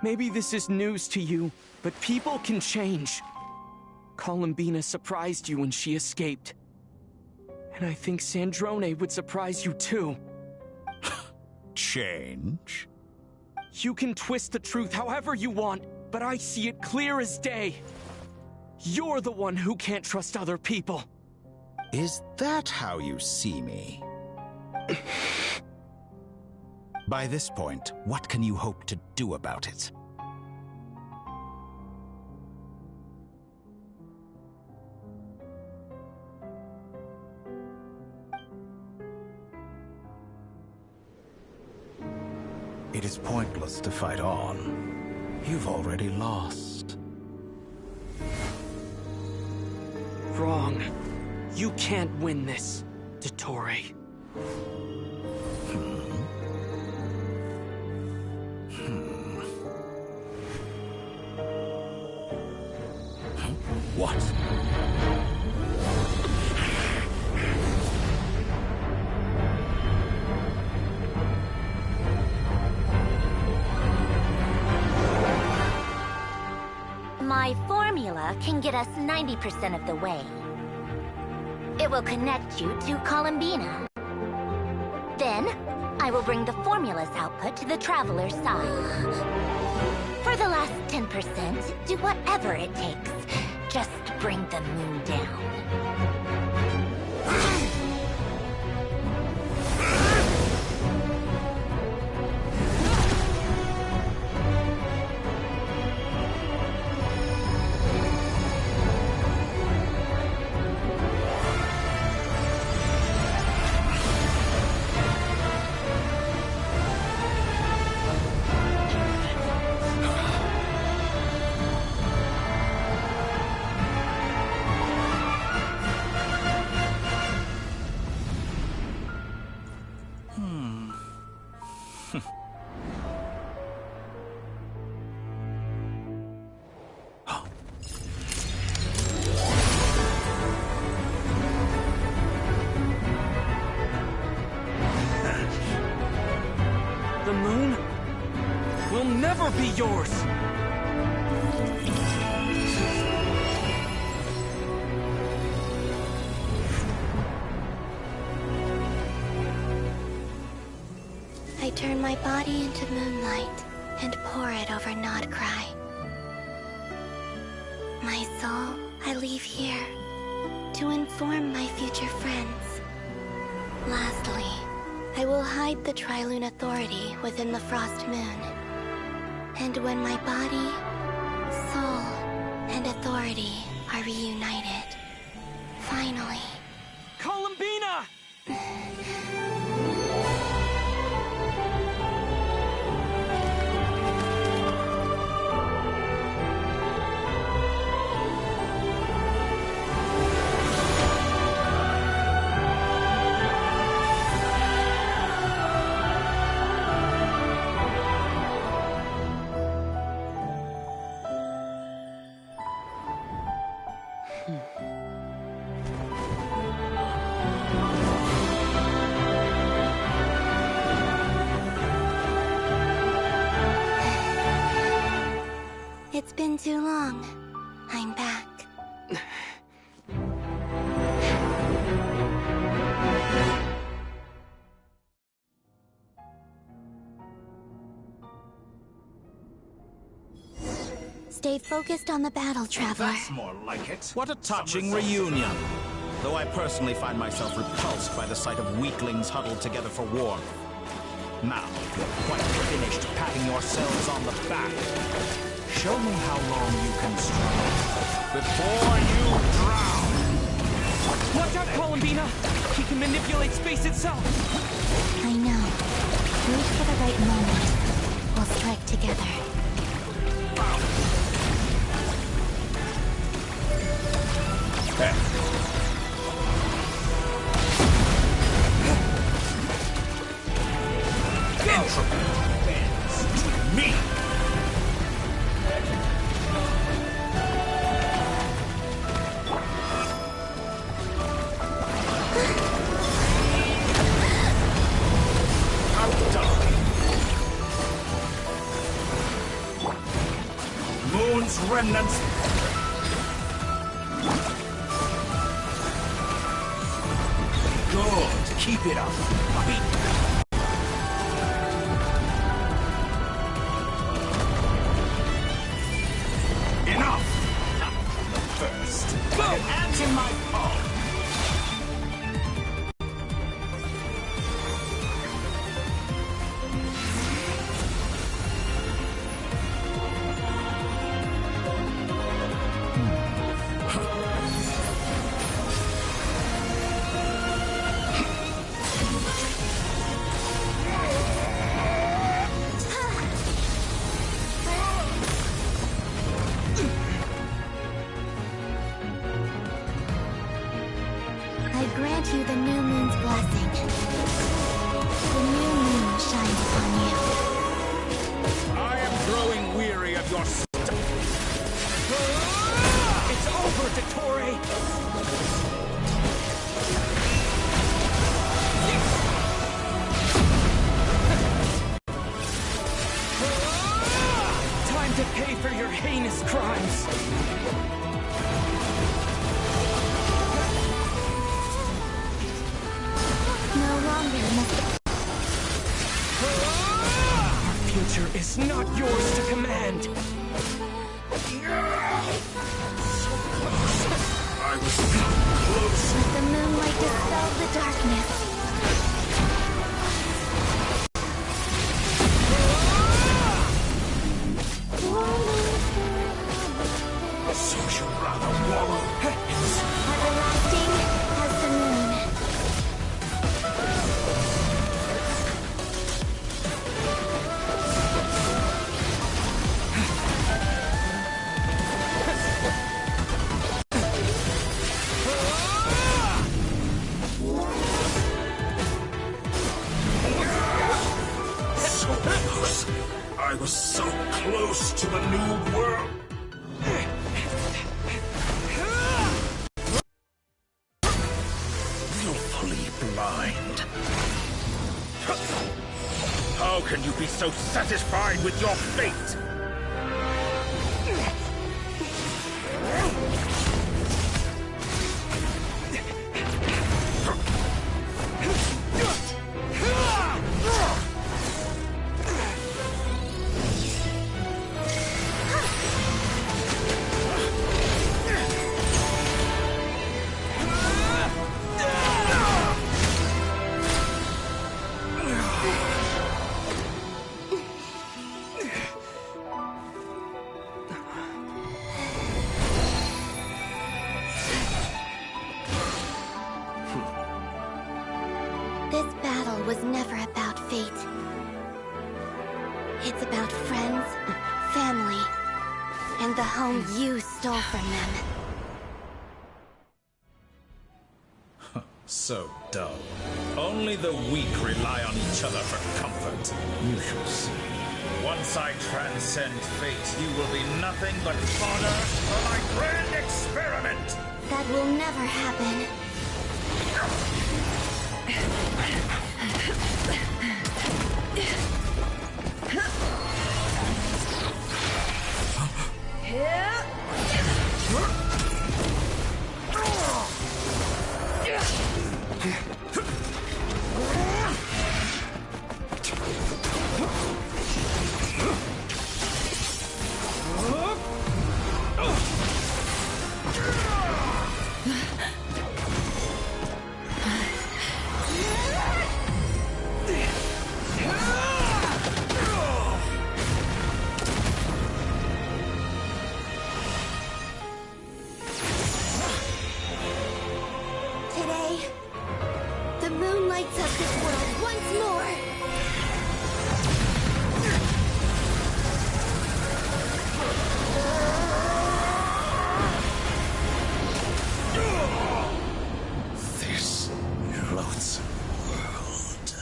Maybe this is news to you, but people can change. Columbina surprised you when she escaped. And I think Sandrone would surprise you too. Change? You can twist the truth however you want, but I see it clear as day. You're the one who can't trust other people. Is that how you see me? By this point, what can you hope to do about it? It is pointless to fight on. You've already lost. Wrong. You can't win this, Dottore. What? My formula can get us 90% of the way. It will connect you to Columbina. Then, I will bring the formula's output to the Traveler's side. For the last 10%, do whatever it takes. Just bring the moon down. The moon will never be yours! I turn my body into moonlight and pour it over Nodcry. My soul, I leave here to inform my future friends. Lastly, I will hide the Trilune Authority within the Frost Moon. And when my body, soul, and authority are reunited, finally... Columbina! It's been too long. I'm back. Stay focused on the battle, Traveler. That's more like it. What a touching reunion. Though I personally find myself repulsed by the sight of weaklings huddled together for warmth. Now, you're quite finished patting yourselves on the back. Show me how long you can struggle before you drown! Watch out, Columbina! He can manipulate space itself! I know. Wait for the right moment. We'll strike together. Me! Moon's remnants. Good. Keep it up. Enough. First. Go. Ant in my palm. I grant you the new moon's blessing. The new moon shines upon you. I am growing weary of your stuff. It's over, Dottore! Time to pay for your heinous crimes! No longer must Our future is not yours to command! I was so close. let the moonlight dispel the darkness. So you'd rather wallow Everlasting as the moon. so close. I was so close to the new world. Willfully blind. How can you be so satisfied with your fate? This battle was never about fate. It's about friends, family, and the home you stole from them. So dull. Only the weak rely on each other for comfort. You shall see. Once I transcend fate, you will be nothing but fodder for my grand experiment! That will never happen. Today, the moon lights up this world once more. Cloud's world.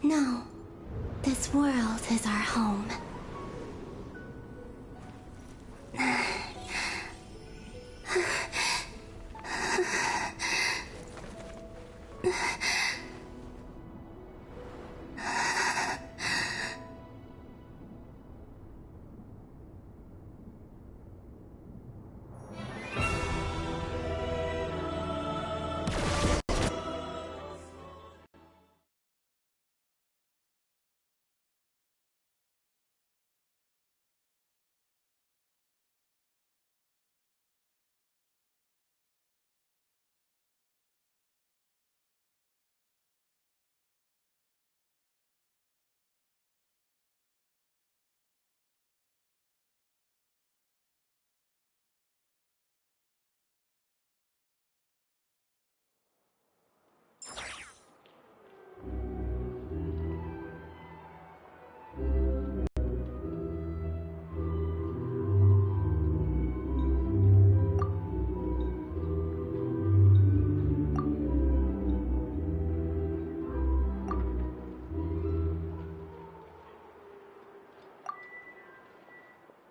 No. This world is our home.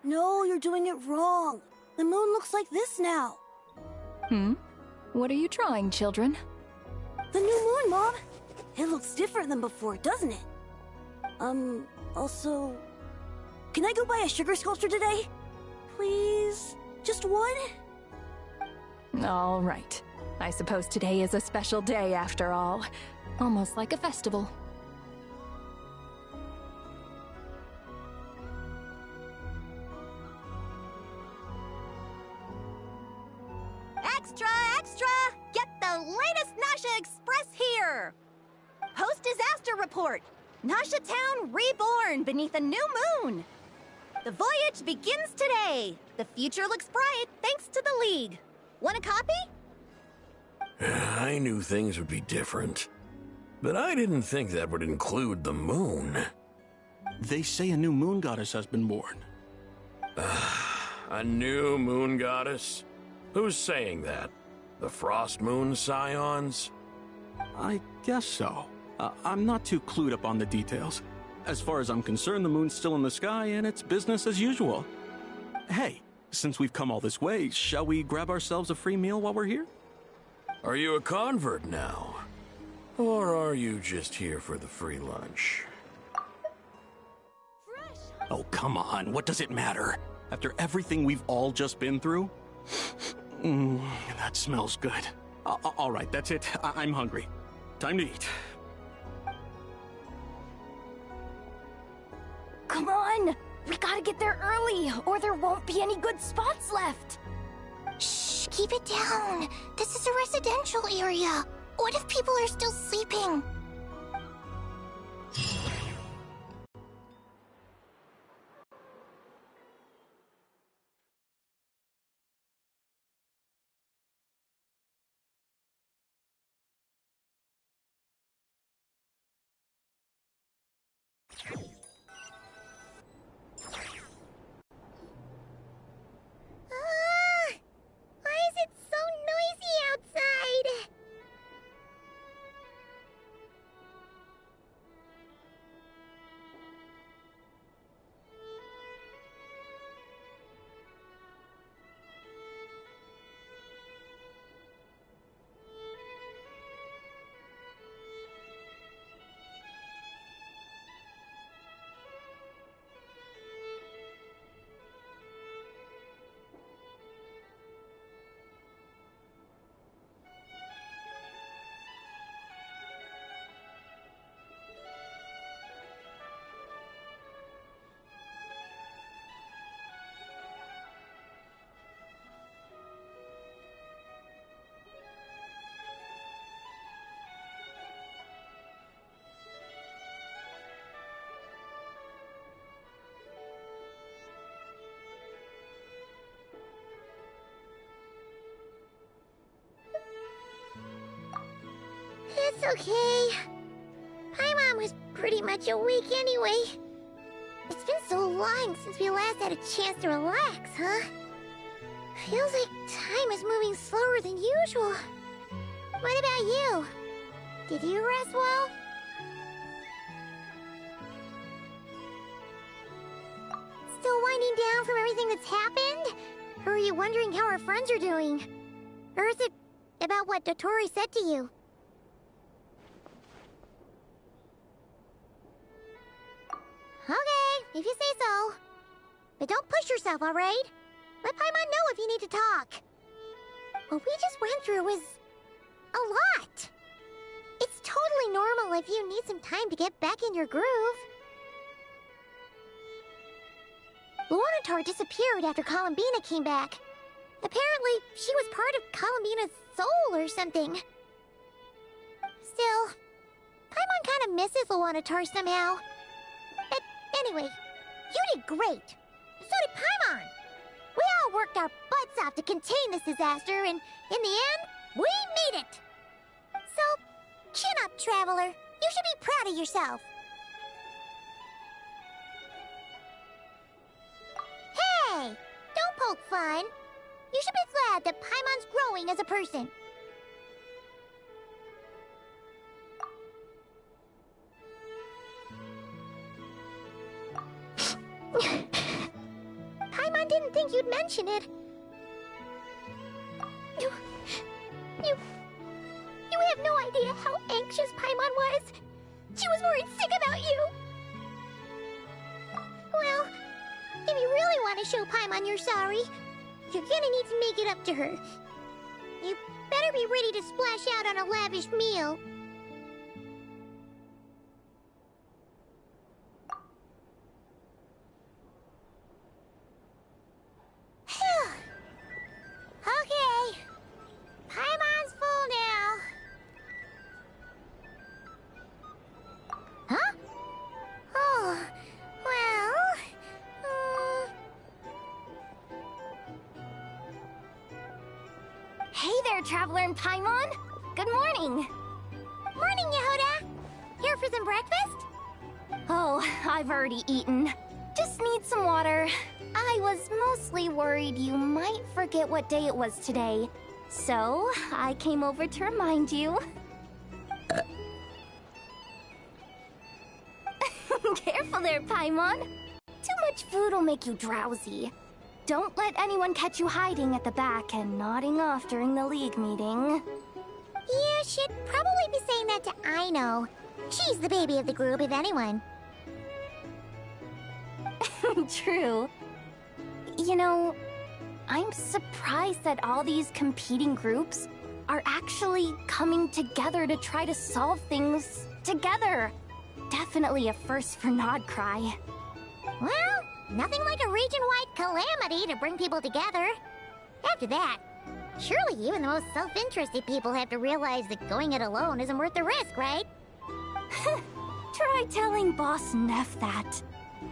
No, you're doing it wrong. The moon looks like this now. What are you drawing, children? The new moon, Mom! It looks different than before, doesn't it? Also... Can I go buy a sugar sculpture today? Please? Just one? All right. I suppose today is a special day after all. Almost like a festival. Extra, extra! Get the latest Nasha Express here! Post-disaster report! Nasha Town reborn beneath a new moon! The voyage begins today! The future looks bright thanks to the League. Want a copy? I knew things would be different, but I didn't think that would include the moon. They say a new moon goddess has been born. A new moon goddess? Who's saying that? The Frost Moon Scions? I guess so. I'm not too clued up on the details. As far as I'm concerned, the moon's still in the sky and it's business as usual. Hey, since we've come all this way, shall we grab ourselves a free meal while we're here? Are you a convert now? Or are you just here for the free lunch? Oh, come on. What does it matter? After everything we've all just been through? That smells good. All right, that's it. I'm hungry. Time to eat. Come on! We gotta get there early, or there won't be any good spots left! Shh, keep it down. This is a residential area. What if people are still sleeping? Why is it so noisy outside? It's okay. Paimon was pretty much awake anyway. long since we last had a chance to relax, huh? Feels like time is moving slower than usual. What about you? Did you rest well? Still winding down from everything that's happened? Or are you wondering how our friends are doing? Or is it about what Dotori said to you? Okay, if you say so. But don't push yourself, alright? Let Paimon know if you need to talk. What we just went through was a lot. It's totally normal if you need some time to get back in your groove. Luanatar disappeared after Columbina came back. Apparently, she was part of Columbina's soul or something. Still, Paimon kind of misses Luanatar somehow. But anyway, you did great. So did Paimon. We all worked our butts off to contain this disaster, and in the end, we made it. So, chin up, Traveler. You should be proud of yourself. Hey, don't poke fun. You should be glad that Paimon's growing as a person. Paimon didn't think you'd mention it. You have no idea how anxious Paimon was. She was worried sick about you. Well, if you really want to show Paimon you're sorry, you're gonna need to make it up to her. You better be ready to splash out on a lavish meal. Okay. Paimon's full now. Huh? Oh, well... Hey there, Traveler and Paimon! Good morning! Morning, Yehuda! Here for some breakfast? Oh, I've already eaten. Just need some water. I was mostly worried you might forget what day it was today. So, I came over to remind you. Careful there, Paimon. Too much food will make you drowsy. Don't let anyone catch you hiding at the back and nodding off during the League meeting. You should probably be saying that to Aino. She's the baby of the group, if anyone. True. You know, I'm surprised that all these competing groups are actually coming together to try to solve things together. Definitely a first for Nodcry. Well, nothing like a region-wide calamity to bring people together. After that, surely even the most self-interested people have to realize that going it alone isn't worth the risk, right? Try telling Boss Neff that.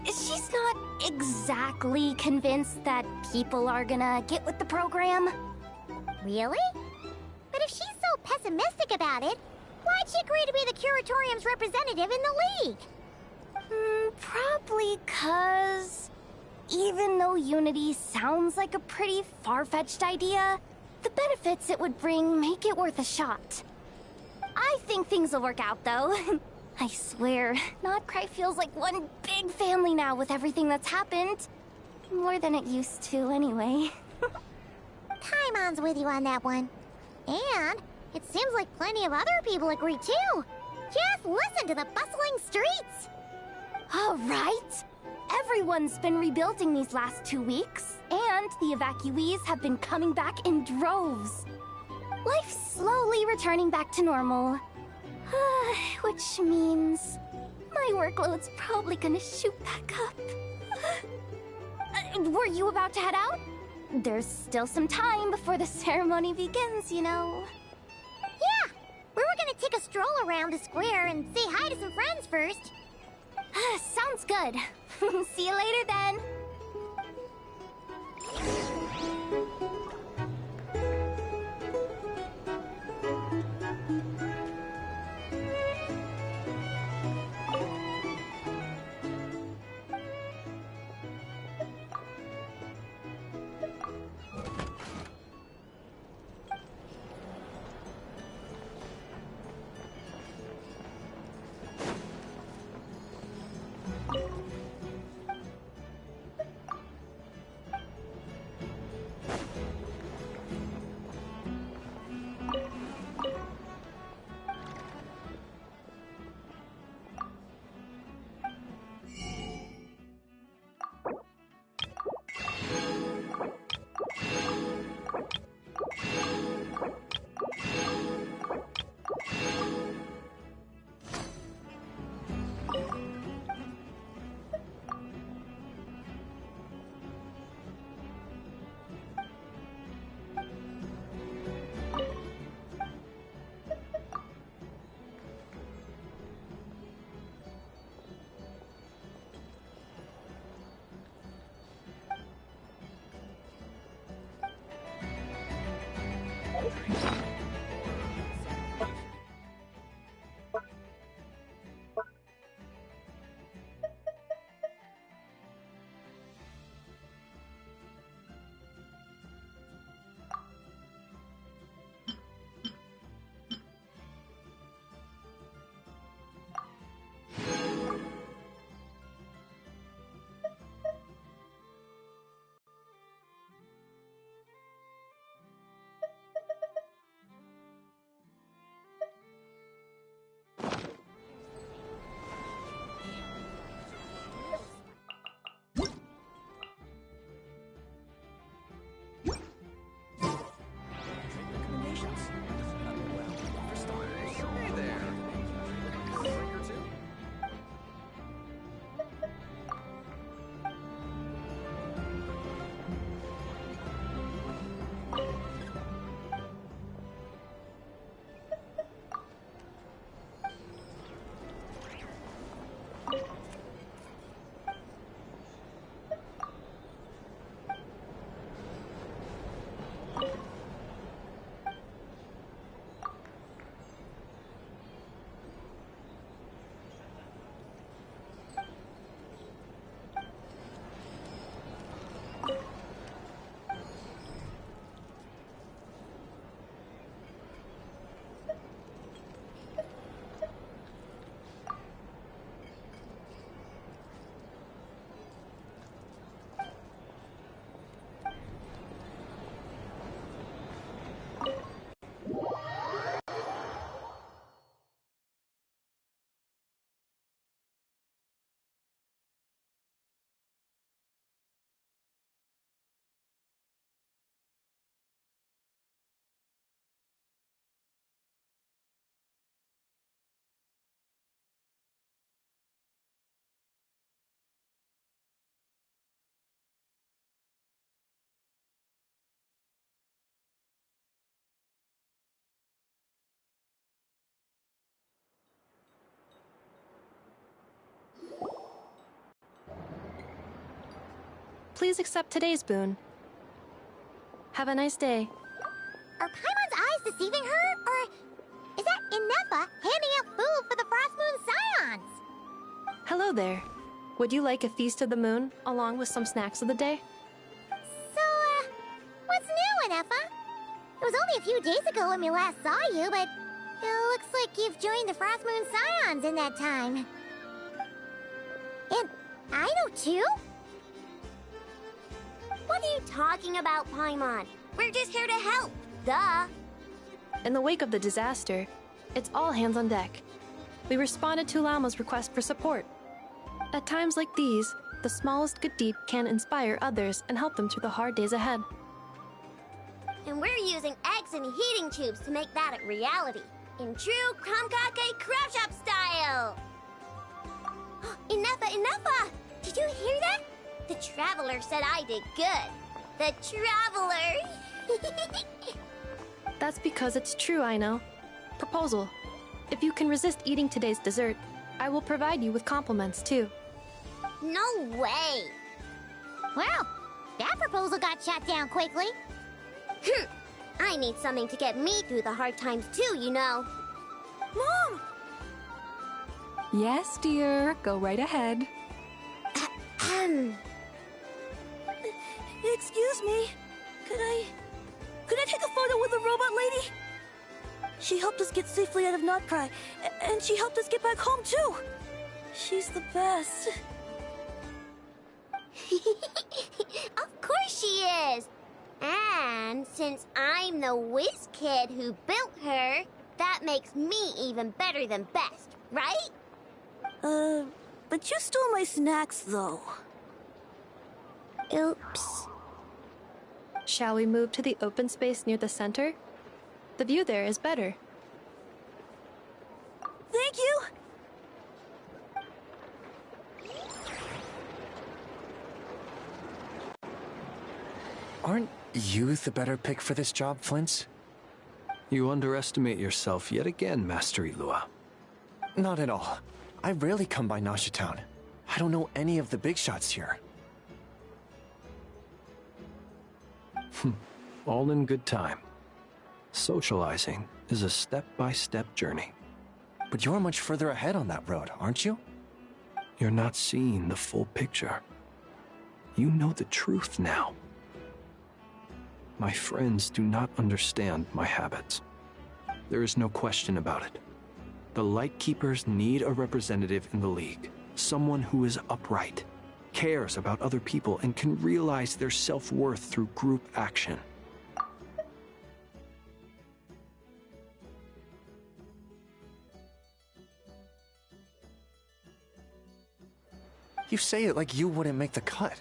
She's not exactly convinced that people are gonna get with the program. Really? But if she's so pessimistic about it, why'd she agree to be the Curatorium's representative in the League? Probably 'cause... even though Unity sounds like a pretty far-fetched idea, the benefits it would bring make it worth a shot. I think things will work out, though. I swear, Nodcry feels like one big family now with everything that's happened. More than it used to, anyway. Paimon's with you on that one. And it seems like plenty of other people agree, too. Just listen to the bustling streets! All right. Everyone's been rebuilding these last 2 weeks, and the evacuees have been coming back in droves. Life's slowly returning back to normal. Which means my workload's probably gonna shoot back up. Were you about to head out? There's still some time before the ceremony begins, you know. Yeah, we were gonna take a stroll around the square and say hi to some friends first. Sounds good. See you later then. please accept today's boon. Have a nice day. Are Paimon's eyes deceiving her? Or is that Inefa handing out food for the Frost Moon Scions? Hello there. Would you like a feast of the moon, along with some snacks of the day? So, what's new, Inefa? It was only a few days ago when we last saw you, but it looks like you've joined the Frost Moon Scions in that time. And I know too? What are you talking about, Paimon? We're just here to help. Duh. In the wake of the disaster, it's all hands on deck. We responded to Lama's request for support. At times like these, the smallest good deed can inspire others and help them through the hard days ahead. And we're using eggs and heating tubes to make that a reality. In true Krumkake Craft Shop style! Enough! Did you hear that? The Traveler said I did good. The Traveler! That's because it's true, I know. Proposal. If you can resist eating today's dessert, I will provide you with compliments, too. No way! Well, that proposal got shot down quickly. I need something to get me through the hard times too, you know. Mom! Yes, dear. Go right ahead. Excuse me. Could I take a photo with the robot lady? She helped us get safely out of Notcry, and she helped us get back home too. She's the best. Of course she is! And since I'm the whiz kid who built her, that makes me even better than best, right? But you stole my snacks, though. Oops. Shall we move to the open space near the center? The view there is better. Thank you! Aren't you the better pick for this job, Flint? You underestimate yourself yet again, Master Ilua. Not at all. I rarely come by Nasha Town. I don't know any of the big shots here. All in good time. Socializing is a step-by-step journey. But you're much further ahead on that road, aren't you? You're not seeing the full picture. You know the truth now. My friends do not understand my habits. There is no question about it. The Lightkeepers need a representative in the League. Someone who is upright, cares about other people, and can realize their self-worth through group action. You say it like you wouldn't make the cut.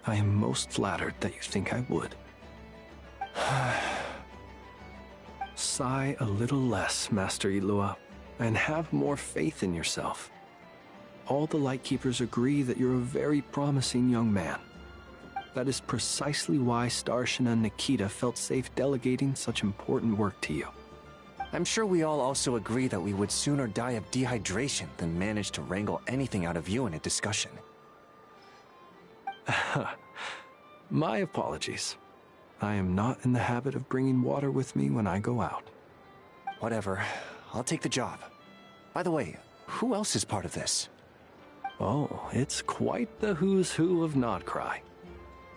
I am most flattered that you think I would. Sigh a little less, Master Ilua, and have more faith in yourself. All the Lightkeepers agree that you're a very promising young man. That is precisely why Starshina Nikita felt safe delegating such important work to you. I'm sure we all also agree that we would sooner die of dehydration than manage to wrangle anything out of you in a discussion. My apologies. I am not in the habit of bringing water with me when I go out. Whatever. I'll take the job. By the way, who else is part of this? Oh, it's quite the who's who of Nodcry.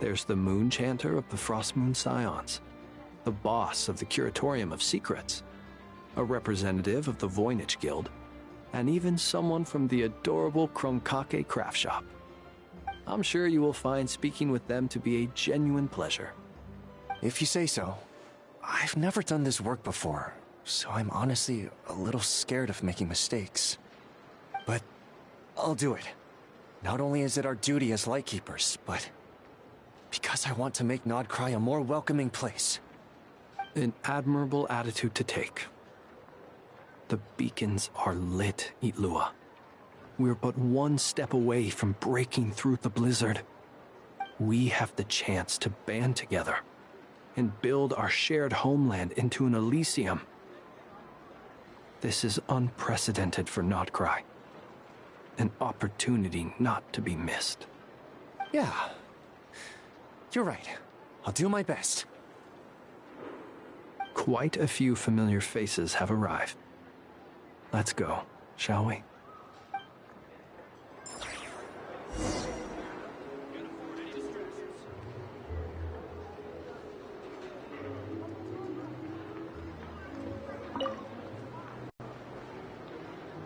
There's the Moon Chanter of the Frost Moon Scions, the boss of the Curatorium of Secrets, a representative of the Voynich Guild, and even someone from the adorable Krumkake Craft Shop. I'm sure you will find speaking with them to be a genuine pleasure. If you say so. I've never done this work before, so I'm honestly a little scared of making mistakes. But I'll do it. Not only is it our duty as Lightkeepers, but because I want to make Nodcry a more welcoming place. An admirable attitude to take. The beacons are lit, Ilua. We're but one step away from breaking through the blizzard. We have the chance to band together and build our shared homeland into an Elysium. This is unprecedented for Nodcry. An opportunity not to be missed. Yeah, You're right. I'll do my best. Quite a few familiar faces have arrived. Let's go, shall we?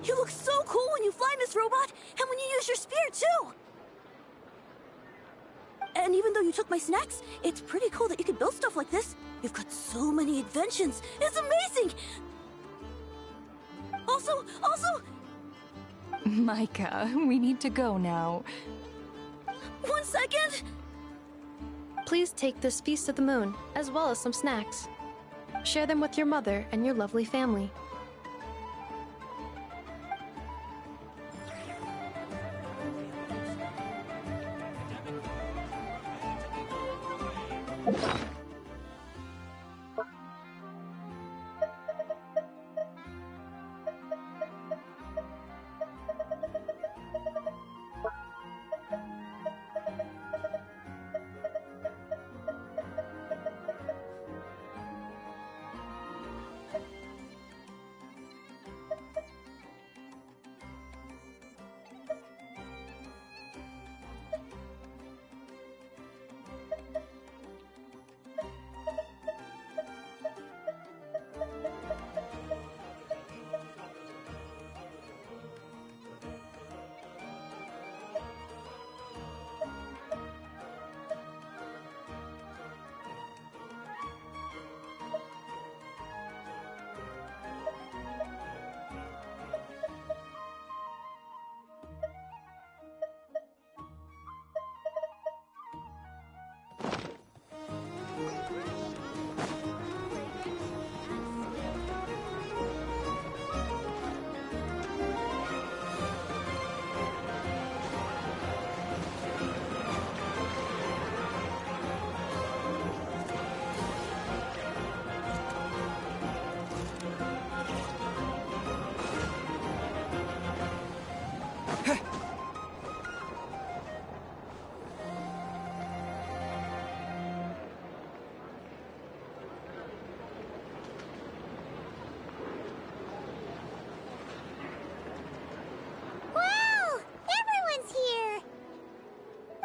You look so cool when you fly, Miss Robot, and when you use your spear, too! And even though you took my snacks, it's pretty cool that you can build stuff like this. You've got so many inventions. It's amazing! Also... Micah, we need to go now. 1 second! Please take this Feast of the Moon, as well as some snacks. Share them with your mother and your lovely family.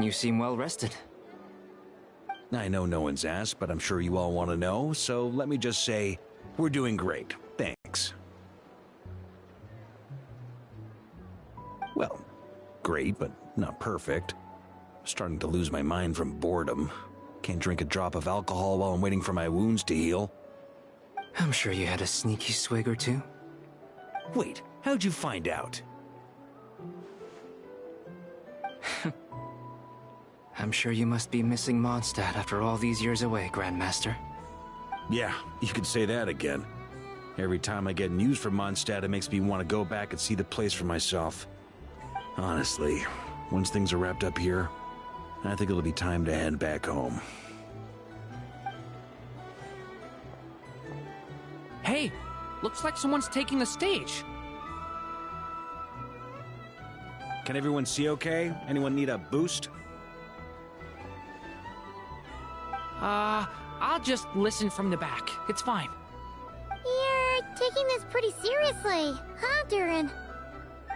You seem well rested. I know no one's asked, but I'm sure you all want to know, so let me just say, we're doing great. Thanks. Well, great, but not perfect. Starting to lose my mind from boredom. Can't drink a drop of alcohol while I'm waiting for my wounds to heal. I'm sure you had a sneaky swig or two. Wait, how'd you find out? I'm sure you must be missing Mondstadt after all these years away, Grandmaster. Yeah, you could say that again. Every time I get news from Mondstadt, it makes me want to go back and see the place for myself. Honestly, once things are wrapped up here, I think it'll be time to head back home. Hey, looks like someone's taking the stage. Can everyone see okay? Anyone need a boost? I'll just listen from the back. It's fine. You're taking this pretty seriously, huh, Durin?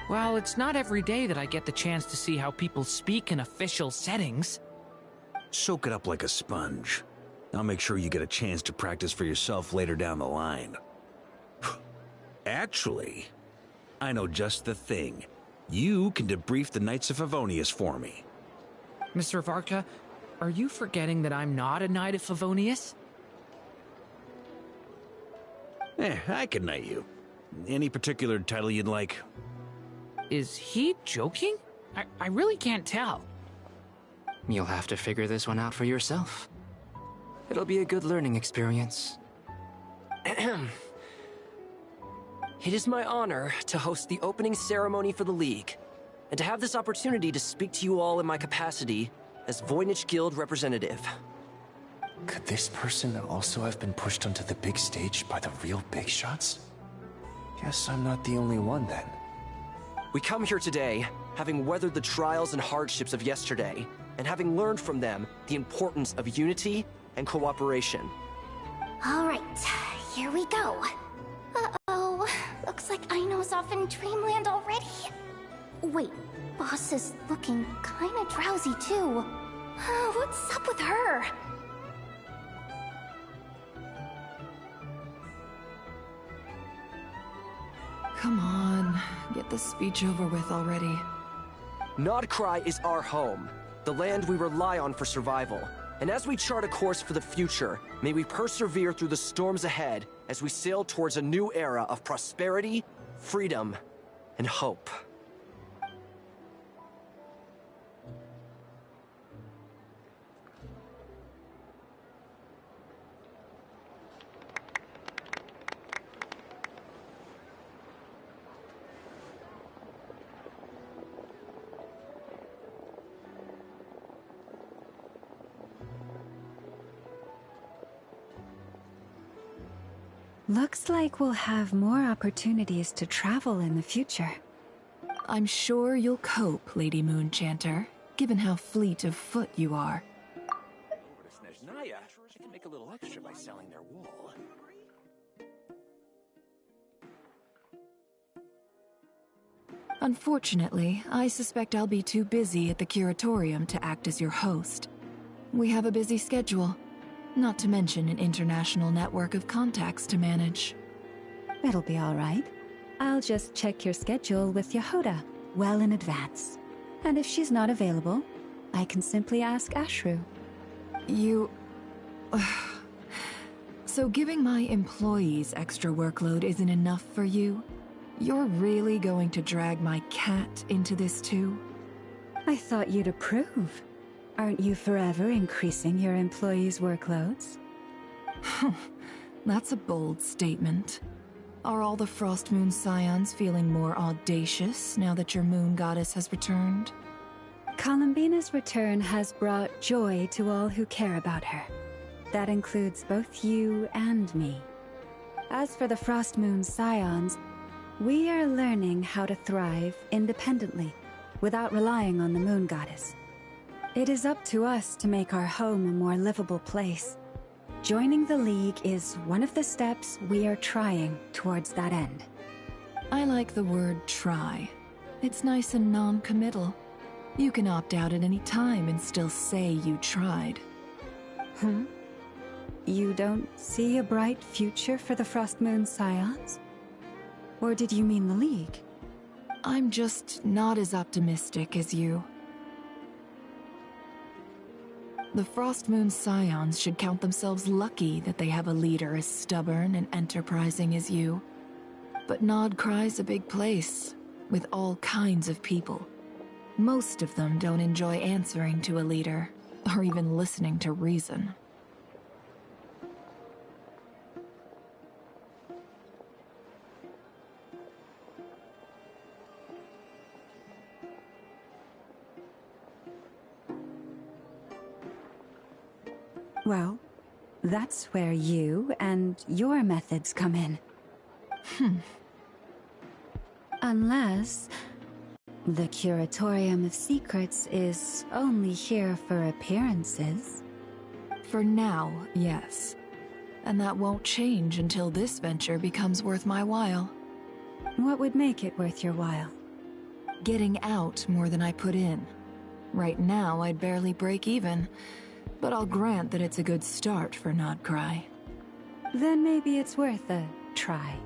Well, it's not every day that I get the chance to see how people speak in official settings. Soak it up like a sponge. I'll make sure you get a chance to practice for yourself later down the line. Actually, I know just the thing. You can debrief the Knights of Favonius for me. Mr. Varka, are you forgetting that I'm not a Knight of Favonius? I can knight you. Any particular title you'd like? Is he joking? I really can't tell. You'll have to figure this one out for yourself. It'll be a good learning experience. It is my honor to host the opening ceremony for the League, and to have this opportunity to speak to you all in my capacity as Voynich Guild representative. Could this person also have been pushed onto the big stage by the real big shots? Guess I'm not the only one then. We come here today, having weathered the trials and hardships of yesterday, and having learned from them the importance of unity and cooperation. All right, here we go. Uh-oh, looks like Aino's off in Dreamland already. Wait, Boss is looking kinda drowsy too. What's up with her? Come on, get this speech over with already. Nodcry is our home, the land we rely on for survival. And as we chart a course for the future, may we persevere through the storms ahead as we sail towards a new era of prosperity, freedom, and hope. Looks like we'll have more opportunities to travel in the future. I'm sure you'll cope, Lady Moonchanter, given how fleet of foot you are. Snezhnaya, I can make a little extra by selling their wool. Unfortunately, I suspect I'll be too busy at the curatorium to act as your host. We have a busy schedule, not to mention an international network of contacts to manage. It'll be all right. I'll just check your schedule with Yehoda well in advance. And if she's not available, I can simply ask Ashru. You... So giving my employees extra workload isn't enough for you? You're really going to drag my cat into this too? I thought you'd approve. Aren't you forever increasing your employees' workloads? That's a bold statement. Are all the Frost Moon Scions feeling more audacious now that your moon goddess has returned? Columbina's return has brought joy to all who care about her. That includes both you and me. As for the Frost Moon Scions, we are learning how to thrive independently, without relying on the moon goddess. It is up to us to make our home a more livable place. Joining the League is one of the steps we are trying towards that end. I like the word try. It's nice and non-committal. You can opt out at any time and still say you tried. You don't see a bright future for the Frost Moon Scions? Or did you mean the League? I'm just not as optimistic as you. The Frost Moon Scions should count themselves lucky that they have a leader as stubborn and enterprising as you. But Nodcry's a big place, with all kinds of people. Most of them don't enjoy answering to a leader, or even listening to reason. Well, that's where you and your methods come in. Unless the Curatorium of Secrets is only here for appearances. For now, yes. And that won't change until this venture becomes worth my while. What would make it worth your while? Getting out more than I put in. Right now, I'd barely break even. But I'll grant that it's a good start for Nodcry. Then maybe it's worth a try.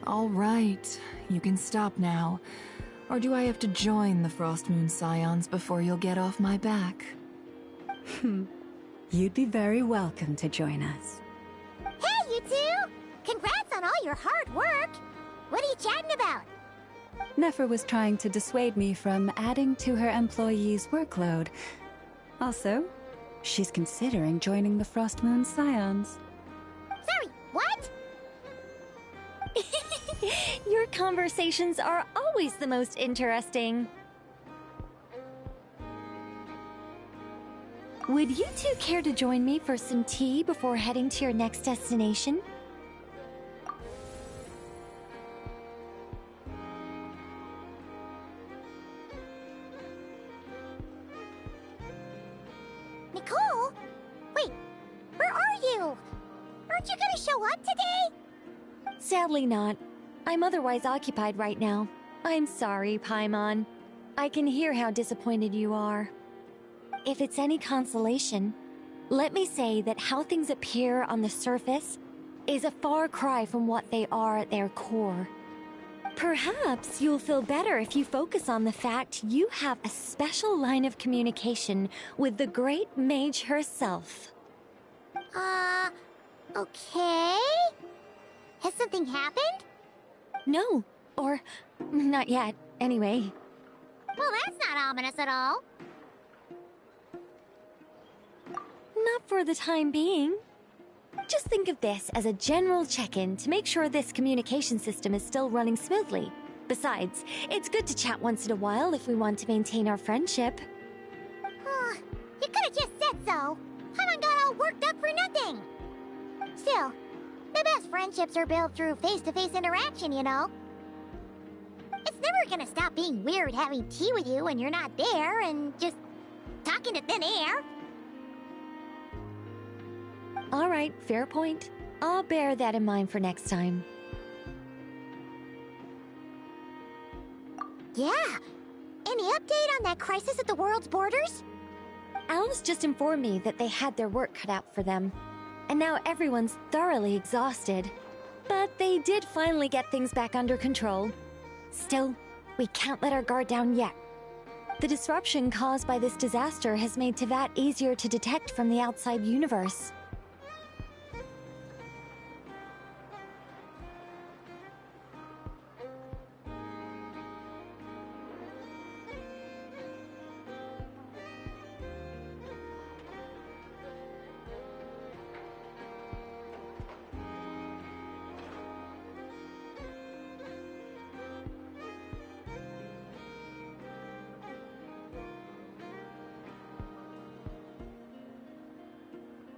All right, you can stop now. Or do I have to join the Frost Moon Scions before you'll get off my back? You'd be very welcome to join us. Hey, you two! Congrats on all your hard work! What are you chatting about? Nefer was trying to dissuade me from adding to her employees' workload. Also, she's considering joining the Frost Moon Scions. Sorry, what? Your conversations are always the most interesting. Would you two care to join me for some tea before heading to your next destination? Aren't you gonna show up today? Sadly not. I'm otherwise occupied right now. I'm sorry, Paimon. I can hear how disappointed you are. If it's any consolation, let me say that how things appear on the surface is a far cry from what they are at their core. Perhaps you'll feel better if you focus on the fact you have a special line of communication with the great mage herself. Okay? Has something happened? No, or not yet, anyway. Well, that's not ominous at all. Not for the time being. Just think of this as a general check-in to make sure this communication system is still running smoothly. Besides, it's good to chat once in a while if we want to maintain our friendship. You could have just said so. Haven't got all worked up for nothing. Still, the best friendships are built through face-to-face interaction, you know. It's never gonna stop being weird having tea with you when you're not there and just talking to thin air. All right, fair point. I'll bear that in mind for next time. Yeah. Any update on that crisis at the world's borders? Alice just informed me that they had their work cut out for them. And now everyone's thoroughly exhausted. But they did finally get things back under control. Still, we can't let our guard down yet. The disruption caused by this disaster has made Teyvat easier to detect from the outside universe.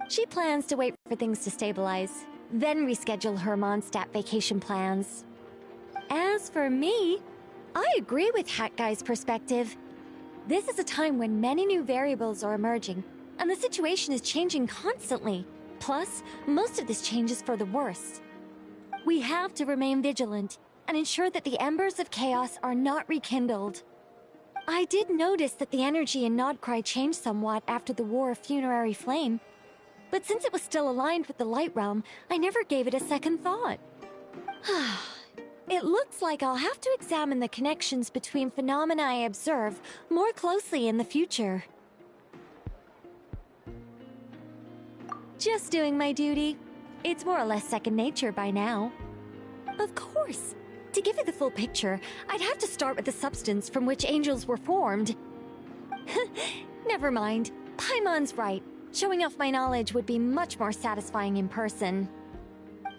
She plans to wait for things to stabilize, then reschedule her Mondstadt vacation plans. As for me, I agree with Hat Guy's perspective. This is a time when many new variables are emerging, and the situation is changing constantly. Plus, most of this change is for the worse. We have to remain vigilant and ensure that the embers of chaos are not rekindled. I did notice that the energy in Nodcry changed somewhat after the War of Funerary Flame, but since it was still aligned with the Light Realm, I never gave it a second thought. It looks like I'll have to examine the connections between phenomena I observe more closely in the future. Just doing my duty. It's more or less second nature by now. Of course. To give you the full picture, I'd have to start with the substance from which angels were formed. Never mind. Paimon's right. Showing off my knowledge would be much more satisfying in person.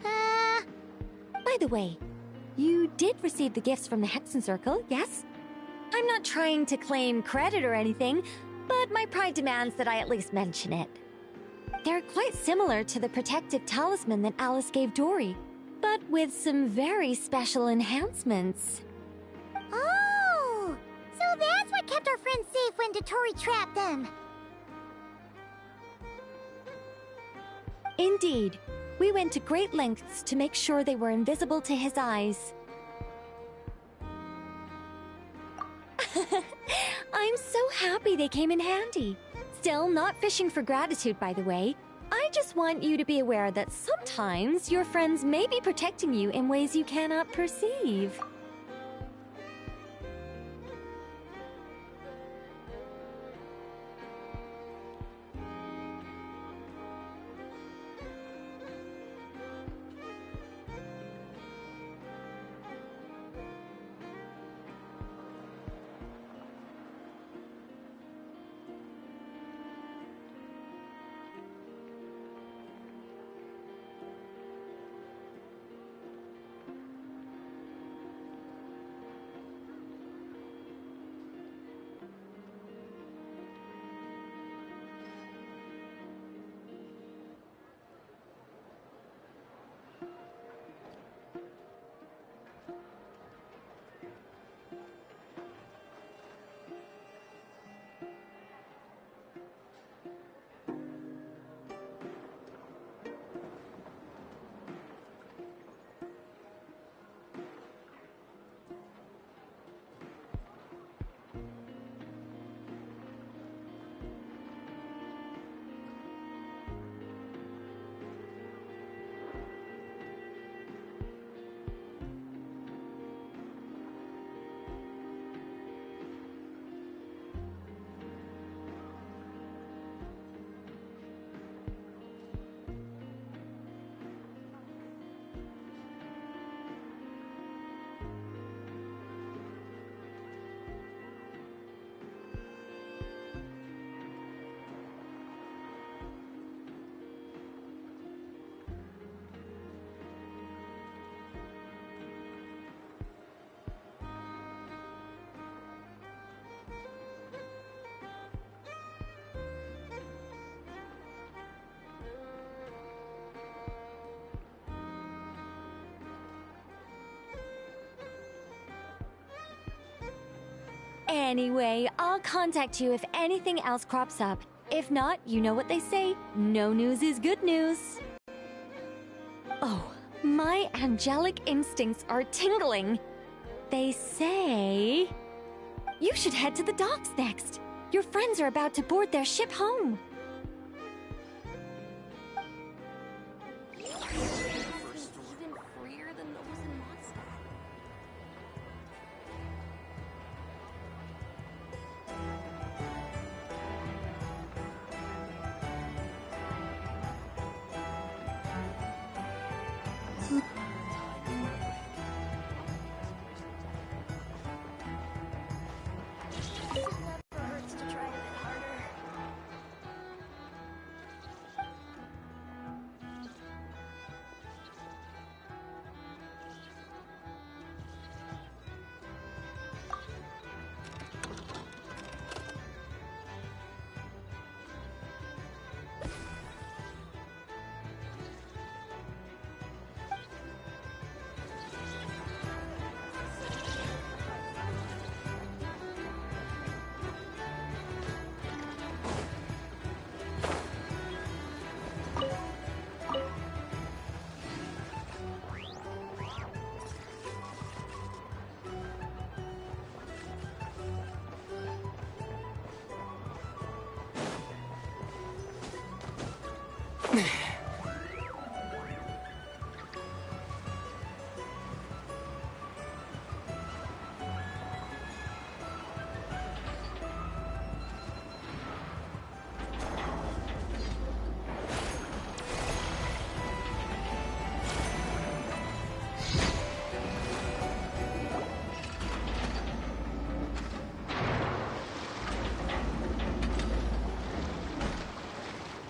By the way, you did receive the gifts from the Hexen Circle, yes? I'm not trying to claim credit or anything, but my pride demands that I at least mention it. They're quite similar to the protective talisman that Alice gave Dory, but with some very special enhancements. Oh! So that's what kept our friends safe when Dotori trapped them. Indeed. We went to great lengths to make sure they were invisible to his eyes. I'm so happy they came in handy. Still, not fishing for gratitude, by the way. I just want you to be aware that sometimes your friends may be protecting you in ways you cannot perceive. Anyway, I'll contact you if anything else crops up. If not, you know what they say, no news is good news. Oh, my angelic instincts are tingling. They say... you should head to the docks next. Your friends are about to board their ship home.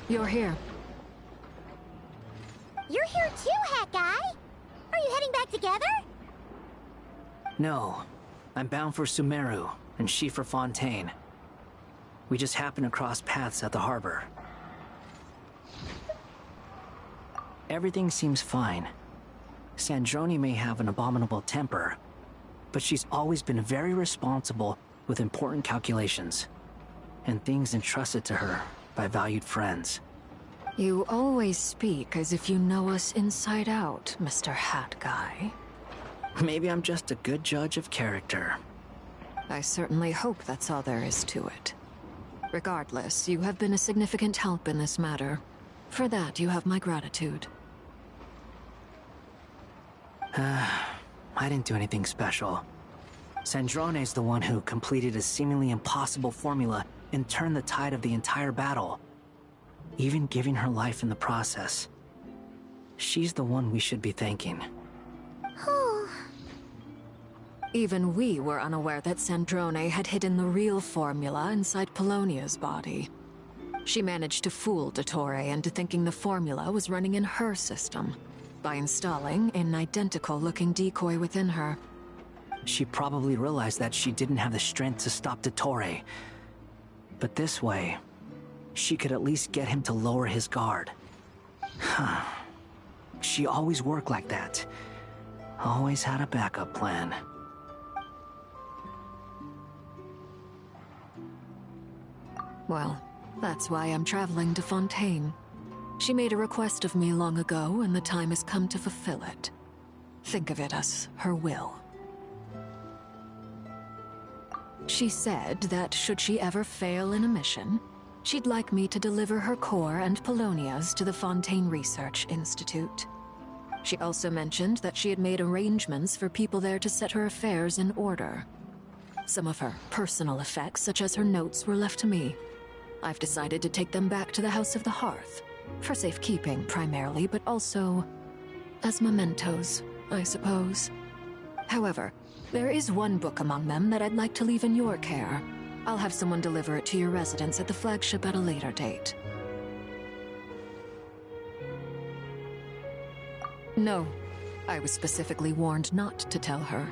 You're here. You're here too, Hat Guy! Are you heading back together? No. I'm bound for Sumeru, and she for Fontaine. We just happened to cross paths at the harbor. Everything seems fine. Sandrone may have an abominable temper, but she's always been very responsible with important calculations, and things entrusted to her by valued friends. You always speak as if you know us inside out, Mr. Hat Guy. Maybe I'm just a good judge of character. I certainly hope that's all there is to it. Regardless, you have been a significant help in this matter. For that, you have my gratitude. I didn't do anything special. Sandrone's the one who completed a seemingly impossible formula and turned the tide of the entire battle, even giving her life in the process. She's the one we should be thanking. Even we were unaware that Sandrone had hidden the real formula inside Polonia's body. She managed to fool Dottore into thinking the formula was running in her system by installing an identical-looking decoy within her. She probably realized that she didn't have the strength to stop Dottore. But this way, she could at least get him to lower his guard. She always worked like that. Always had a backup plan. Well, that's why I'm traveling to Fontaine. She made a request of me long ago, and the time has come to fulfill it. Think of it as her will. She said that should she ever fail in a mission, she'd like me to deliver her core and Polonia's to the Fontaine Research Institute. She also mentioned that she had made arrangements for people there to set her affairs in order. Some of her personal effects, such as her notes, were left to me. I've decided to take them back to the House of the Hearth. For safekeeping, primarily, but also as mementos, I suppose. However, there is one book among them that I'd like to leave in your care. I'll have someone deliver it to your residence at the flagship at a later date. No, I was specifically warned not to tell her.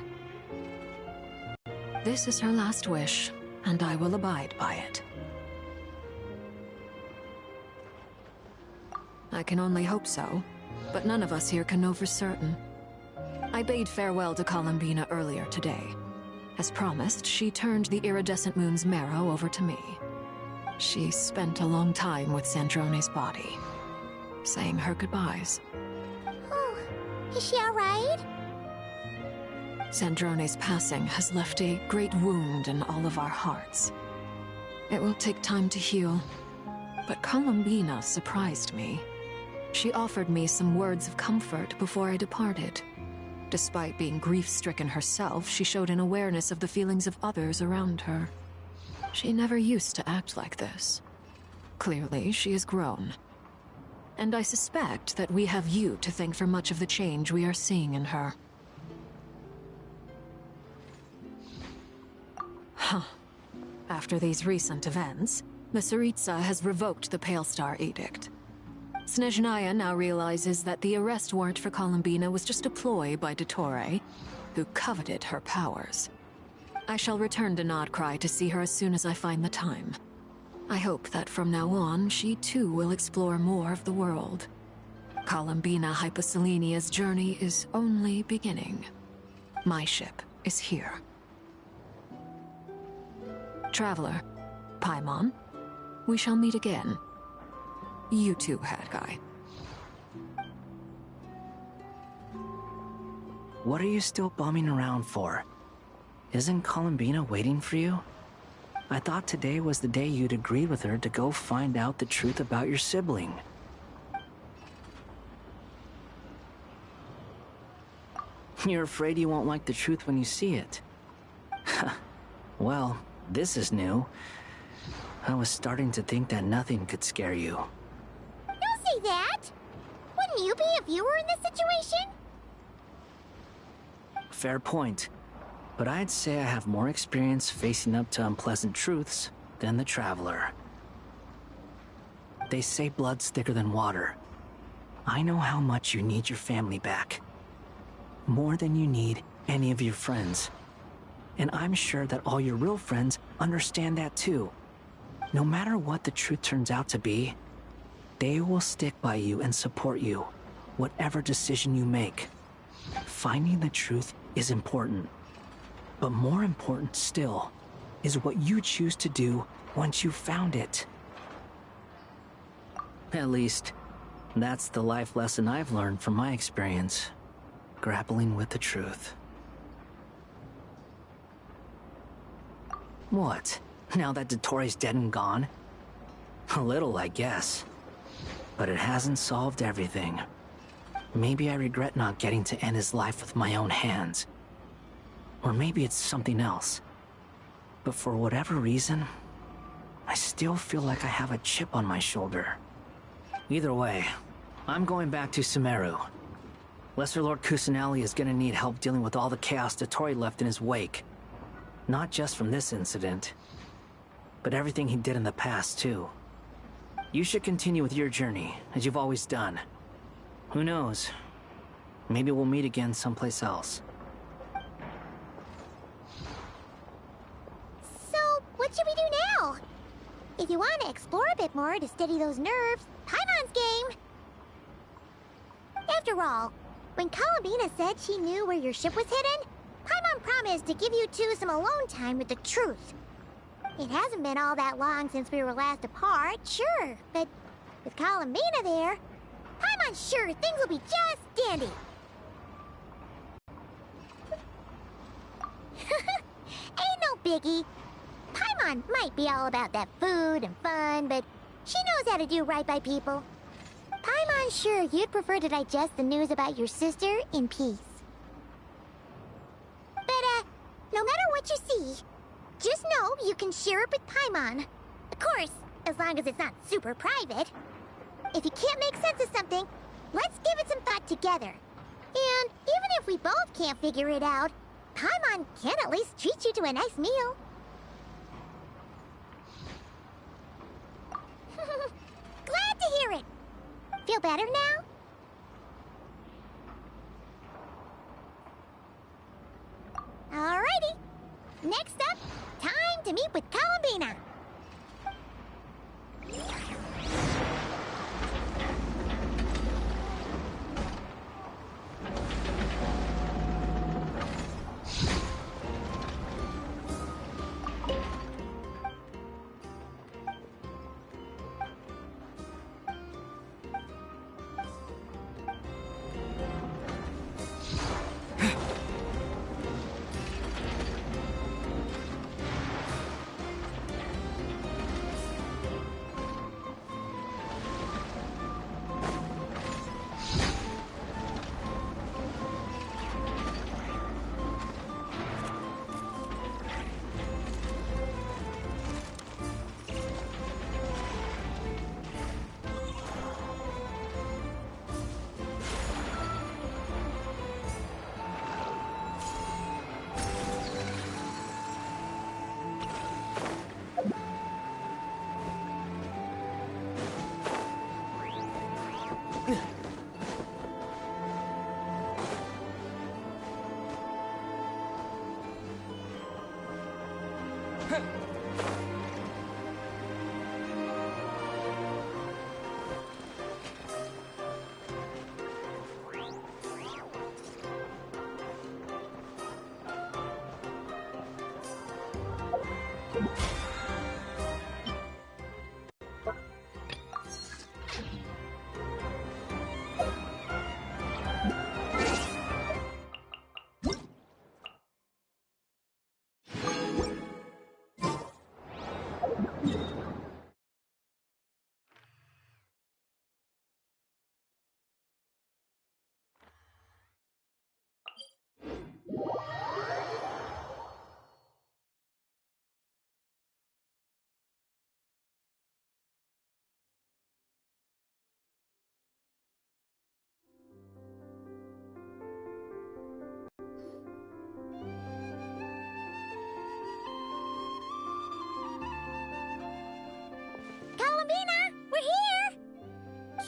This is her last wish, and I will abide by it. I can only hope so, but none of us here can know for certain. I bade farewell to Columbina earlier today. As promised, she turned the iridescent moon's marrow over to me. She spent a long time with Sandrone's body, saying her goodbyes. Oh, is she alright? Sandrone's passing has left a great wound in all of our hearts. It will take time to heal, but Columbina surprised me. She offered me some words of comfort before I departed. Despite being grief-stricken herself, she showed an awareness of the feelings of others around her. She never used to act like this. Clearly, she has grown. And I suspect that we have you to thank for much of the change we are seeing in her. Huh. After these recent events, the Tsaritsa has revoked the Pale Star Edict. Snezhnaya now realizes that the arrest warrant for Columbina was just a ploy by Dottore, who coveted her powers. I shall return to Nodcry to see her as soon as I find the time. I hope that from now on, she too will explore more of the world. Columbina Hyposelenia's journey is only beginning. My ship is here. Traveler, Paimon, we shall meet again. You too, Hat Guy. What are you still bumming around for? Isn't Columbina waiting for you? I thought today was the day you'd agree with her to go find out the truth about your sibling. You're afraid you won't like the truth when you see it. Well, this is new. I was starting to think that nothing could scare you. Don't say that! Wouldn't you be if you were in this situation? Fair point. But I'd say I have more experience facing up to unpleasant truths than the Traveler. They say blood's thicker than water. I know how much you need your family back. More than you need any of your friends. And I'm sure that all your real friends understand that too. No matter what the truth turns out to be, they will stick by you and support you, whatever decision you make. Finding the truth is important. But more important still is what you choose to do once you've found it. At least, that's the life lesson I've learned from my experience, grappling with the truth. What? Now that Dottore's dead and gone? A little, I guess. But it hasn't solved everything. Maybe I regret not getting to end his life with my own hands. Or maybe it's something else. But for whatever reason, I still feel like I have a chip on my shoulder. Either way, I'm going back to Sumeru. Lesser Lord Kusanali is gonna need help dealing with all the chaos Dottore left in his wake. Not just from this incident, but everything he did in the past, too. You should continue with your journey, as you've always done. Who knows? Maybe we'll meet again someplace else. What should we do now? If you want to explore a bit more to steady those nerves, Paimon's game! After all, when Columbina said she knew where your ship was hidden, Paimon promised to give you two some alone time with the truth. It hasn't been all that long since we were last apart, sure, but with Columbina there, Paimon's sure things will be just dandy. Ain't no biggie. Paimon might be all about that food and fun, but she knows how to do right by people. Paimon's sure you'd prefer to digest the news about your sister in peace. But, no matter what you see, just know you can share it with Paimon. Of course, as long as it's not super private. If you can't make sense of something, let's give it some thought together. And even if we both can't figure it out, Paimon can at least treat you to a nice meal. Glad to hear it. Feel better now? Alrighty. Next up, time to meet with Columbina.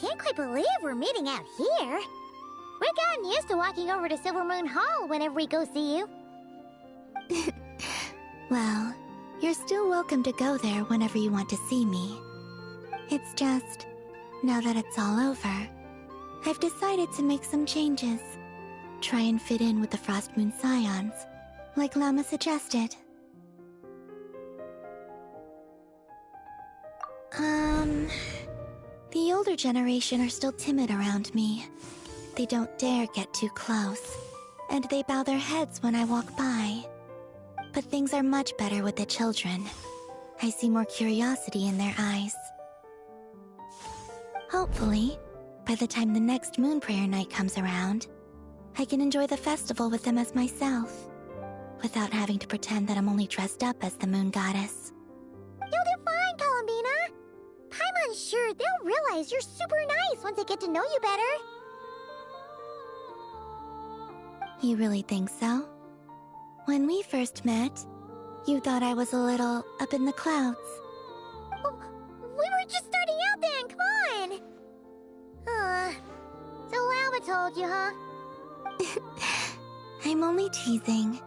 can't quite believe we're meeting out here. We're gotten used to walking over to Silver Moon Hall whenever we go see you. Well, you're still welcome to go there whenever you want to see me. It's just, now that it's all over, I've decided to make some changes. Try and fit in with the Frost Moon Scions, like Llama suggested. The older generation are still timid around me. They don't dare get too close, and they bow their heads when I walk by. But things are much better with the children. I see more curiosity in their eyes. Hopefully, by the time the next Moon Prayer Night comes around, I can enjoy the festival with them as myself, without having to pretend that I'm only dressed up as the Moon Goddess. You'll do fine, Columbina. Paimon's sure they'll realize you're super nice once they get to know you better. You really think so? When we first met, you thought I was a little up in the clouds. Oh, we were just starting out then, come on! So Llama told you, huh? I'm only teasing.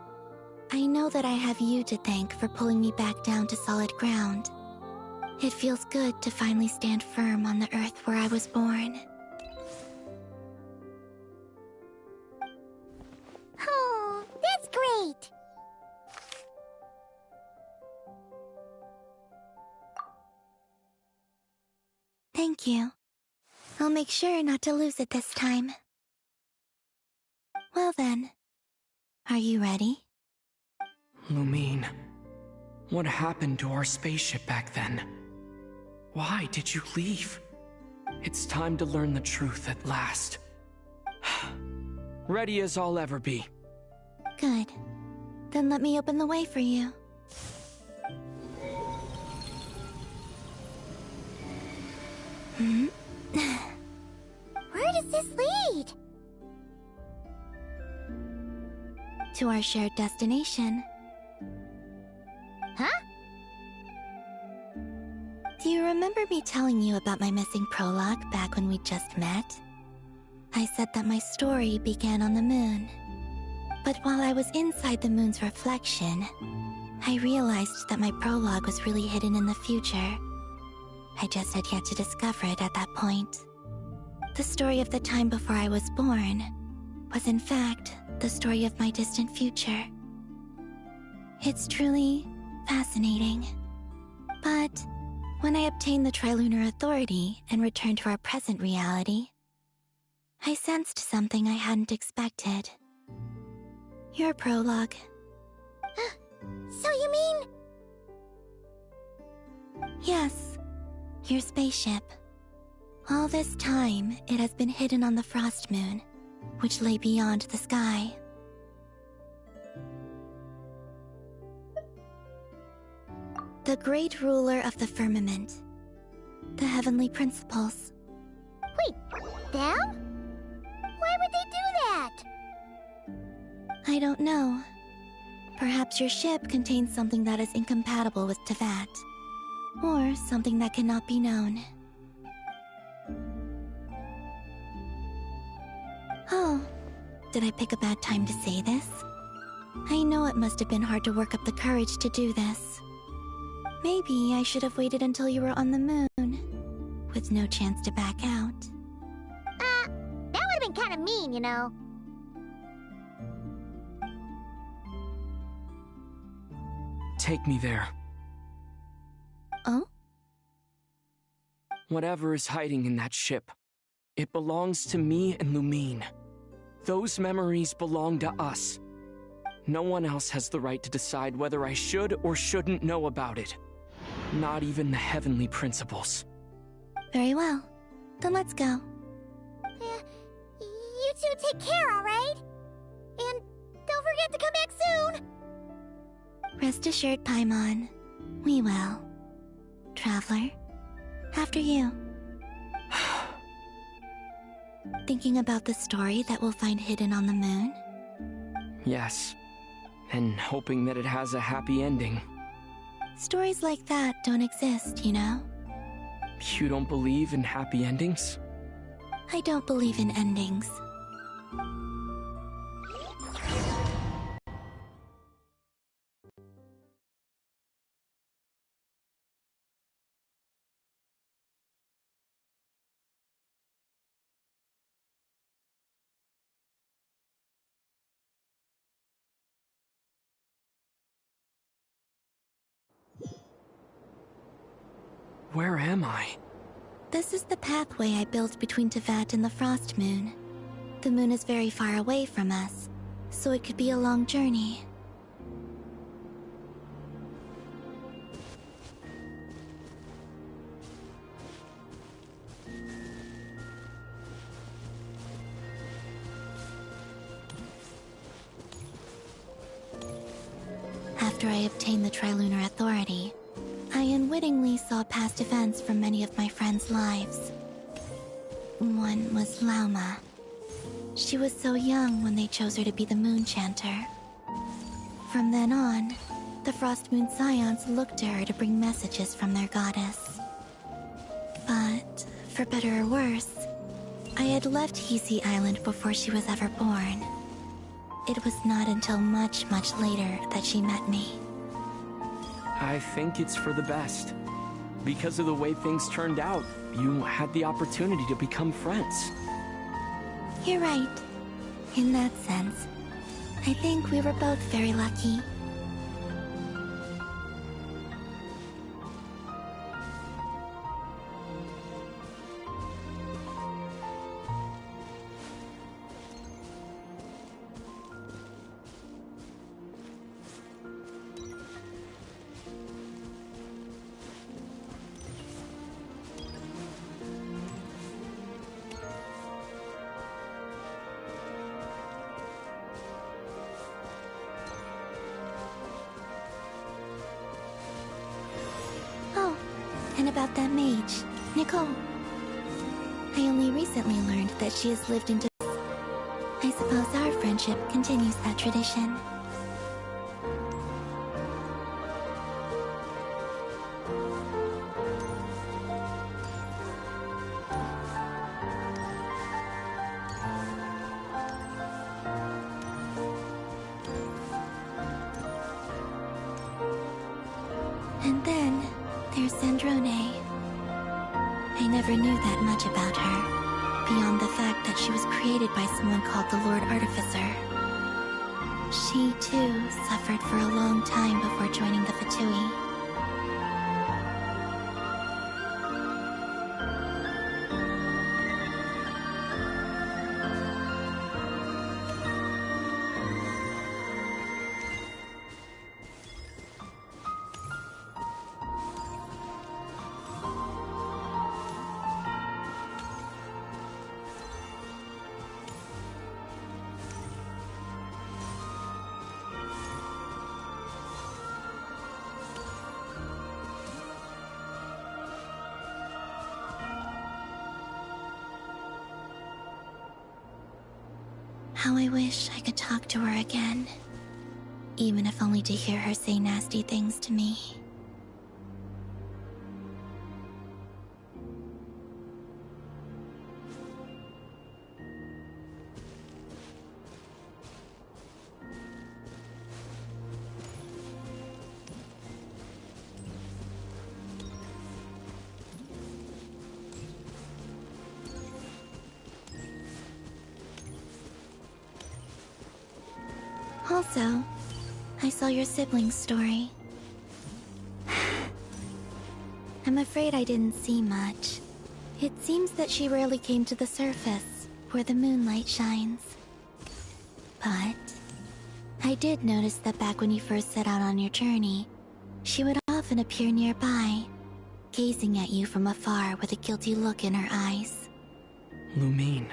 I know that I have you to thank for pulling me back down to solid ground. It feels good to finally stand firm on the earth where I was born. Oh, that's great! Thank you. I'll make sure not to lose it this time. Well then, are you ready? Lumine, what happened to our spaceship back then? Why did you leave? It's time to learn the truth at last. Ready as I'll ever be. Good. Then let me open the way for you. Where does this lead? To our shared destination. Huh? Do you remember me telling you about my missing prologue back when we just met? I said that my story began on the moon. But while I was inside the moon's reflection, I realized that my prologue was really hidden in the future. I just had yet to discover it at that point. The story of the time before I was born was in fact the story of my distant future. It's truly fascinating. But when I obtained the Trilunar Authority and returned to our present reality, I sensed something I hadn't expected. Your prologue. So you mean... Yes, your spaceship. All this time, it has been hidden on the Frost Moon, which lay beyond the sky. The great ruler of the firmament. The heavenly principles. Wait, them? Why would they do that? I don't know. Perhaps your ship contains something that is incompatible with Tevat. Or something that cannot be known. Oh, did I pick a bad time to say this? I know it must have been hard to work up the courage to do this. Maybe I should have waited until you were on the moon, with no chance to back out. That would have been kind of mean, you know. Take me there. Oh? Whatever is hiding in that ship, it belongs to me and Lumine. Those memories belong to us. No one else has the right to decide whether I should or shouldn't know about it. Not even the heavenly principles. Very well. Then let's go. You two take care, alright? And don't forget to come back soon! Rest assured, Paimon. We will. Traveler, after you. Thinking about the story that we'll find hidden on the moon? Yes. And hoping that it has a happy ending. Stories like that don't exist, you know? You don't believe in happy endings? I don't believe in endings. Where am I? This is the pathway I built between Tevat and the Frost Moon. The moon is very far away from us, so it could be a long journey. After I obtained the Trilunar Authority, I unwittingly saw past events from many of my friends' lives. One was Lauma. She was so young when they chose her to be the Moon Chanter. From then on, the Frost Moon Scions looked to her to bring messages from their goddess. But, for better or worse, I had left Hisi Island before she was ever born. It was not until much, much later that she met me. I think it's for the best. Because of the way things turned out, you had the opportunity to become friends. You're right. In that sense, I think we were both very lucky. And about that mage, Nicole. I only recently learned that she has lived into... I suppose our friendship continues that tradition. And then, there's Sandrone. I never knew that much about her, beyond the fact that she was created by someone called the Lord Artificer. She, too, suffered for a long time before joining the Fatui. How I wish I could talk to her again. Even if only to hear her say nasty things to me. Also, I saw your sibling's story. I'm afraid I didn't see much. It seems that she rarely came to the surface, where the moonlight shines. But I did notice that back when you first set out on your journey, she would often appear nearby, gazing at you from afar with a guilty look in her eyes. Lumine.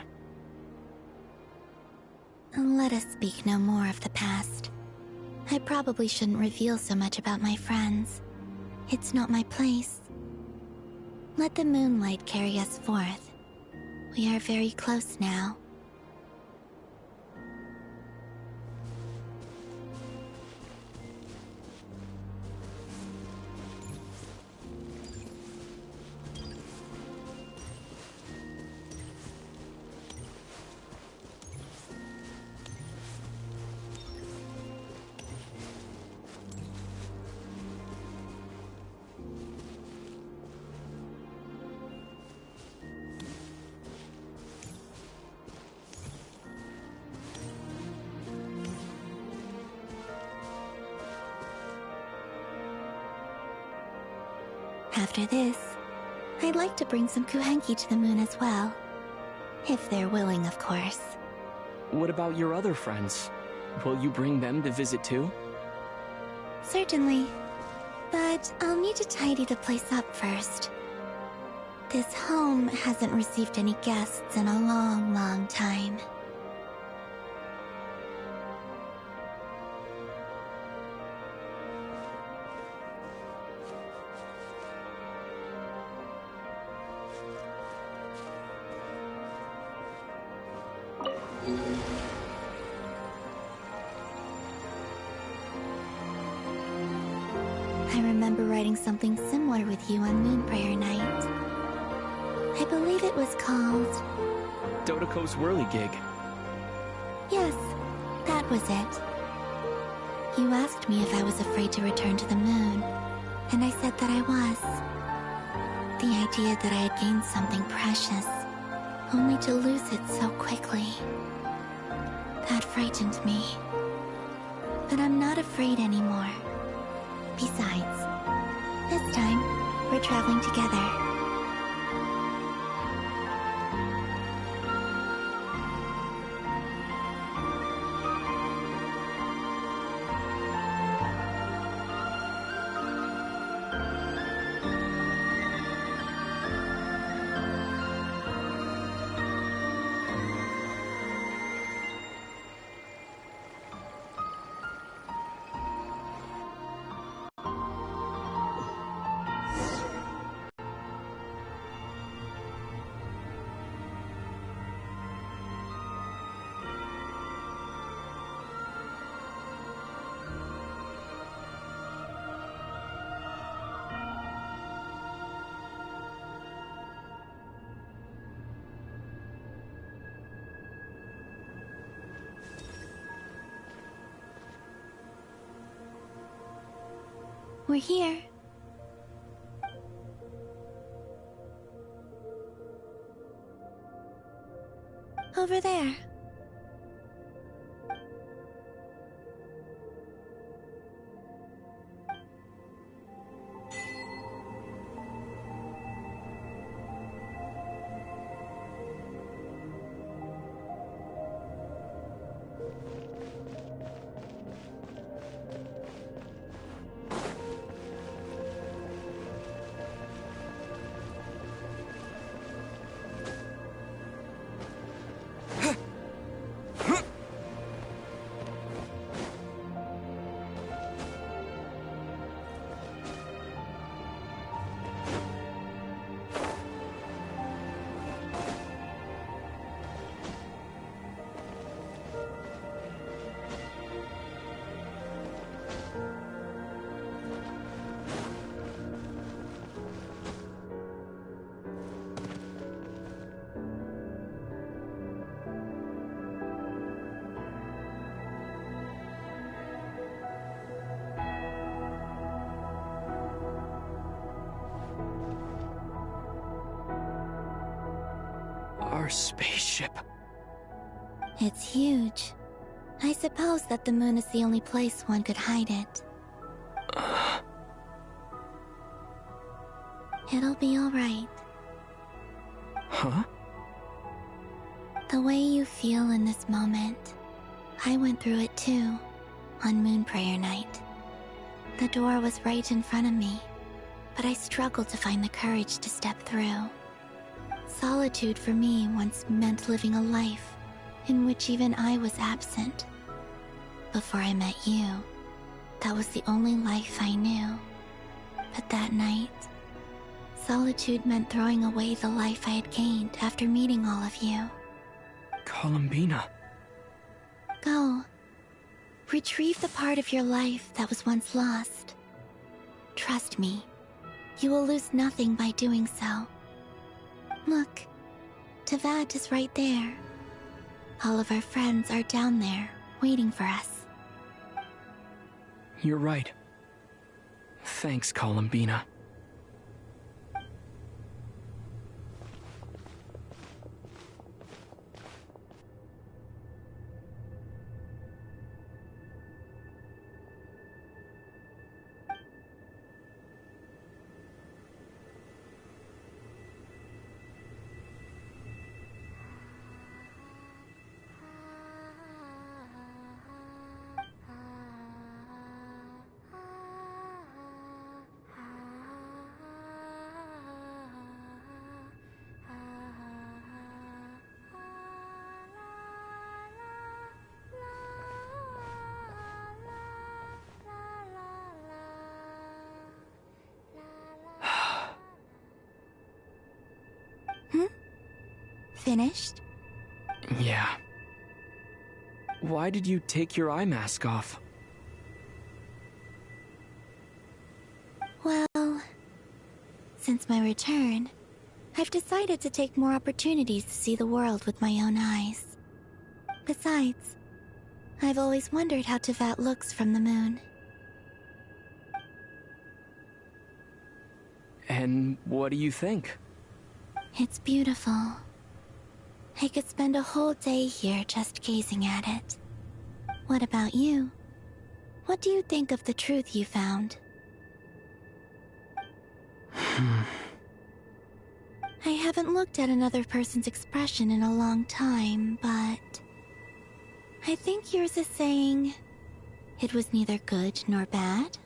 Let us speak no more of the past. I probably shouldn't reveal so much about my friends. It's not my place. Let the moonlight carry us forth. We are very close now. After this, I'd like to bring some kuhenki to the moon as well. If they're willing, of course. What about your other friends? Will you bring them to visit too? Certainly. But I'll need to tidy the place up first. This home hasn't received any guests in a long, long time. I remember writing something similar with you on Moon Prayer Night. I believe it was called... Dodoko's Whirligig. Yes, that was it. You asked me if I was afraid to return to the moon, and I said that I was. The idea that I had gained something precious, only to lose it so quickly. That frightened me. But I'm not afraid anymore. Besides, this time, we're traveling together. We're here. Over there. Our spaceship. It's huge. I suppose that the moon is the only place one could hide it. It'll be alright. Huh? The way you feel in this moment, I went through it too, on Moon Prayer Night. The door was right in front of me, but I struggled to find the courage to step through. Solitude for me once meant living a life in which even I was absent. Before I met you, that was the only life I knew. But that night, solitude meant throwing away the life I had gained after meeting all of you. Columbina. Go. Retrieve the part of your life that was once lost. Trust me, you will lose nothing by doing so. Look, Tavad is right there. All of our friends are down there, waiting for us. You're right. Thanks, Columbina. finished? Yeah. Why did you take your eye mask off? Well, since my return, I've decided to take more opportunities to see the world with my own eyes. Besides, I've always wondered how Tevat looks from the moon. And what do you think? It's beautiful. I could spend a whole day here just gazing at it. What about you? What do you think of the truth you found? I haven't looked at another person's expression in a long time, but I think yours is saying it was neither good nor bad.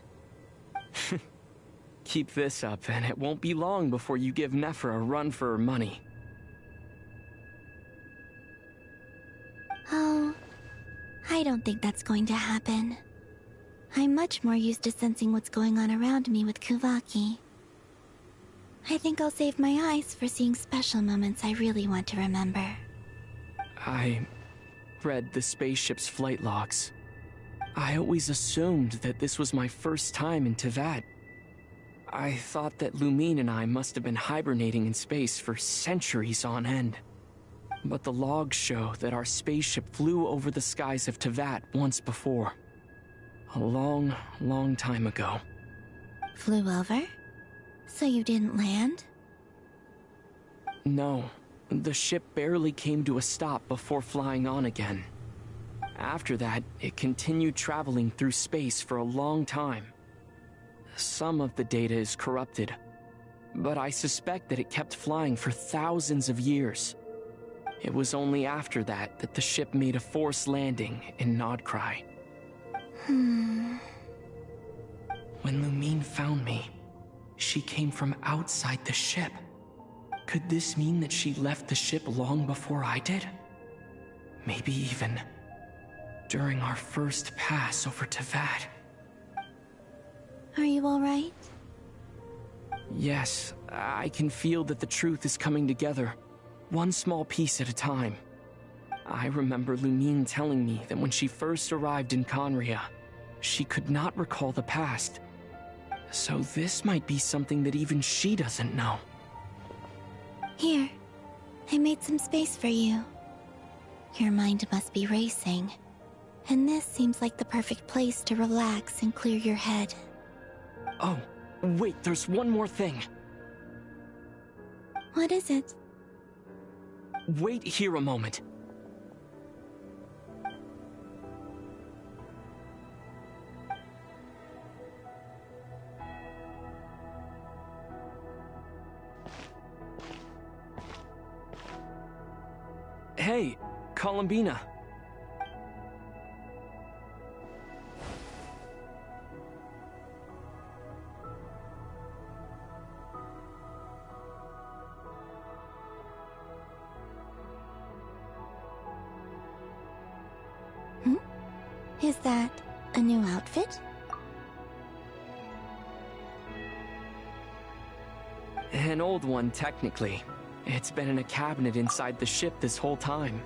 Keep this up, and it won't be long before you give Nephra a run for her money. Oh, I don't think that's going to happen. I'm much more used to sensing what's going on around me with Kuvaki. I think I'll save my eyes for seeing special moments I really want to remember. I read the spaceship's flight logs. I always assumed that this was my first time in Tevat. I thought that Lumine and I must have been hibernating in space for centuries on end. But the logs show that our spaceship flew over the skies of Tevat once before. A long, long time ago. Flew over? So you didn't land? No, the ship barely came to a stop before flying on again. After that, it continued traveling through space for a long time. Some of the data is corrupted, but I suspect that it kept flying for thousands of years. It was only after that that the ship made a forced landing in Nodcry. When Lumine found me, she came from outside the ship. Could this mean that she left the ship long before I did? Maybe even during our first pass over Tevat. Are you alright? Yes, I can feel that the truth is coming together, one small piece at a time. I remember Lumine telling me that when she first arrived in Conria, she could not recall the past. So this might be something that even she doesn't know. Here, I made some space for you. Your mind must be racing, and this seems like the perfect place to relax and clear your head. Oh, wait, there's one more thing. What is it? Wait here a moment. Hey, Columbina. Is that a new outfit? An old one, technically. It's been in a cabinet inside the ship this whole time.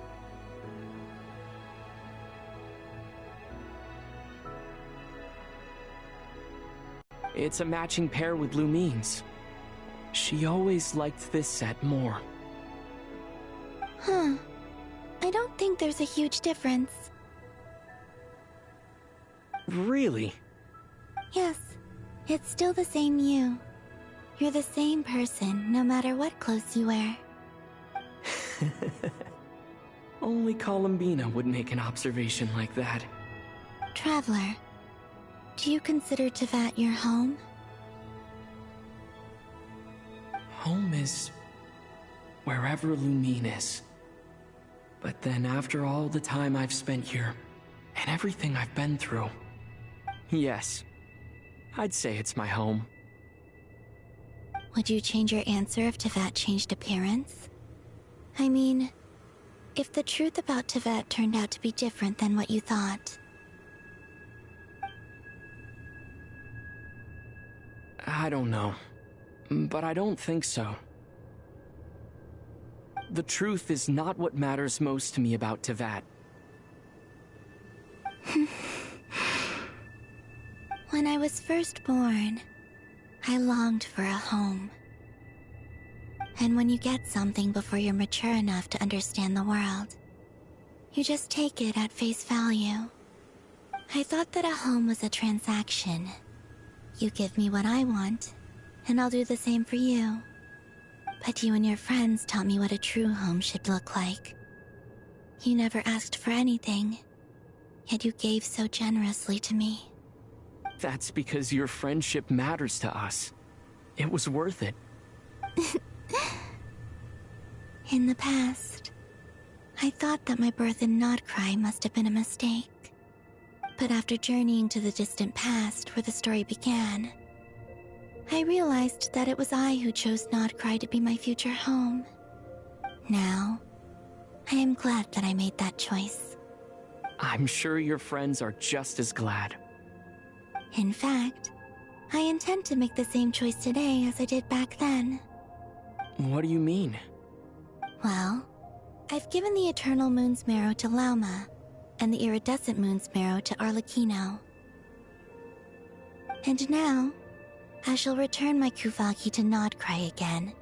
It's a matching pair with Lumine's. She always liked this set more. Huh. I don't think there's a huge difference. Really? Yes, it's still the same you. You're the same person, no matter what clothes you wear. Only Columbina would make an observation like that. Traveler, do you consider Tevat your home? Home is wherever Lumine is. But then after all the time I've spent here, and everything I've been through, yes, I'd say it's my home. Would you change your answer if Tevat changed appearance? I mean, if the truth about Tevat turned out to be different than what you thought. I don't know, but I don't think so. The truth is not what matters most to me about Tevat. When I was first born, I longed for a home. And when you get something before you're mature enough to understand the world, you just take it at face value. I thought that a home was a transaction. You give me what I want, and I'll do the same for you. But you and your friends taught me what a true home should look like. You never asked for anything, yet you gave so generously to me. That's because your friendship matters to us. It was worth it. In the past, I thought that my birth in Nodcry must have been a mistake. But after journeying to the distant past where the story began, I realized that it was I who chose Nodcry to be my future home. Now, I am glad that I made that choice. I'm sure your friends are just as glad. In fact, I intend to make the same choice today as I did back then. What do you mean? Well, I've given the Eternal Moon's Marrow to Lauma, and the Iridescent Moon's Marrow to Arlecchino. And now, I shall return my Kuvagi to Nodcry again,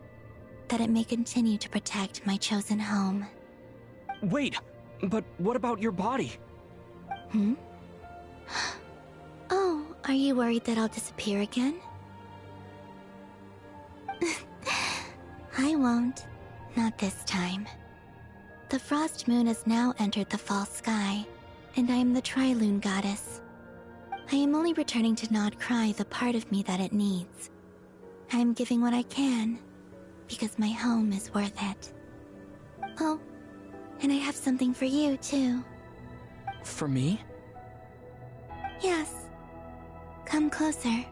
that it may continue to protect my chosen home. Wait, but what about your body? Oh, are you worried that I'll disappear again? I won't. Not this time. The Frost Moon has now entered the fall sky, and I am the Trilune Goddess. I am only returning to Nodcry the part of me that it needs. I am giving what I can, because my home is worth it. Oh, and I have something for you, too. For me? Yes. Come closer.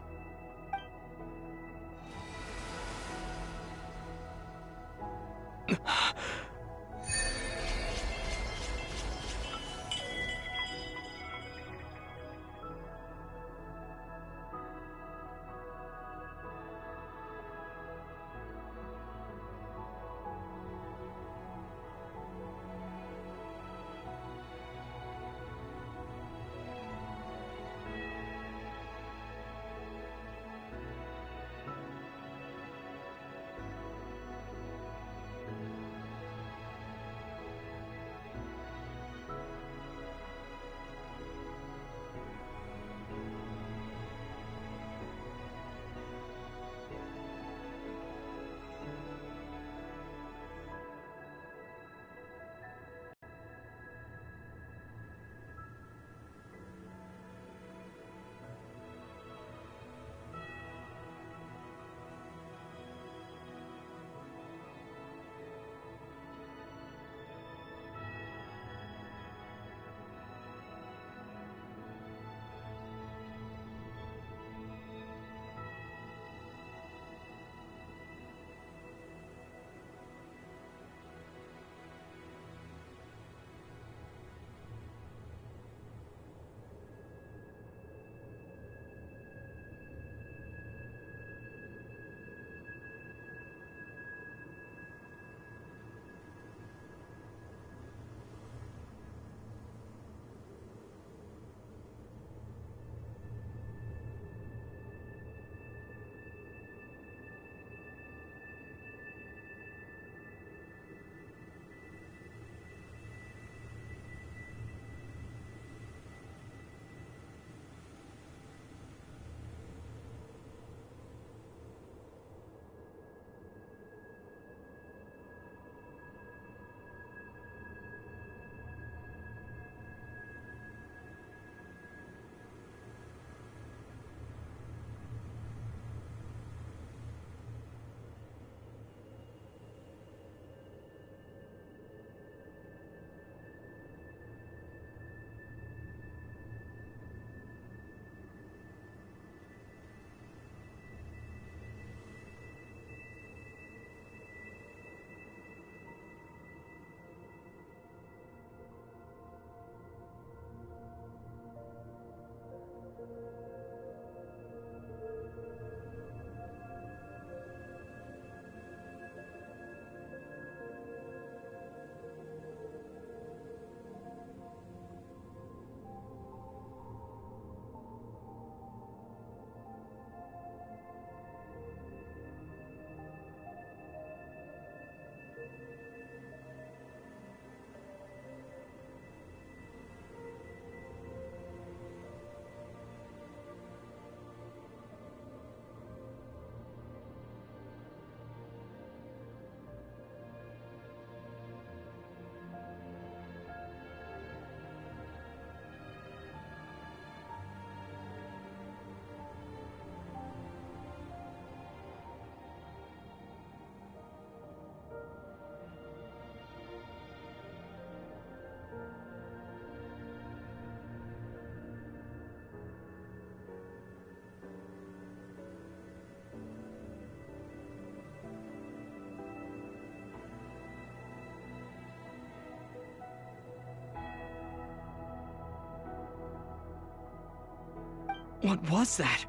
What was that?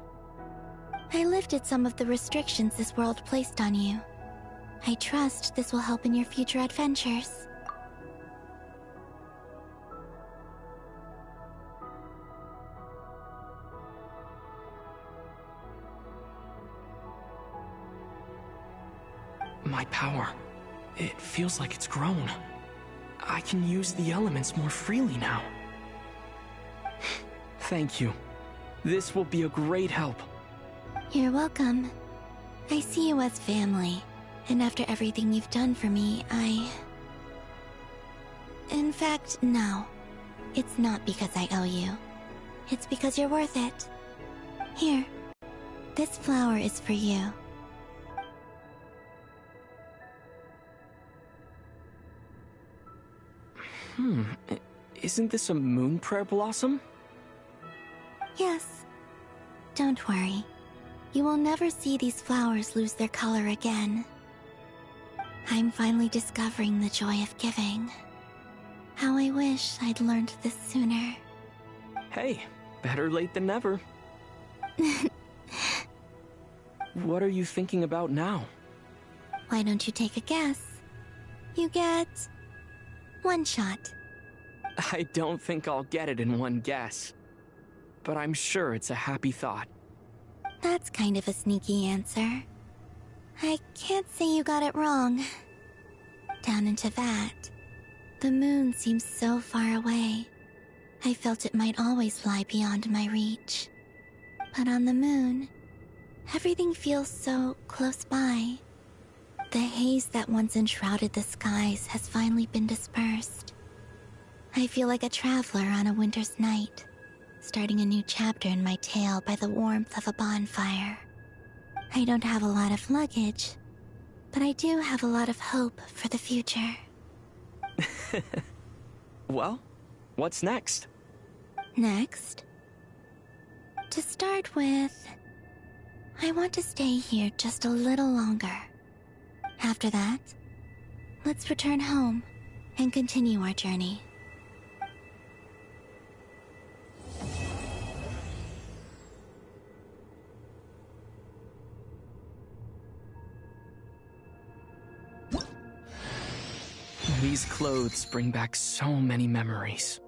I lifted some of the restrictions this world placed on you. I trust this will help in your future adventures. My power. It feels like it's grown. I can use the elements more freely now. Thank you. This will be a great help. You're welcome. I see you as family, and after everything you've done for me, In fact, no. It's not because I owe you. It's because you're worth it. Here. This flower is for you. Isn't this a moon prayer blossom? Yes. Don't worry. You will never see these flowers lose their color again. I'm finally discovering the joy of giving. How I wish I'd learned this sooner. Hey, better late than never. What are you thinking about now? Why don't you take a guess? You get... one shot. I don't think I'll get it in one guess. But I'm sure it's a happy thought. That's kind of a sneaky answer. I can't say you got it wrong. Down into that, the moon seems so far away. I felt it might always lie beyond my reach. But on the moon, everything feels so close by. The haze that once enshrouded the skies has finally been dispersed. I feel like a traveler on a winter's night, starting a new chapter in my tale by the warmth of a bonfire. I don't have a lot of luggage, but I do have a lot of hope for the future. Well, what's next? Next? To start with, I want to stay here just a little longer. After that, let's return home and continue our journey. These clothes bring back so many memories.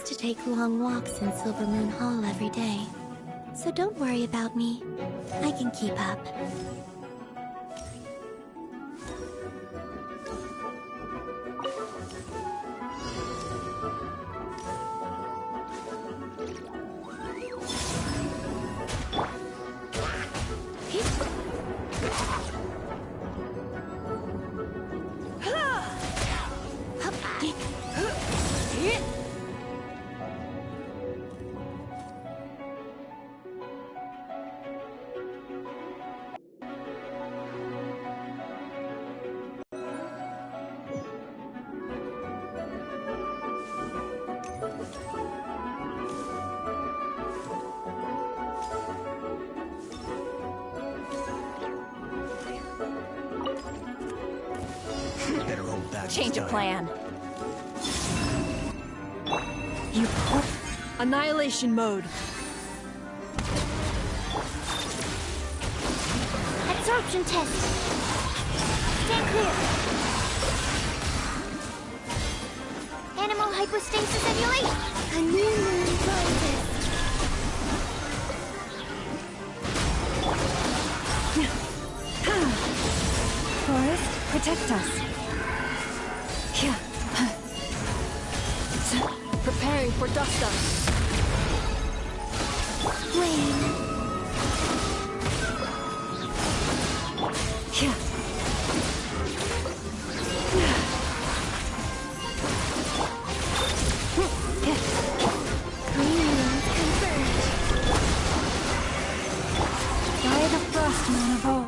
used to take long walks in Silver Moon Hall every day. So don't worry about me. I can keep up. Change of plan. You Annihilation mode. Absorption test. Stand clear. Animal hypostasis emulate. A new moon rises. Forest, protect us. Preparing for dust up. Rain. Green moons converge. By the frost moon of all.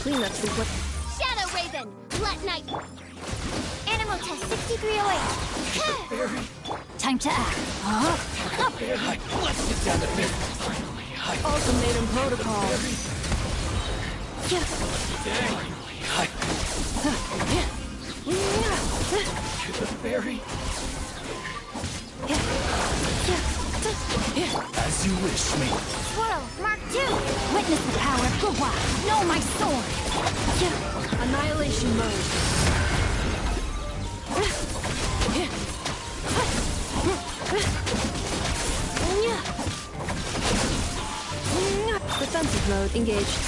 Cleanups is what. Shadow Raven. Let night. Animal test 6308. Time to act. Let's sit down to business. Ultimatum protocol. To the ferry. As you wish, me. Swirl. Mark 2. Witness the power of Gua. Know my sword. Annihilation mode. Defensive mode engaged.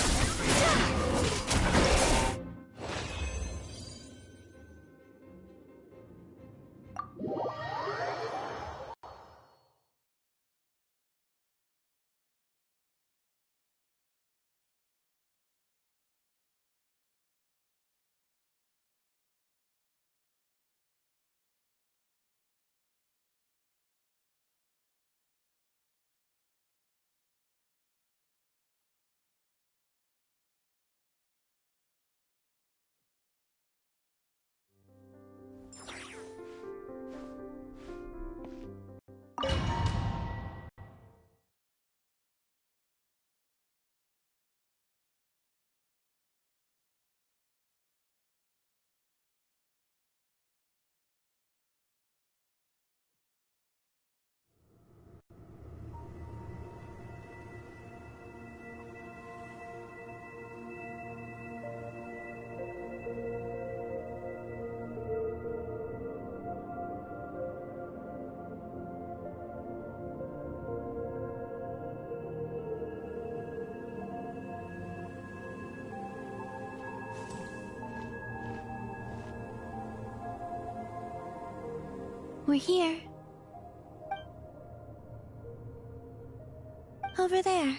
We're here. Over there.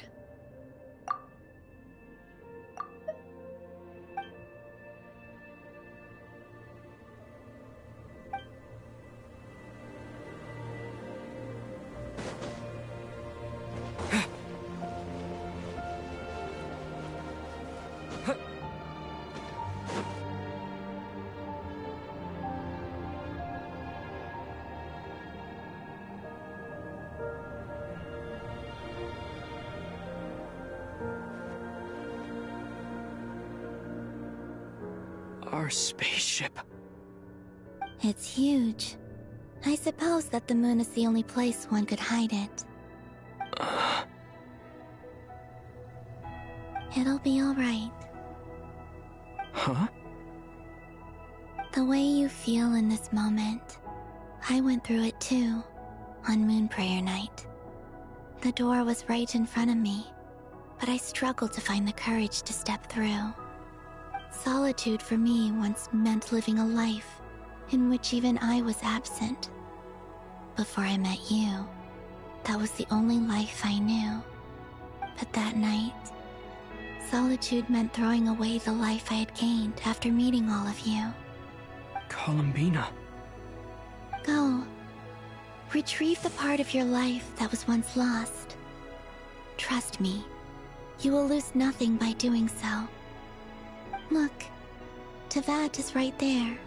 Our spaceship. It's huge. I suppose that the moon is the only place one could hide it. It'll be alright. Huh? The way you feel in this moment, I went through it too, on Moon Prayer Night. The door was right in front of me, but I struggled to find the courage to step through. Solitude for me once meant living a life in which even I was absent. Before I met you, that was the only life I knew. But that night, solitude meant throwing away the life I had gained after meeting all of you. Columbina. Go. Retrieve the part of your life that was once lost. Trust me, you will lose nothing by doing so. Look, Tevat is right there.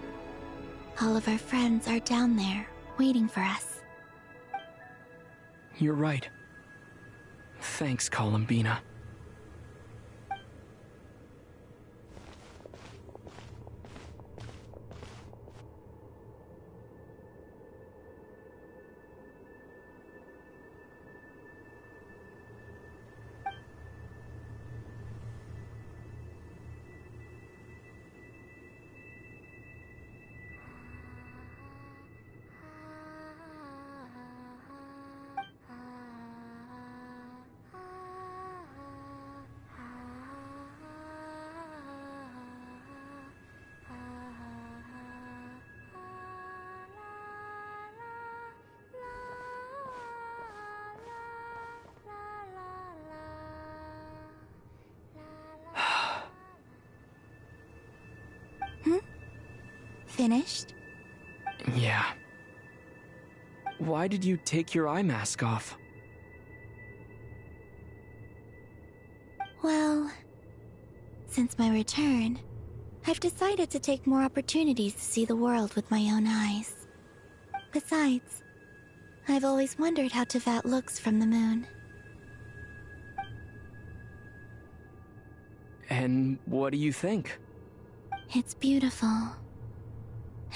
All of our friends are down there, waiting for us. You're right. Thanks, Columbina. Finished? Yeah. Why did you take your eye mask off? Well, since my return, I've decided to take more opportunities to see the world with my own eyes. Besides, I've always wondered how Tevat looks from the moon. And what do you think? It's beautiful.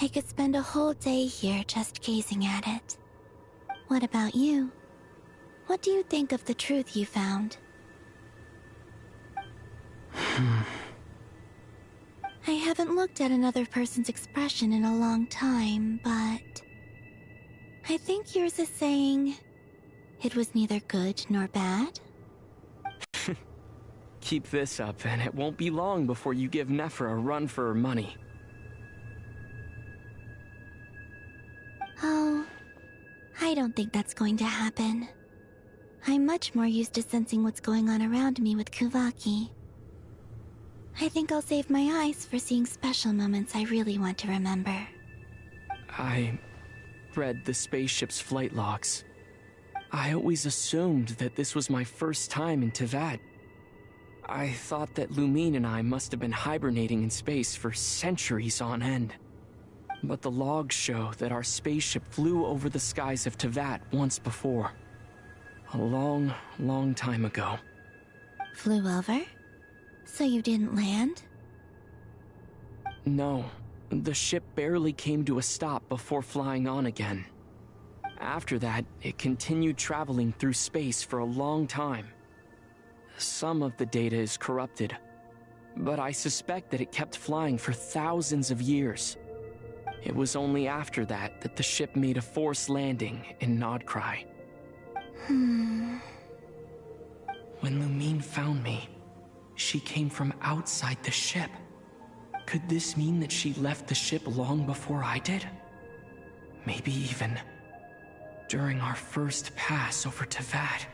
I could spend a whole day here just gazing at it. What about you? What do you think of the truth you found? I haven't looked at another person's expression in a long time, but I think yours is saying it was neither good nor bad. Keep this up, and it won't be long before you give Nephra a run for her money. Oh, I don't think that's going to happen. I'm much more used to sensing what's going on around me with Kuvaki. I think I'll save my eyes for seeing special moments I really want to remember. I read the spaceship's flight logs. I always assumed that this was my first time in Tevat. I thought that Lumine and I must have been hibernating in space for centuries on end. But the logs show that our spaceship flew over the skies of Tevat once before. A long, long time ago. Flew over? So you didn't land? No, the ship barely came to a stop before flying on again. After that, it continued traveling through space for a long time. Some of the data is corrupted, but I suspect that it kept flying for thousands of years. It was only after that that the ship made a forced landing in Nodcry. When Lumine found me, she came from outside the ship. Could this mean that she left the ship long before I did? Maybe even during our first pass over Teyvat.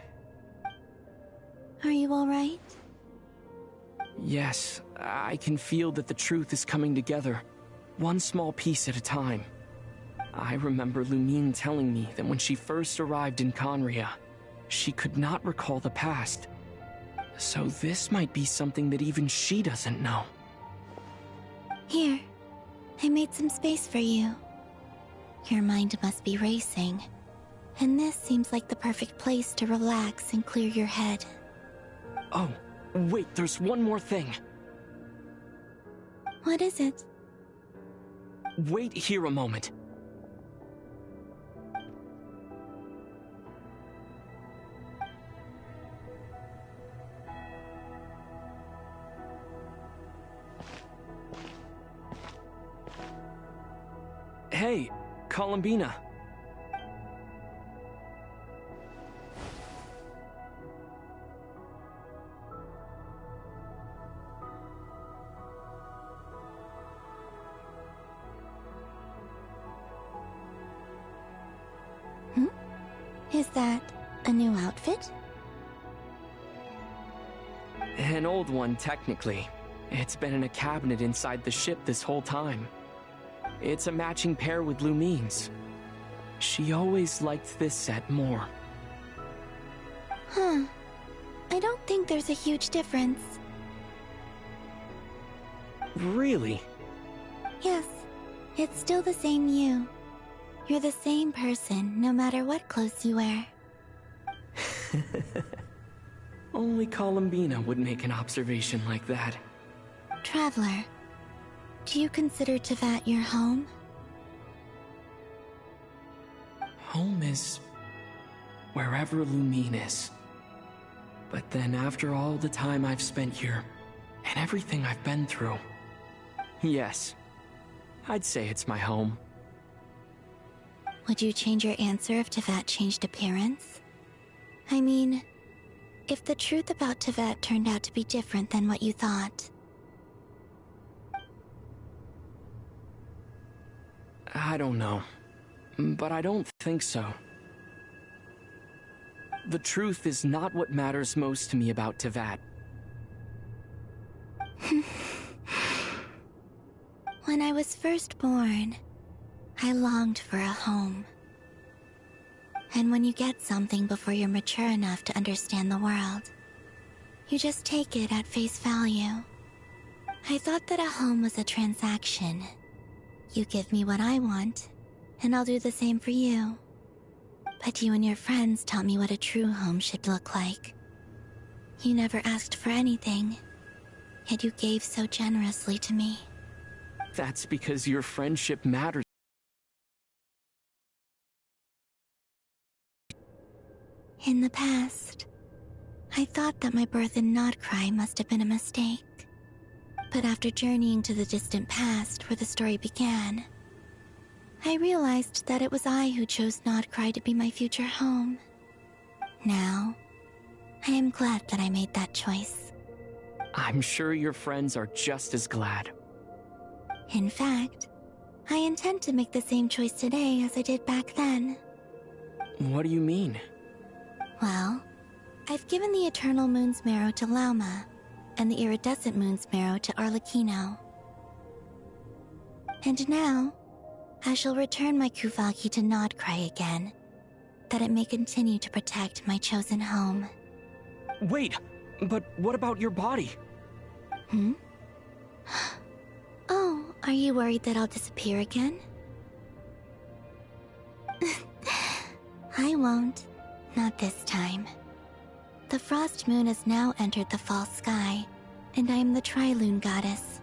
Are you alright? Yes, I can feel that the truth is coming together, one small piece at a time. I remember Lumine telling me that when she first arrived in Conria, she could not recall the past. So this might be something that even she doesn't know. Here, I made some space for you. Your mind must be racing, and this seems like the perfect place to relax and clear your head. Oh, wait, there's one more thing. What is it? Wait here a moment. Hey, Columbina. Is that a new outfit? An old one, technically. It's been in a cabinet inside the ship this whole time. It's a matching pair with Lumine's. She always liked this set more. Huh. I don't think there's a huge difference. Really? Yes, it's still the same you. You're the same person, no matter what clothes you wear. Only Columbina would make an observation like that. Traveler, do you consider Teyvat your home? Home is wherever Lumine is. But then after all the time I've spent here, and everything I've been through, yes, I'd say it's my home. Would you change your answer if Teyvat changed appearance? I mean, if the truth about Teyvat turned out to be different than what you thought. I don't know, but I don't think so. The truth is not what matters most to me about Teyvat. When I was first born, I longed for a home. And when you get something before you're mature enough to understand the world, you just take it at face value. I thought that a home was a transaction. You give me what I want, and I'll do the same for you. But you and your friends taught me what a true home should look like. You never asked for anything, yet you gave so generously to me. That's because your friendship matters. In the past, I thought that my birth in Nodcry must have been a mistake. But after journeying to the distant past where the story began, I realized that it was I who chose Nodcry to be my future home. Now, I am glad that I made that choice. I'm sure your friends are just as glad. In fact, I intend to make the same choice today as I did back then. What do you mean? Well, I've given the Eternal Moon's marrow to Lauma, and the Iridescent Moon's marrow to Arlecchino. And now, I shall return my Kuvagi to Nodcry again, that it may continue to protect my chosen home. Wait, but what about your body? Oh, are you worried that I'll disappear again? I won't. Not this time. The Frost Moon has now entered the fall sky, and I am the Tri-Lune Goddess.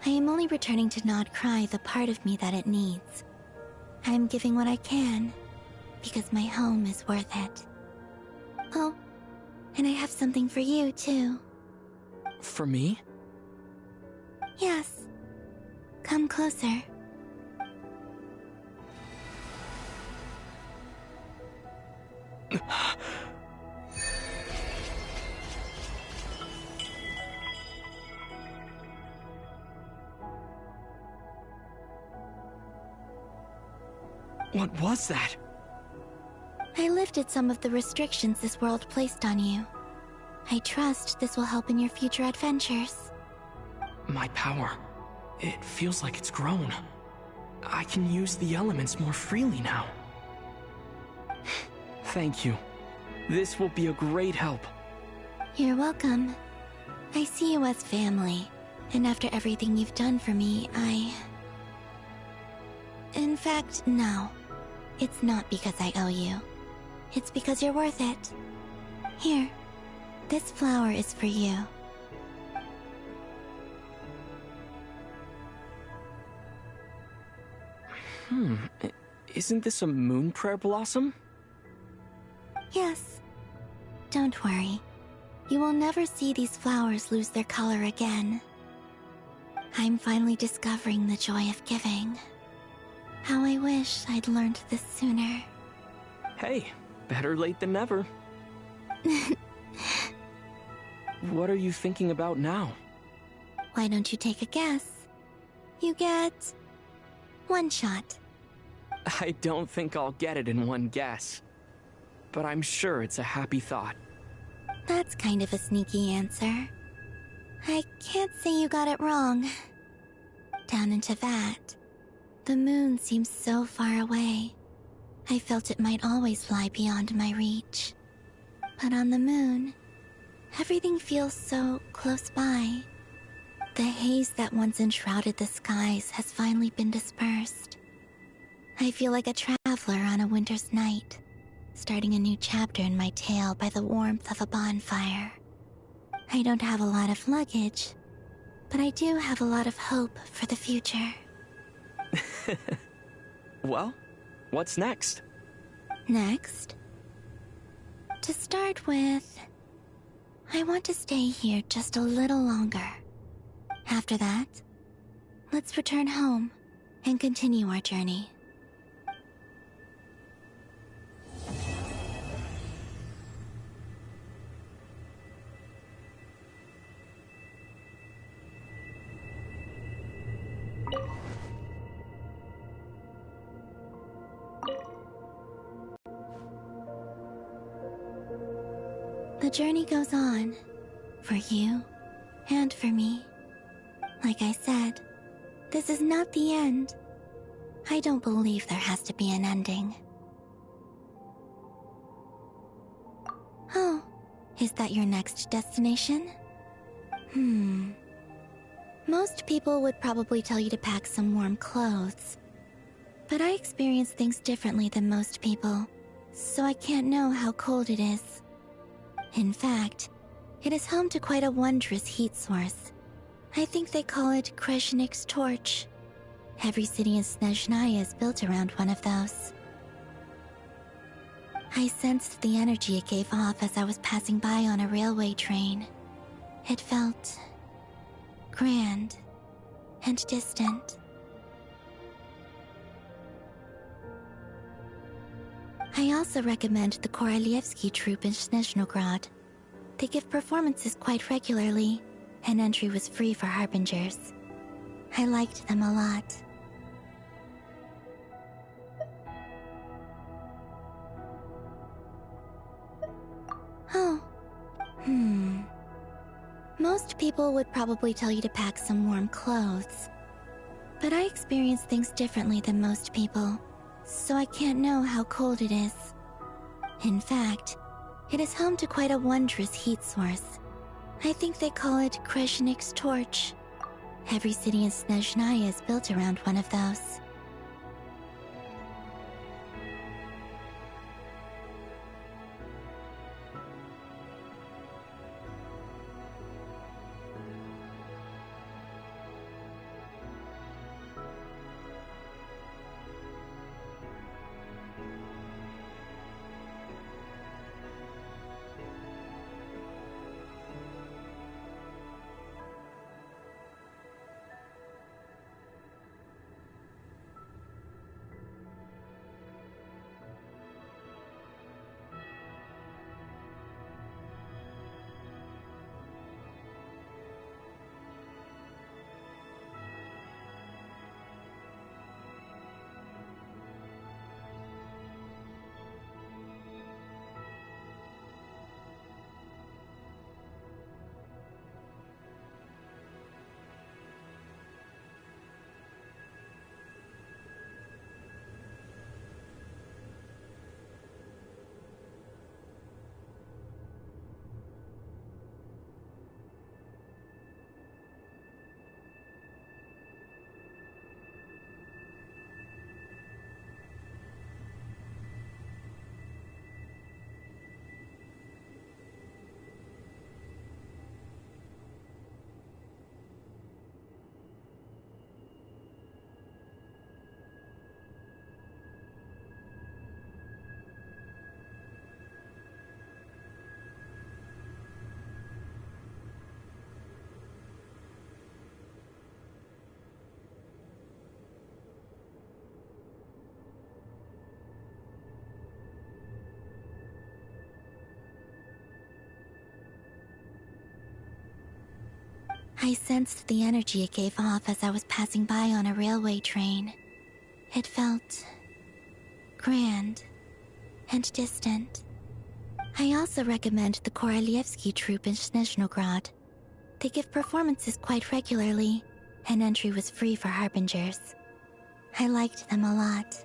I am only returning to Nodcry the part of me that it needs. I am giving what I can, because my home is worth it. Oh, and I have something for you, too. For me? Yes. Come closer. What was that? I lifted some of the restrictions this world placed on you. I trust this will help in your future adventures. My power. It feels like it's grown. I can use the elements more freely now. Thank you. This will be a great help. You're welcome. I see you as family, and after everything you've done for me, In fact, no. It's not because I owe you. It's because you're worth it. Here, this flower is for you. Isn't this a moon prayer blossom? Yes. Don't worry. You will never see these flowers lose their color again. I'm finally discovering the joy of giving. How I wish I'd learned this sooner. Hey, better late than never. What are you thinking about now? Why don't you take a guess? You get... one shot. I don't think I'll get it in one guess. But I'm sure it's a happy thought. That's kind of a sneaky answer. I can't say you got it wrong. Down into that, the moon seems so far away. I felt it might always lie beyond my reach. But on the moon, everything feels so close by. The haze that once enshrouded the skies has finally been dispersed. I feel like a traveler on a winter's night, starting a new chapter in my tale by the warmth of a bonfire. I don't have a lot of luggage, but I do have a lot of hope for the future. Well, what's next? Next? To start with, I want to stay here just a little longer. After that, let's return home and continue our journey. The journey goes on, for you and for me. Like I said, this is not the end. I don't believe there has to be an ending. Oh, is that your next destination? Most people would probably tell you to pack some warm clothes. But I experience things differently than most people, so I can't know how cold it is. In fact, it is home to quite a wondrous heat source. I think they call it Kreshnik's torch. Every city in Snezhnaya is built around one of those. I sensed the energy it gave off as I was passing by on a railway train. It felt grand and distant. I also recommend the Korolievsky troupe in Snezhnograd. They give performances quite regularly, and entry was free for harbingers. I liked them a lot. Oh. Most people would probably tell you to pack some warm clothes. But I experience things differently than most people, so I can't know how cold it is. In fact, it is home to quite a wondrous heat source. I think they call it Kreshnik's torch. Every city in Snezhnaya is built around one of those. I sensed the energy it gave off as I was passing by on a railway train. It felt grand and distant. I also recommend the Korolievsky troupe in Snezhnograd. They give performances quite regularly, and entry was free for harbingers. I liked them a lot.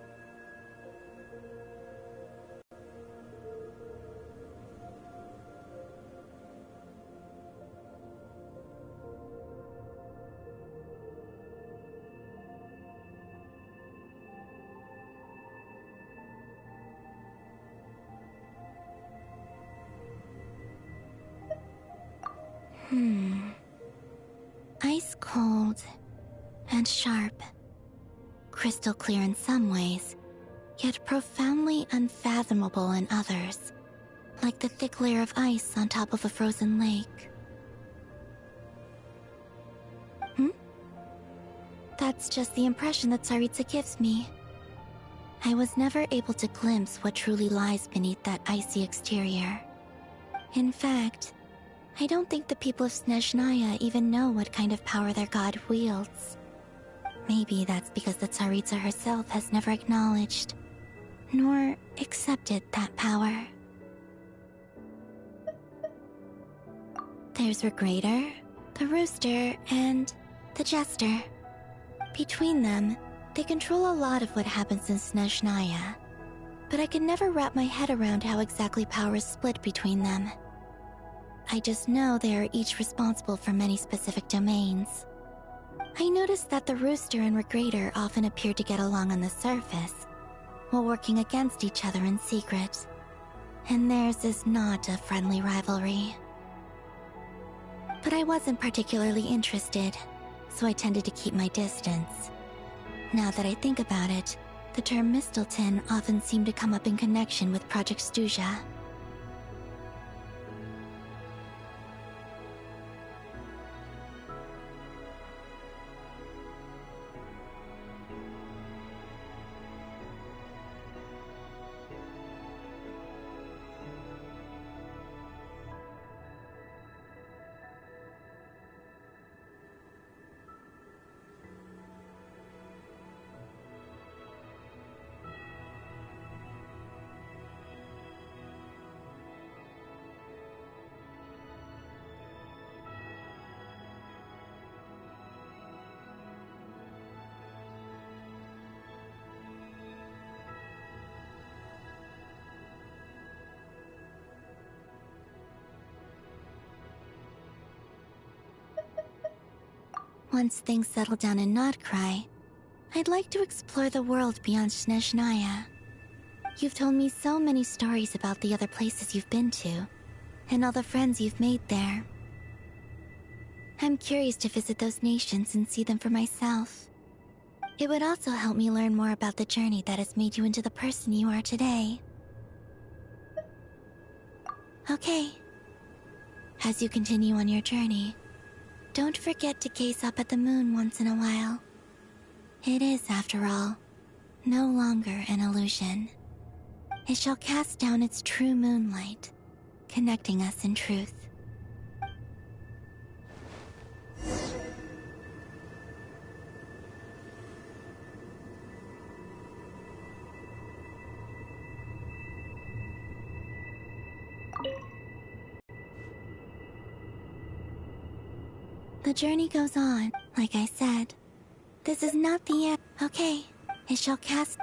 Ice cold and sharp. Crystal clear in some ways, yet profoundly unfathomable in others. Like the thick layer of ice on top of a frozen lake. That's just the impression that Tsaritsa gives me. I was never able to glimpse what truly lies beneath that icy exterior. In fact, I don't think the people of Snezhnaya even know what kind of power their god wields. Maybe that's because the Tsaritsa herself has never acknowledged, nor accepted that power. There's Regrator, the Rooster, and the Jester. Between them, they control a lot of what happens in Snezhnaya, but I can never wrap my head around how exactly power is split between them. I just know they are each responsible for many specific domains. I noticed that the Rooster and Regrator often appear to get along on the surface, while working against each other in secret. And theirs is not a friendly rivalry. But I wasn't particularly interested, so I tended to keep my distance. Now that I think about it, the term Mistelton often seemed to come up in connection with Project Stuja. Once things settle down in Nodcry, I'd like to explore the world beyond Snezhnaya. You've told me so many stories about the other places you've been to, and all the friends you've made there. I'm curious to visit those nations and see them for myself. It would also help me learn more about the journey that has made you into the person you are today. Okay. As you continue on your journey, don't forget to gaze up at the moon once in a while. It is, after all, no longer an illusion. It shall cast down its true moonlight, connecting us in truth. The journey goes on, like I said. This is not the end. Okay, it shall cast...